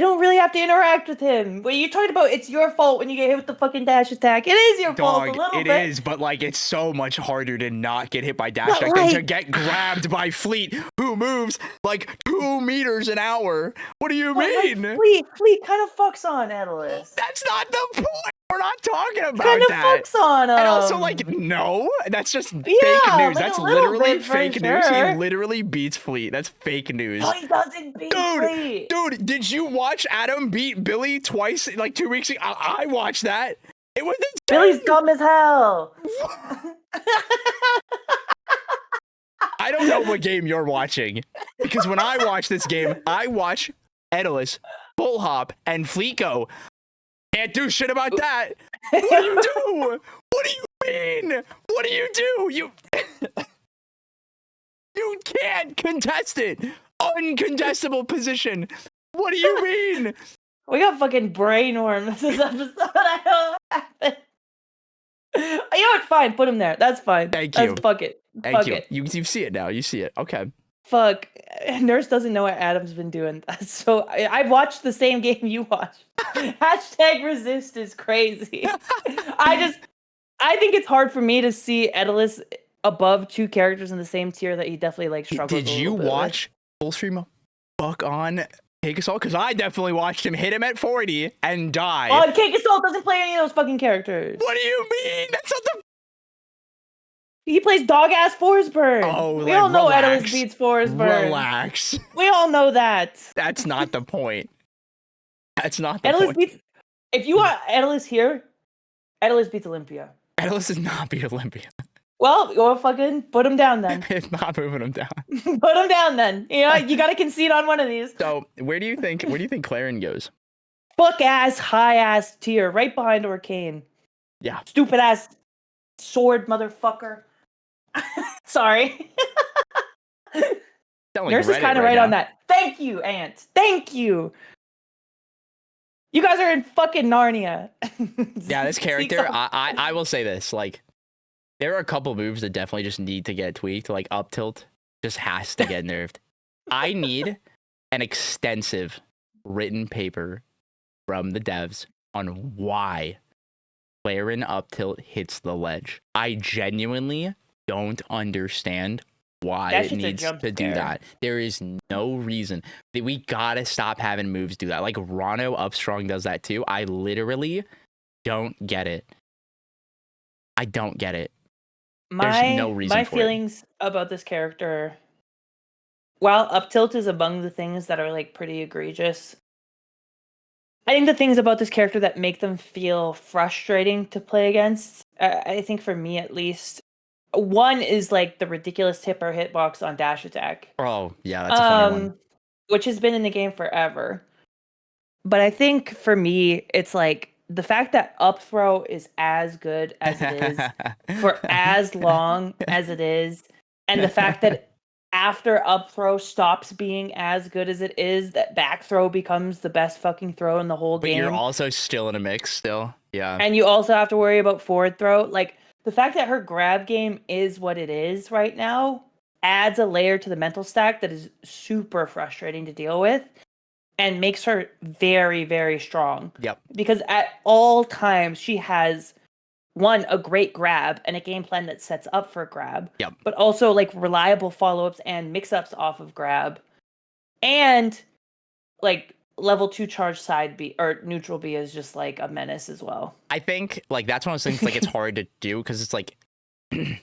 don't really have to interact with him. What are you talking about? It's your fault when you get hit with the fucking dash attack. It is your fault a little bit. It is, but like it's so much harder to not get hit by dash attack than to get grabbed by Fleet, who moves like 2 meters an hour. What do you mean? Like, Fleet kind of fucks on Edalus. That's not the point. We're not talking about kind of that. Fucks on him. And also, like, no, that's just fake news. Like that's literally fake news. Sure. He literally beats Fleet. That's fake news. No, he doesn't beat Fleet. Dude, did you watch Adam beat Billy twice, like 2 weeks ago? I watched that. It was insane. Billy's dumb as hell. I don't know what game you're watching, because when I watch this game, I watch Edalus, Bull Hop, and Fleet go, can't do shit about that. What do you do? What do you mean? What do you do? You can't contest it. Uncontestable position. What do you mean? We got fucking brainworms this episode. I don't know what happened. You know what? Fine. Put him there. That's fine. Thank you. Fuck it. Thank you. You see it now. You see it. Okay. Fuck. Nurse doesn't know what Adam's been doing. So I've watched the same game you watched. Hashtag resist is crazy. I think it's hard for me to see Edalus above 2 characters in the same tier that he definitely like struggles. Did you watch full stream fuck on Cake Assault? Because I definitely watched him hit him at 40 and die. Oh, Cake Assault doesn't play any of those fucking characters. What do you mean? That's not the. He plays dog ass Forsberg. Oh, we all know Edalus beats Forsberg. Relax. We all know that. That's not the point. That's not the point. Beats. If you want Edalus here, Edalus beats Olympia. Edalus does not beat Olympia. Well, you'll fucking put him down then. It's not moving him down. Put him down then. You know, you gotta concede on one of these. So where do you think Claren goes? Fuck ass, high ass tier, right behind Orcane. Yeah. Stupid ass sword motherfucker. Sorry. Nurse is kind of right on that. Thank you, Ant. Thank you. You guys are in fucking Narnia. Yeah, this character, I will say this, like, there are a couple moves that definitely just need to get tweaked, like up tilt just has to get nerfed. I need an extensive written paper from the devs on why Laren up tilt hits the ledge. I genuinely don't understand why That it shit's a needs jump to do scare. that. There is no reason. We gotta stop having moves do that. Like Rano up strong does that too. I literally don't get it. I don't get it. There's no reason My for it. feelings about this character, while up tilt is among the things that are like pretty egregious, I think the things about this character that make them feel frustrating to play against, I think for me at least, one is like the ridiculous tipper hitbox on dash attack. Oh, yeah, that's a funny one. Which has been in the game forever. But I think for me, it's like the fact that up throw is as good as it is for as long as it is, and the fact that after up throw stops being as good as it is, that back throw becomes the best fucking throw in the whole But game. you're also still in a mix still. Yeah. And you also have to worry about forward throw. Like the fact that her grab game is what it is right now adds a layer to the mental stack that is super frustrating to deal with and makes her very, very strong. Yep. Because at all times she has one, a great grab and a game plan that sets up for grab. Yep. But also like reliable follow-ups and mix-ups off of grab. And like level 2 charge side B or neutral B is just like a menace as well. I think like that's one of those things like it's hard to do because it's like when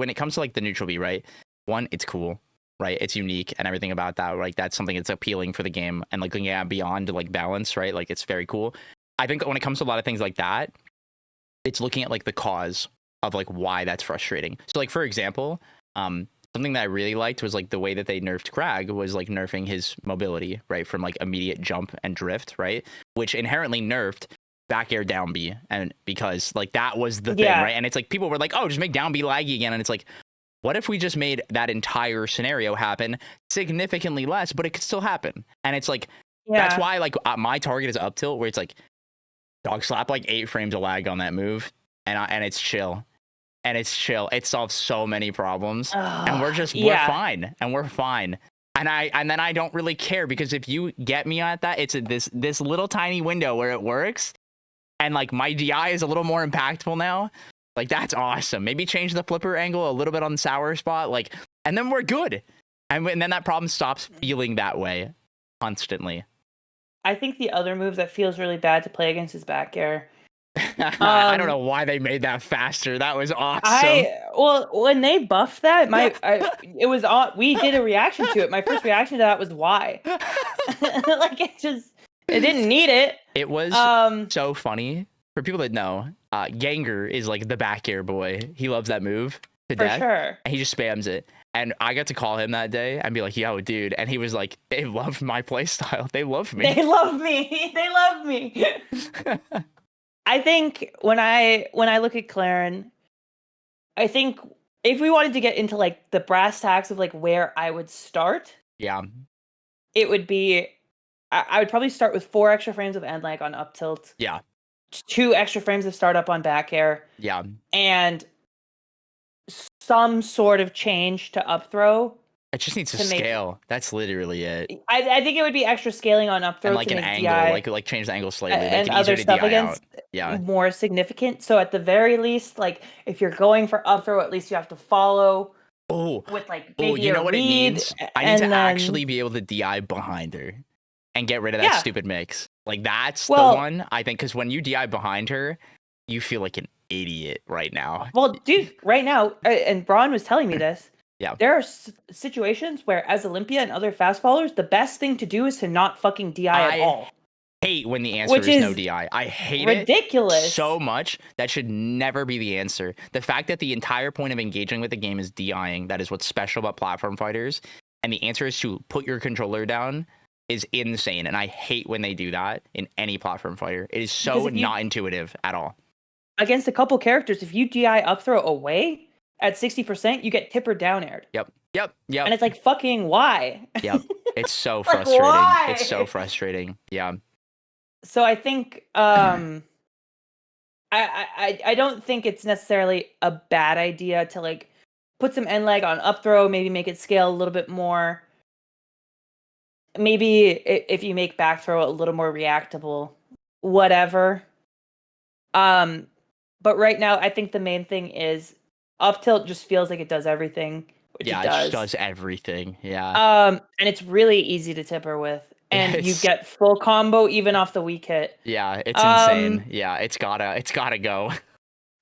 it comes to like the neutral B, right? One, it's cool, right? It's unique and everything about that. Like that's something that's appealing for the game and like looking at beyond like balance, right? Like it's very cool. I think when it comes to a lot of things like that, it's looking at like the cause of like why that's frustrating. So like for example, something that I really liked was like the way that they nerfed Crag was like nerfing his mobility, right? From like immediate jump and drift, right? Which inherently nerfed back air down B. And because like that was the thing, right? And it's like people were like, oh, just make down B laggy again. And it's like, what if we just made that entire scenario happen significantly less, but it could still happen? And it's like, that's why like my target is up tilt where it's like dog slap like 8 frames of lag on that move. And it's chill. And it's chill. It solves so many problems, and we're fine, and we're fine. And then I don't really care because if you get me at that, it's this little tiny window where it works, and like my DI is a little more impactful now. Like that's awesome. Maybe change the flipper angle a little bit on the sour spot, like, and then we're good. And then that problem stops feeling that way constantly. I think the other move that feels really bad to play against is back air. I don't know why they made that faster. That was awesome. Well, when they buffed that, it was we did a reaction to it. My first reaction to that was why. Like it didn't need it. It was so funny. For people that know, Gengar is like the back air boy. He loves that move to death. For sure. And he just spams it. And I got to call him that day and be like, yo, dude. And he was like, they love my playstyle. They love me. They love me. They love me. I think when I look at Claren, I think if we wanted to get into like the brass tacks of like where I would start, it would be I would probably start with 4 extra frames of end lag on up tilt. 2 extra frames of startup on back air. And some sort of change to up throw. It just needs to scale. That's literally it. I think it would be extra scaling on up throw and like to an make angle, DI, like change the angle slightly, and other stuff against more significant. So at the very least, like if you're going for up throw, at least you have to follow. With like maybe you know what it needs? I need to actually be able to DI behind her and get rid of that stupid mix. Like that's the one I think, because when you DI behind her, you feel like an idiot right now. Well, dude, right now, and Braun was telling me this. There are situations where, as Olympia and other fast followers, the best thing to do is to not fucking DI at all. I hate when the answer is no DI. I hate ridiculous. It so much. That should never be the answer. The fact that the entire point of engaging with the game is DIing, that is what's special about platform fighters, and the answer is to put your controller down, is insane. And I hate when they do that in any platform fighter. It is so not intuitive at all. Against a couple characters, if you DI up throw away at 60%, you get tipper down aired. Yep. And it's like, fucking why? Yep. It's so frustrating. Why? It's so frustrating. Yeah. So I think I don't think it's necessarily a bad idea to like put some end lag on up throw, maybe make it scale a little bit more. maybe if you make back throw a little more reactable, whatever. But right now, I think the main thing is up tilt just feels like it does everything, which Yeah, it it just does. does everything. Yeah. And it's really easy to tipper with, and you It's get full combo even off the weak hit. yeah, it's Um, insane. Yeah, it's gotta go.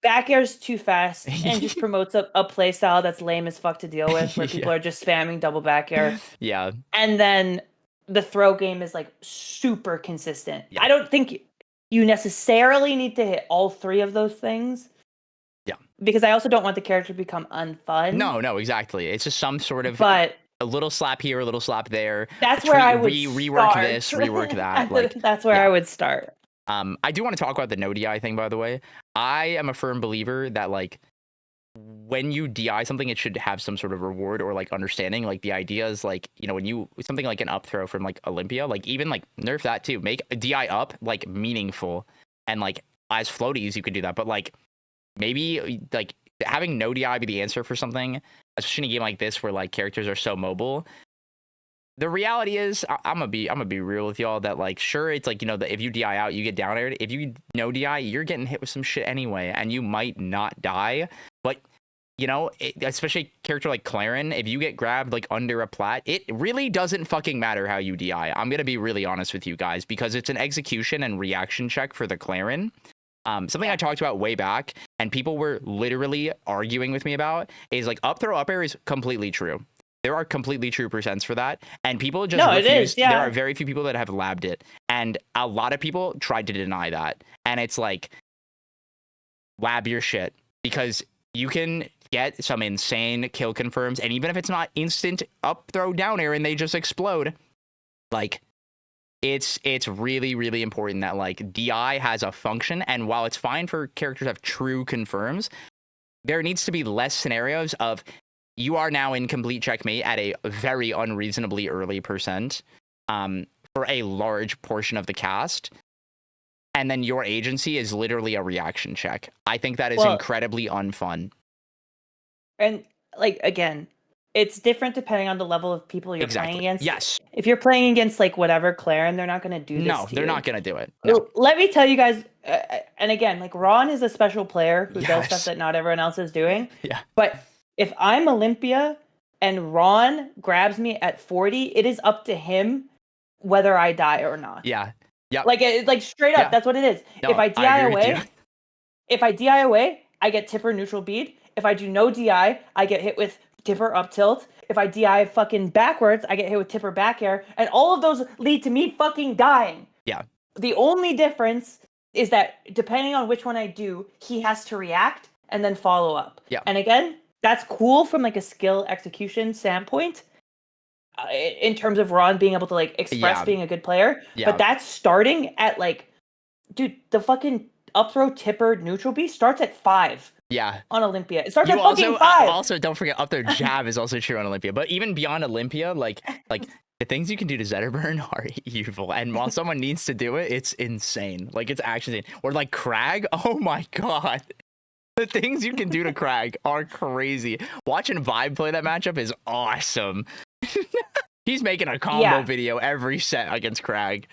Back air's too fast and just promotes a play style that's lame as fuck to deal with, where people Yeah. are just spamming double back air. Yeah. And then the throw game is like super consistent. Yeah. I don't think you necessarily need to hit all three of those things. Yeah. Because I also don't want the character to become unfun. No, exactly. It's just some sort of But a little slap here, a little slap there. that's where I would Rework start. this, rework that. Like, That's where yeah. I would start. I do want to talk about the no DI thing, by the way. I am a firm believer that like when you DI something, it should have some sort of reward or like understanding. Like the idea is like, you know, when you something like an up throw from like Olympia, like even like nerf that too. Make a DI up like meaningful, and like as floaties you could do that. But like maybe like having no DI be the answer for something, especially in a game like this where like characters are so mobile. The reality is, I'm gonna be real with y'all that like, sure, it's like, you know, that if you DI out, you get down aired. If you no DI, you're getting hit with some shit anyway, and you might not die. But you know, especially a character like Clarin, if you get grabbed like under a plat, it really doesn't fucking matter how you DI. I'm gonna be really honest with you guys because it's an execution and reaction check for the Clarin. Something I talked about way back, and people were literally arguing with me about, is like up throw up air is completely true. There are completely true percents for that, and people just refuse. It is, yeah. There are very few people that have labbed it, and a lot of people tried to deny that. And it's like, lab your shit, because you can get some insane kill confirms, and even if it's not instant up throw down air and they just explode, like it's really, really important that like DI has a function. And while it's fine for characters to have true confirms, there needs to be less scenarios of you are now in complete checkmate at a very unreasonably early percent for a large portion of the cast, and then your agency is literally a reaction check. I think that is incredibly unfun. And like, again, it's different depending on the level of people you're playing against. Yes. If you're playing against like whatever Clarin, they're not going to do this. No, to they're you. not going to do it. No. Let me tell you guys, and again, like Ron is a special player who does stuff that not everyone else is doing. Yeah. But if I'm Olympia and Ron grabs me at 40, it is up to him whether I die or not. Yeah. Yeah. Like straight up, that's what it is. No, if I DI away, I get tipper neutral bead. If I do no DI, I get hit with tipper up tilt. If I DI fucking backwards, I get hit with tipper back air. And all of those lead to me fucking dying. Yeah. The only difference is that depending on which one I do, he has to react and then follow up. Yeah. And again, that's cool from like a skill execution standpoint. In terms of Ron being able to like express being a good player. Yeah. But that's starting at like, dude, the fucking up throw tipper neutral beast starts at 5. Yeah. On Olympia. It starts at fucking 5. Also, don't forget, up there jab is also true on Olympia. But even beyond Olympia, like the things you can do to Zetterburn are evil. And while someone needs to do it, it's insane. Like, it's actually insane. Or like Crag, oh my god. The things you can do to Crag are crazy. Watching Vibe play that matchup is awesome. He's making a combo video every set against Crag.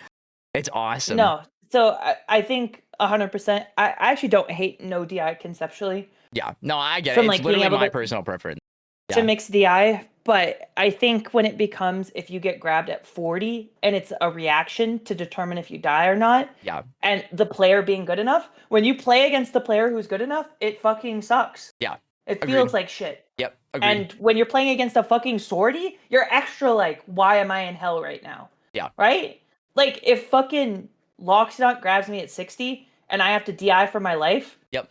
It's awesome. No, so I think 100%. I actually don't hate no DI conceptually. Yeah, no, I get it. It's like literally my personal preference. To mix DI, but I think when it becomes, if you get grabbed at 40 and it's a reaction to determine if you die or not, and the player being good enough, when you play against the player who's good enough, it fucking sucks. Yeah. It feels like shit. Yep. Agreed. And when you're playing against a fucking swordy, you're extra like, why am I in hell right now? Yeah. Right? Like, if fucking Lockstunt grabs me at 60 and I have to DI for my life. Yep.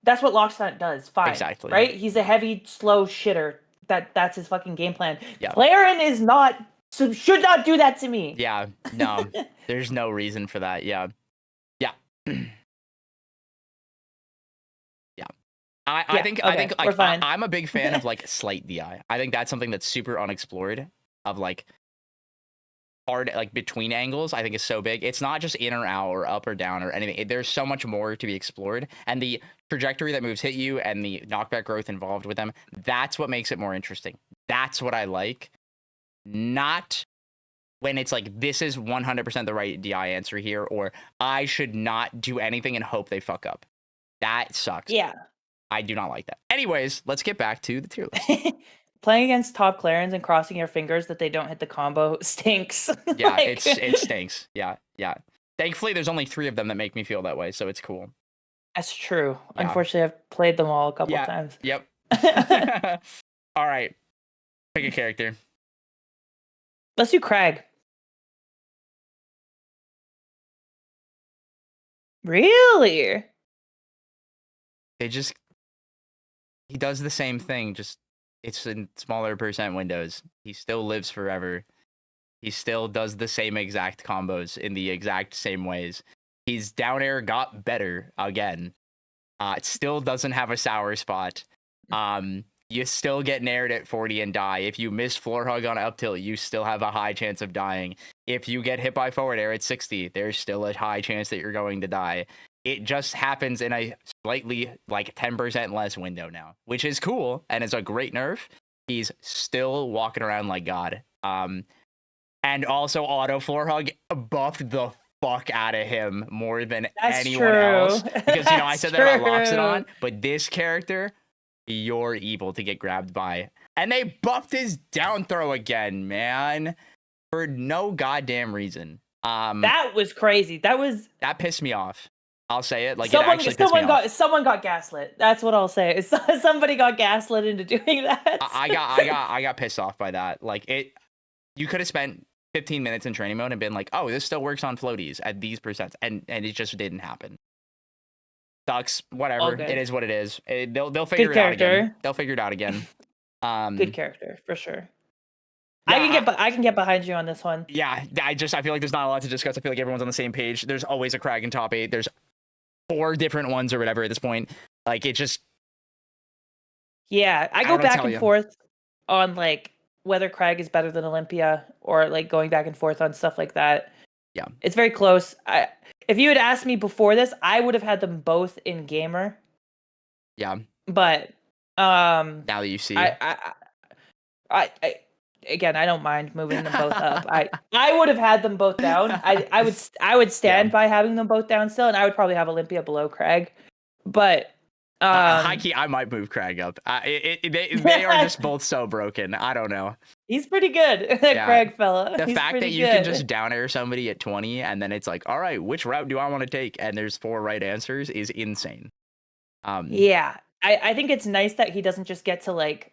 That's what Lockstunt does. Fine. Exactly. Right? He's a heavy, slow shitter. That's his fucking game plan. Yeah. Clarin is not, so should not do that to me. Yeah. No. There's no reason for that. Yeah. Yeah. I think like, I'm a big fan of like slight DI. I think that's something that's super unexplored, of like hard, like between angles. I think is so big. It's not just in or out or up or down or anything. There's so much more to be explored, and the trajectory that moves hit you and the knockback growth involved with them, that's what makes it more interesting. That's what I like. Not when it's like, this is 100% the right DI answer here, or I should not do anything and hope they fuck up. That sucks. Yeah. I do not like that. Anyways, let's get back to the tier list. Playing against top Clarence and crossing your fingers that they don't hit the combo stinks. Yeah, it stinks. Yeah. Thankfully, there's only 3 of them that make me feel that way, so it's cool. That's true. Yeah. Unfortunately, I've played them all a couple times. Yep. All right. Pick a character. Let's do Craig. Really? He does the same thing, just it's in smaller percent windows. He still lives forever. He still does the same exact combos in the exact same ways. His down air got better again. It still doesn't have a sour spot. You still get nared at 40 and die. If you miss floor hug on up tilt, you still have a high chance of dying. If you get hit by forward air at 60, there's still a high chance that you're going to die. It just happens in a slightly like 10% less window now, which is cool and it's a great nerf. He's still walking around like God. And also auto floor hug buffed the fuck out of him more than anyone else. Because I said that about Loxodon, but this character, you're evil to get grabbed by. And they buffed his down throw again, man, for no goddamn reason. That was crazy. That pissed me off. I'll say it. Like someone got gaslit. That's what I'll say. Somebody got gaslit into doing that. I got pissed off by that. Like you could have spent 15 minutes in training mode and been like, oh, this still works on floaties at these percents, and it just didn't happen. Sucks. Whatever. It is what it is. They'll figure it out again. They'll figure it out again. Good character for sure. Yeah, I can get behind you on this one. Yeah, I feel like there's not a lot to discuss. I feel like everyone's on the same page. There's always a Crag in top 8. There's 4 different ones or whatever at this point. Like it just. Yeah, I go back and forth on like whether Crag is better than Olympia or like going back and forth on stuff like that. Yeah, it's very close. If you had asked me before this, I would have had them both in gamer. Yeah, but now that you see, I again, I don't mind moving them both up. I would have had them both down. I would stand by having them both down still, and I would probably have Olympia below Crag. But high key, I might move Crag up. They are just both so broken. I don't know. He's pretty good, Crag fella. The fact that you can just down air somebody at 20, and then it's like, all right, which route do I want to take? And there's 4 right answers is insane. Yeah, I think it's nice that he doesn't just get to like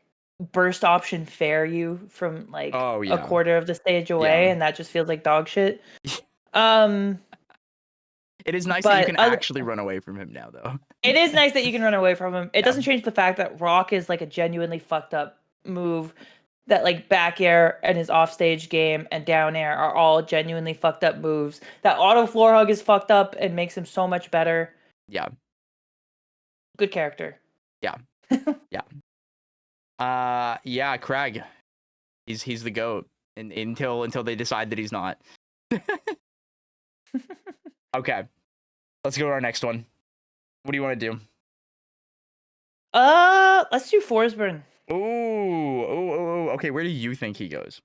burst option fair you from like a quarter of the stage away, and that just feels like dog shit. It is nice that you can actually run away from him now, though. It is nice that you can run away from him. It doesn't change the fact that Rock is like a genuinely fucked up move. That like back air and his offstage game and down air are all genuinely fucked up moves. That auto floor hug is fucked up and makes him so much better. Yeah. Good character. Yeah. Yeah, Crag. He's the GOAT until they decide that he's not. Okay. Let's go to our next one. What do you want to do? Let's do Forsburn. Ooh. Okay, where do you think he goes?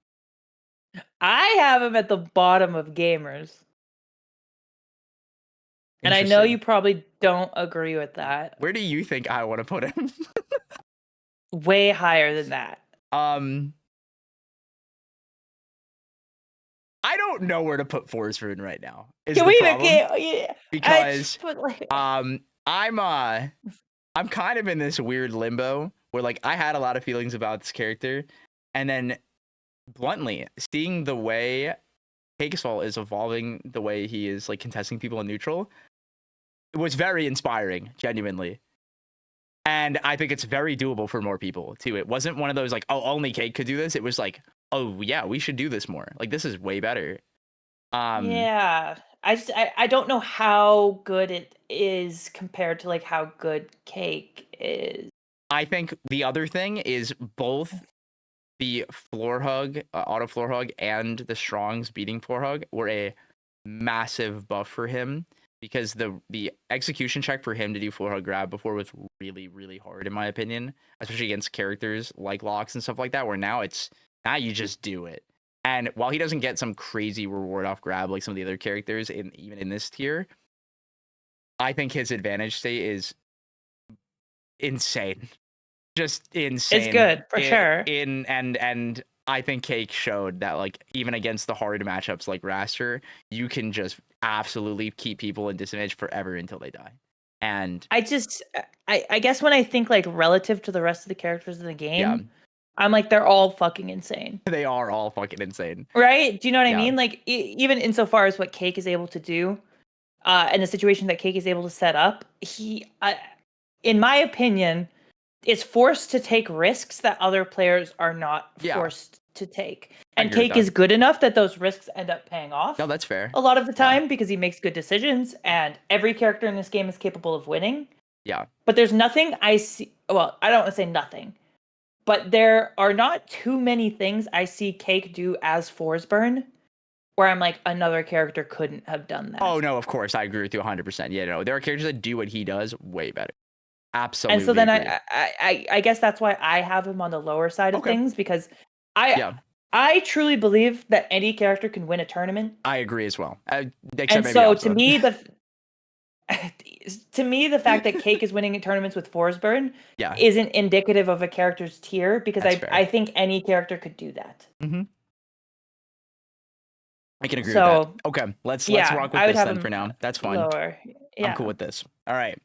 I have him at the bottom of gamers. And I know you probably don't agree with that. Where do you think I want to put him? Way higher than that. I don't know where to put Forsburn right now. Because I'm kind of in this weird limbo where like I had a lot of feelings about this character, and then bluntly seeing the way Hakesfall is evolving, the way he is like contesting people in neutral, it was very inspiring, genuinely. And I think it's very doable for more people too. It wasn't one of those like, oh, only Cake could do this. It was like, oh yeah, we should do this more. Like this is way better. Yeah. I don't know how good it is compared to like how good Cake is. I think the other thing is both the floor hug, auto floor hug, and the Strong's beating floor hug were a massive buff for him, because the execution check for him to do floor hug grab before was really, really hard in my opinion, especially against characters like Locks and stuff like that, where now you just do it. And while he doesn't get some crazy reward off grab like some of the other characters even in this tier, I think his advantage state is insane. Just insane. It's good for sure. And I think Cake showed that like even against the hard matchups like Raster, you can just absolutely keep people in disadvantage forever until they die. And I guess when I think like relative to the rest of the characters in the game, I'm like they're all fucking insane. They are all fucking insane, right? Do you know what I mean? Like even insofar as what Cake is able to do, and the situation that Cake is able to set up, he, in my opinion, is forced to take risks that other players are not forced to take. And Cake is good enough that those risks end up paying off. No, that's fair. A lot of the time because he makes good decisions, and every character in this game is capable of winning. Yeah. But there's nothing I see. Well, I don't want to say nothing, but there are not too many things I see Cake do as Forsburn where I'm like, another character couldn't have done that. Oh, no, of course. I agree with you 100%. Yeah, no, there are characters that do what he does way better. Absolutely. And so then I guess that's why I have him on the lower side of things, because I truly believe that any character can win a tournament. I agree as well. And so to me, the fact that Cake is winning tournaments with Forsburn isn't indicative of a character's tier, because I think any character could do that. Mm-hmm. I can agree with that. Okay, let's rock with this then for now. That's fine. Lower. Yeah. I'm cool with this. All right.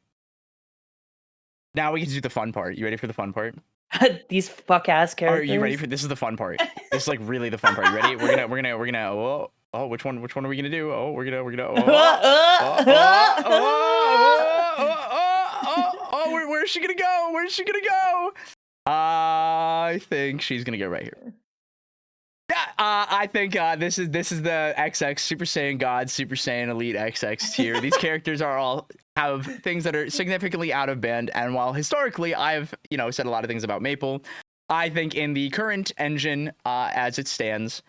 Now we can do the fun part. You ready for the fun part? These fuck ass characters. Are you ready for this? Is the fun part. This is like really the fun part. You ready? We're gonna. Oh, which one are we gonna do? Oh, we're gonna. Where's she gonna go? Where's she gonna go? I think she's gonna go right here. Yeah, I think this is the XX Super Saiyan God, Super Saiyan Elite XX tier. These characters are all have things that are significantly out of band, and while historically I've said a lot of things about Maple, I think in the current engine as it stands,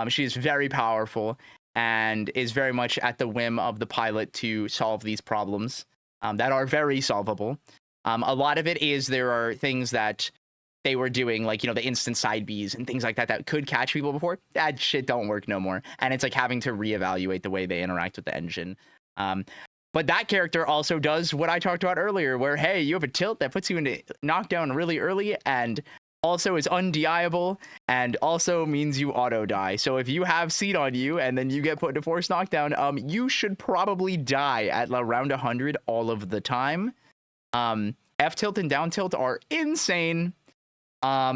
she is very powerful and is very much at the whim of the pilot to solve these problems that are very solvable. A lot of it is there are things that they were doing, like, the instant side Bs and things like that that could catch people before. That shit don't work no more. And it's like having to reevaluate the way they interact with the engine. But that character also does what I talked about earlier, where, hey, you have a tilt that puts you into knockdown really early and also is undiable and also means you auto die. So if you have seed on you and then you get put into forced knockdown, you should probably die at around 100 all of the time. F tilt and down tilt are insane. Yeah.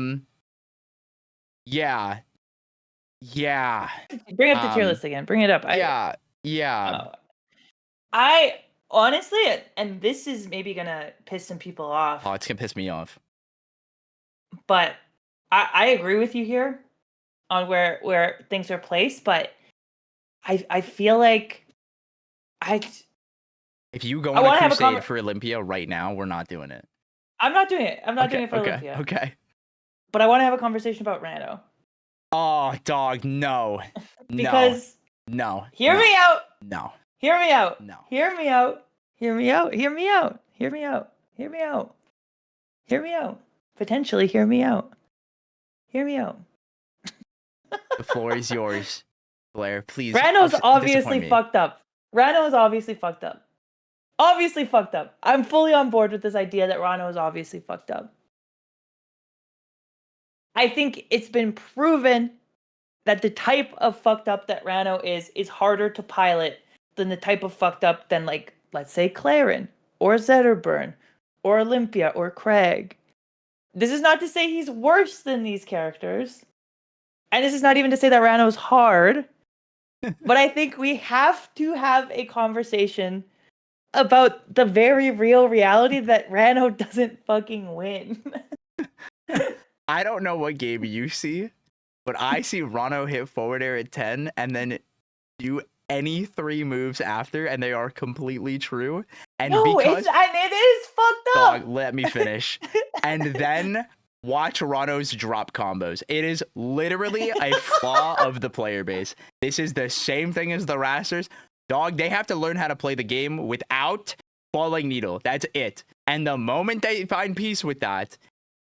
Bring up the tier list again. Bring it up. I honestly, and this is maybe gonna piss some people off. Oh, it's gonna piss me off. But I agree with you here on where things are placed, but I feel like if you go on a crusade for Olympia right now, we're not doing it. I'm not doing it. I'm not doing it for Olympia. Okay. But I want to have a conversation about Rano. Oh, dog, no. Because no. Hear me out. No. Hear me out. No. Hear me out. Hear me out. Hear me out. Hear me out. Hear me out. Hear me out. Potentially hear me out. Hear me out. The floor is yours, Blair. Please. Rano's obviously fucked up. Rano is obviously fucked up. Obviously fucked up. I'm fully on board with this idea that Rano is obviously fucked up. I think it's been proven that the type of fucked up that Rano is harder to pilot than the type of fucked up than, like, let's say Claren or Zetterburn or Olympia or Craig. This is not to say he's worse than these characters. And this is not even to say that Rano's hard. But I think we have to have a conversation about the very real reality that Rano doesn't fucking win. I don't know what game you see, but I see Rano hit forward air at 10 and then do any 3 moves after, and they are completely true. And because it is fucked up. Dog, let me finish. And then watch Rano's drop combos. It is literally a flaw of the player base. This is the same thing as the Rasters. Dog, they have to learn how to play the game without falling needle. That's it. And the moment they find peace with that,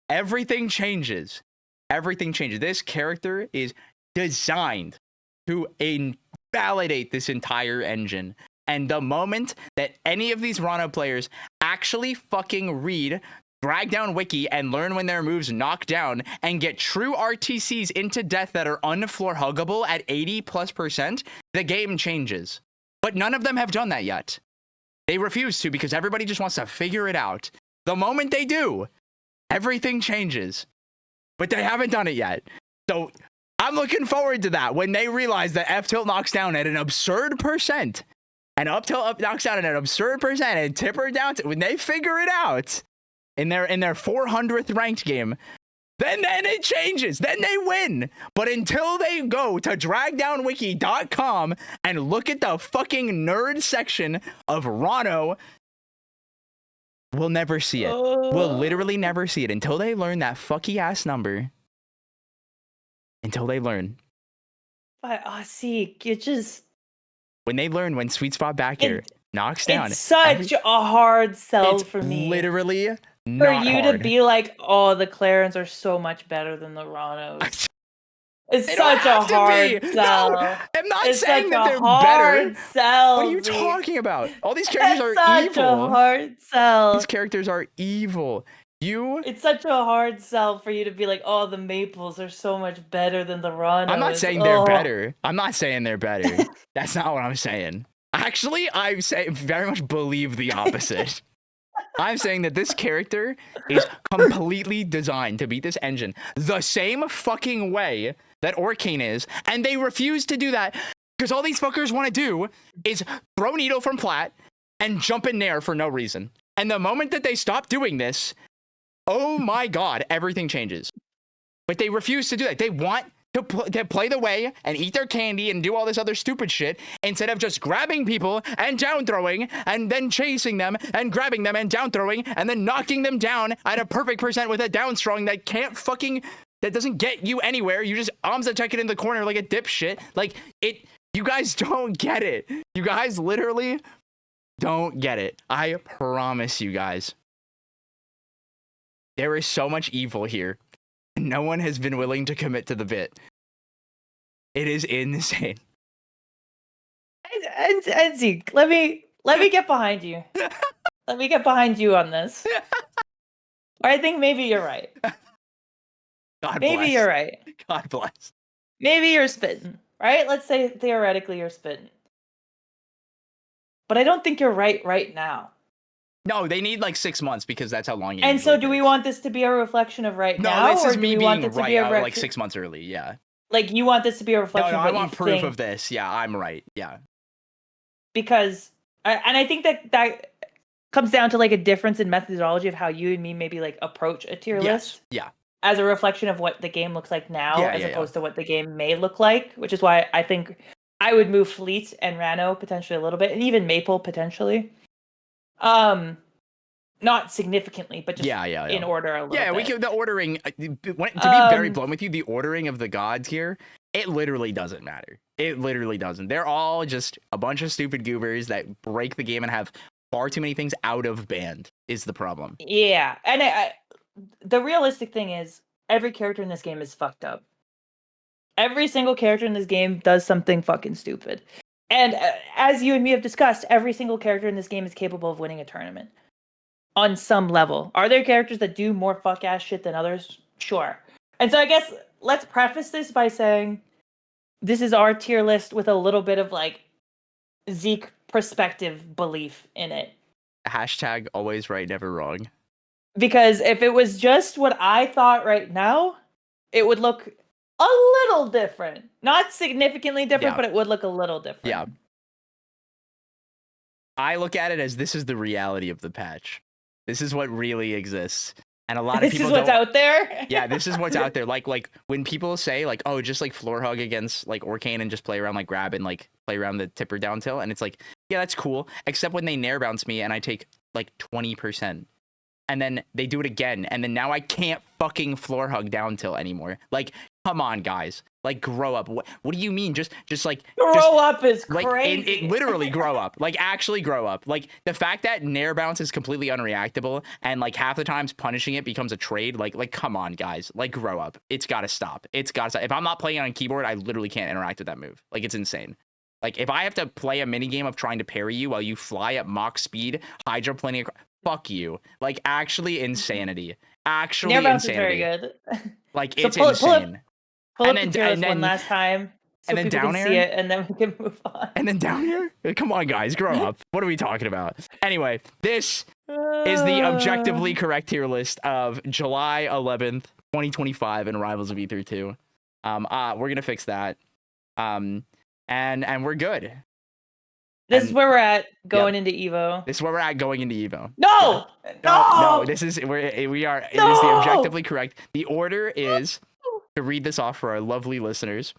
everything changes. Everything changes. This character is designed to invalidate this entire engine. And the moment that any of these Rano players actually fucking read drag down wiki and learn when their moves knock down and get true RTCs into death that are unfloor huggable at 80+%, the game changes. But none of them have done that yet. They refuse to because everybody just wants to figure it out. The moment they do, everything changes. But they haven't done it yet. So I'm looking forward to that when they realize that F tilt knocks down at an absurd percent. And up tilt up knocks down at an absurd percent, and tipper down when they figure it out in their 400th ranked game, then it changes. Then they win. But until they go to dragdownwiki.com and look at the fucking nerd section of Rano, we'll never see it. We'll literally never see it until they learn that fucky ass number. Until they learn. But see, you just when they learn when sweet spot back air knocks down. It's such a hard sell for me. Literally for not you hard. to be like, oh, the Clarence are so much better than the Ranos. It's They such don't a have to be. hard sell. No, I'm not It's saying such that a they're hard better. Sell, What are you talking about? All these characters it's are such evil. a hard sell. These characters are evil. It's such a hard sell for you to be like, oh, the Maples are so much better than the Ranos. I'm not saying they're better. I'm not saying they're better. That's not what I'm saying. Actually, I very much believe the opposite. I'm saying that this character is completely designed to beat this engine the same fucking way that Orcane is, and they refuse to do that because all these fuckers want to do is throw needle from plat and jump in Nair for no reason. And the moment that they stop doing this, oh my god, everything changes. But they refuse to do that. They want to play the way and eat their candy and do all this other stupid shit instead of just grabbing people and down throwing and then chasing them and grabbing them and down throwing and then knocking them down at a perfect percent with a down strong that doesn't get you anywhere. You just Amsa check it in the corner like a dipshit. Like it, you guys don't get it. You guys literally don't get it. I promise you guys. There is so much evil here. No one has been willing to commit to the bit. It is insane. And Zeke, let me get behind you. Let me get behind you on this. Or I think maybe you're right. Maybe you're right. God bless. Maybe you're spitting, right? Let's say theoretically you're spitting. But I don't think you're right now. No, they need like 6 months because that's how long it is. And so do we want this to be a reflection of now? No, this is or me do we being want it to right be a like 6 months early, yeah. Like you want this to be a reflection of what I want you proof think, of this. Yeah, I'm right. Yeah. because I think that comes down to like a difference in methodology of how you and me maybe like approach a tier list. Yeah. As a reflection of what the game looks like now, Yeah, as yeah, opposed to what the game may look like, which is why I think I would move Fleet and Rano potentially a little bit, and even Maple potentially. Not significantly, but just in order a little bit. Yeah, we can, the ordering, to be very blunt with you, the ordering of the gods here, it literally doesn't matter. It literally doesn't. They're all just a bunch of stupid goobers that break the game and have far too many things out of band is the problem. Yeah, and the realistic thing is every character in this game is fucked up. Every single character in this game does something fucking stupid. And as you and me have discussed, every single character in this game is capable of winning a tournament. On some level. Are there characters that do more fuck ass shit than others? Sure. And so I guess let's preface this by saying this is our tier list with a little bit of like Zeke perspective belief in it. Hashtag always right, never wrong. Because if it was just what I thought right now, it would look a little different. Not significantly different, but it would look a little different. Yeah. I look at it as this is the reality of the patch. This is what really exists. And a lot of people This is what's out there? Yeah, this is what's out there. Like when people say like, oh, just like floor hug against like Orcane and just play around like grab and like play around the tipper down tilt. And it's like, yeah, that's cool. Except when they nair bounce me and I take like 20%. And then they do it again. And then now I can't fucking floor hug down tilt anymore. Like, come on, guys. Like, grow up. What do you mean? Just like Grow up is like crazy. it literally grow up. Like, actually grow up. Like, the fact that Nair bounce is completely unreactable and like half the times punishing it becomes a trade. Like come on, guys. Like, grow up. It's gotta stop. It's gotta stop. If I'm not playing on keyboard, I literally can't interact with that move. Like, it's insane. Like, if I have to play a mini game of trying to parry you while you fly at Mach speed, high jump plenty, fuck you. Like, actually insanity. Actually Nair bounce is insanity. very good. Like, So it's insane. Pull And up the then tier list one last time so and then people down can see air? it, and then we can move on. And then down here? Come on, guys, grow up. What are we talking about? Anyway, this is the objectively correct tier list of July 11th, 2025 in Rivals of Ether 2. We're gonna fix that. And we're good. This is where we're at going into Evo. This is where we're at going into Evo. No! Yeah. No! No, this is we are. It No! is the objectively correct. The order is, to read this off for our lovely listeners.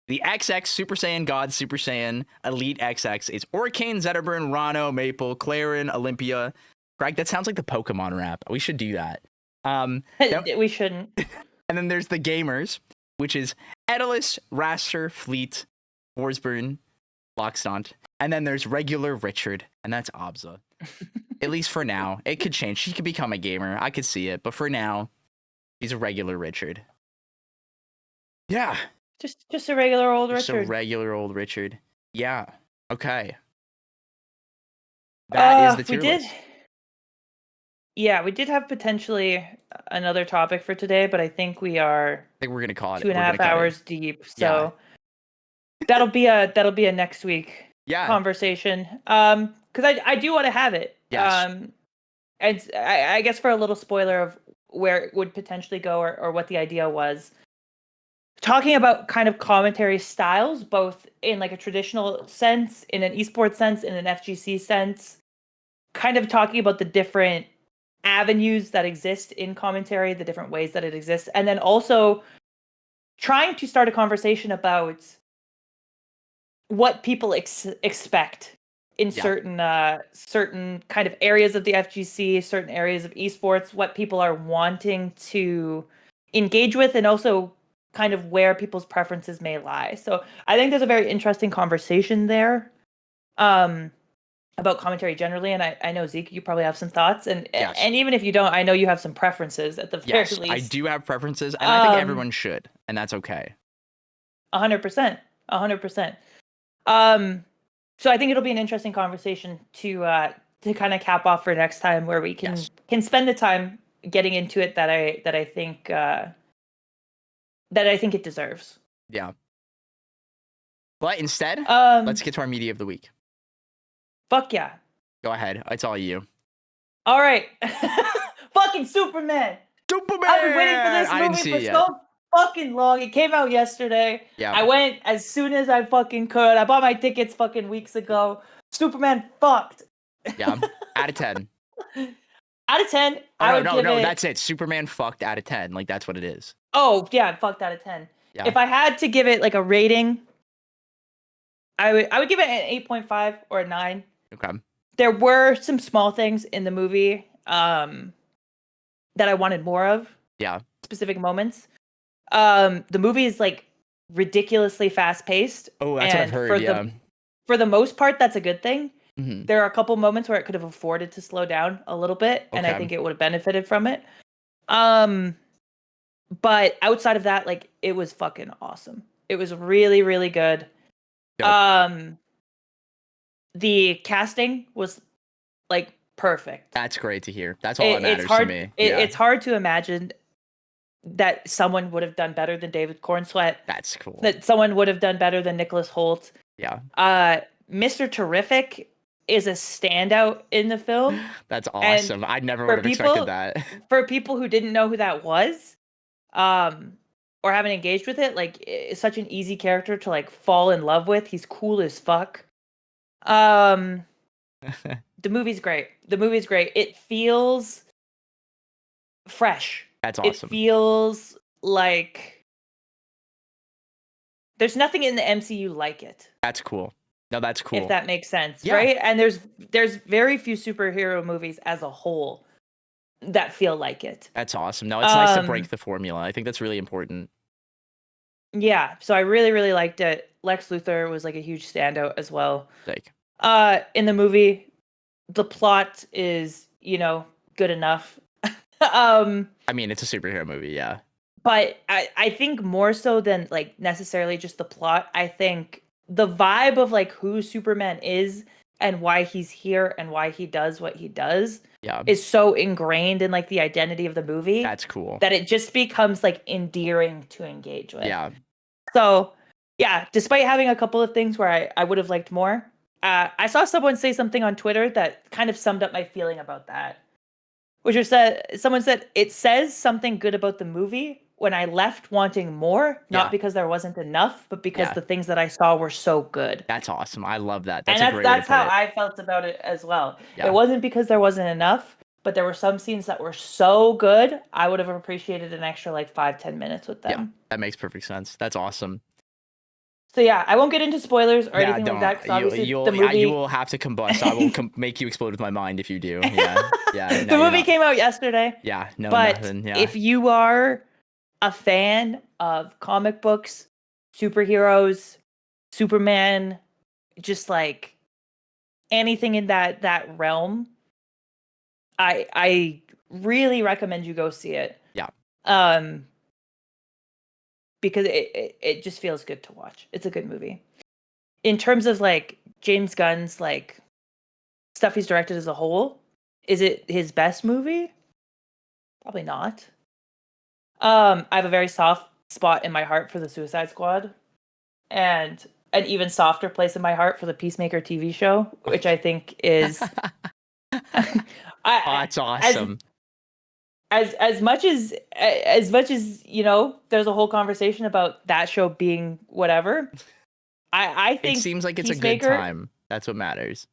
The XX Super Saiyan God Super Saiyan Elite XX is Orcane, Zetterburn, Rano, Maple, Clarin, Olympia. Greg, that sounds like the Pokemon rap. We should do that. We shouldn't. And then there's the Gamers, which is Edelus, Raster, Fleet, Forsburn, Lockstaunt. And then there's regular Richard, and that's Absa. At least for now. It could change. She could become a gamer. I could see it. But for now, he's a regular Richard. Yeah. Just a regular old Just Richard. a regular old Richard. Yeah. Okay. That is the tier list. Yeah, we did have potentially another topic for today, but I think we're gonna call it 2.5 hours deep. So that'll be a next week conversation. Because I do want to have it. Yes. And I guess for a little spoiler of where it would potentially go or what the idea was. Talking about kind of commentary styles, both in like a traditional sense, in an esports sense, in an FGC sense, kind of talking about the different avenues that exist in commentary, the different ways that it exists, and then also trying to start a conversation about what people expect in certain kind of areas of the FGC, certain areas of esports, what people are wanting to engage with, and also kind of where people's preferences may lie. So I think there's a very interesting conversation there about commentary generally. And I know, Zeke, you probably have some thoughts. And even if you don't, I know you have some preferences at the very least. I do have preferences, and I think everyone should, and that's okay. 100%. 100%. So I think it'll be an interesting conversation to kind of cap off for next time, where we can spend the time getting into it that I think it deserves. Yeah. But instead, let's get to our media of the week. Fuck yeah. Go ahead. It's all you. All right. Fucking Superman. I've been waiting for this movie for so fucking long. It came out yesterday. Yeah. I went as soon as I fucking could. I bought my tickets fucking weeks ago. Superman fucked. Yeah. Out of 10. Out of 10. No, that's it. Superman fucked out of 10. Like, that's what it is. Oh, yeah, fucked out of 10. Yeah. If I had to give it like a rating, I would give it an 8.5 or a 9. Okay. There were some small things in the movie that I wanted more of. Yeah. Specific moments. The movie is like ridiculously fast paced. Oh, that's what I've heard. For the most part, that's a good thing. Mm-hmm. There are a couple moments where it could have afforded to slow down a little bit, and I think it would have benefited from it. But outside of that, like, it was fucking awesome. It was really, really good. Yep. The casting was like perfect. That's great to hear. That's all that matters to me. It's hard to imagine that someone would have done better than David Cornsweet. That's cool. That someone would have done better than Nicholas Hoult. Yeah. Mr. Terrific is a standout in the film. That's awesome. I never would have expected that. For people who didn't know who that was, or haven't engaged with it, like, it's such an easy character to like fall in love with. He's cool as fuck. The movie's great. It feels fresh. That's awesome. It feels like there's nothing in the MCU like it. That's cool. No, that's cool. If that makes sense, right? And there's very few superhero movies as a whole that feel like it. That's awesome. No, it's nice to break the formula. I think that's really important. Yeah, so I really, really liked it. Lex Luthor was like a huge standout as well. Like, In the movie, the plot is, good enough. um, I mean, it's a superhero movie, yeah. but I think more so than like necessarily just the plot, I think the vibe of like who Superman is and why he's here and why he does what he does Yeah. is so ingrained in like the identity of the movie That's cool. that it just becomes like endearing to engage with. Yeah. So, yeah, despite having a couple of things where I would have liked more, I saw someone say something on Twitter that kind of summed up my feeling about that. Which was someone said, it says something good about the movie when I left wanting more, not Yeah. because there wasn't enough, but because Yeah. the things that I saw were so good. That's awesome. I love that. That's And a great way to that's put how it. I felt about it as well. Yeah. It wasn't because there wasn't enough, but there were some scenes that were so good, I would have appreciated an extra like 5-10 minutes with them. Yeah, that makes perfect sense. That's awesome. So yeah, I won't get into spoilers or Yeah, anything like that because obviously you'll the movie you will have to combust. I will make you explode with my mind if you do. Yeah, yeah. the movie came out yesterday. Yeah, no, but nothing. Yeah, if you are a fan of comic books, superheroes, Superman, just like anything in that realm, I really recommend you go see it. Yeah. Because it just feels good to watch. It's a good movie. In terms of like James Gunn's like stuff he's directed as a whole, is it his best movie? Probably not. I have a very soft spot in my heart for the Suicide Squad, and an even softer place in my heart for the Peacemaker TV show, which I think is that's awesome. As much as there's a whole conversation about that show being whatever. I think it seems like it's a good time. That's what matters.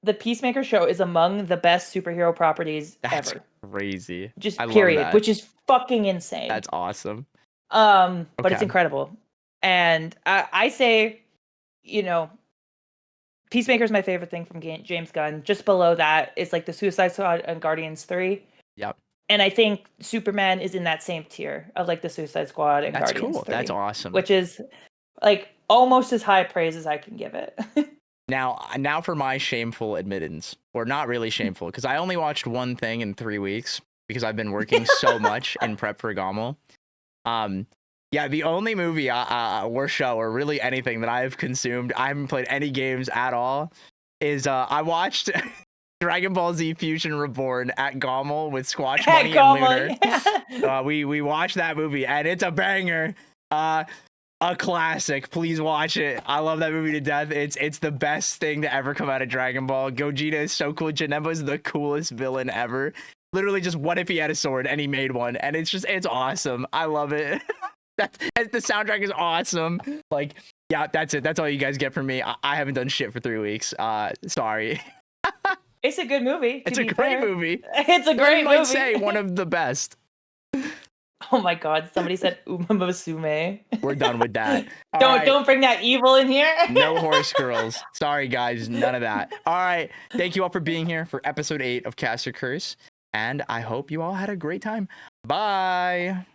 The Peacemaker show is among the best superhero properties ever. Crazy. Just I period, love that. which is fucking insane. That's awesome. But it's incredible. And I say, Peacemaker is my favorite thing from James Gunn. Just below that is like the Suicide Squad and Guardians 3. Yep. And I think Superman is in that same tier of like the Suicide Squad and That's Guardians cool. 3. That's awesome. Which is like almost as high praise as I can give it. Now for my shameful admittance, or not really shameful, because I only watched one thing in 3 weeks because I've been working so much in prep for Gommel. Yeah, the only movie or show or really anything that I've consumed, I haven't played any games at all, is I watched Dragon Ball Z Fusion Reborn at Gommel with Squatch Money and Lunar. Yeah. We watched that movie and it's a banger. A classic. Please watch it. I love that movie to death. It's the best thing to ever come out of Dragon Ball. Gogeta is so cool. Janemba is the coolest villain ever. Literally just what if he had a sword and he made one, and it's awesome. I love it. The soundtrack is awesome. Like, yeah, that's it. That's all you guys get from me. I haven't done shit for 3 weeks. Sorry. It's a good movie. It's a great movie. It's a great movie. I'd say one of the best. Oh my god, somebody said Uma Musume. We're done with that. Don't bring that evil in here. No horse girls. Sorry guys, none of that. All right. Thank you all for being here for episode 8 of Cast Your Curse, and I hope you all had a great time. Bye.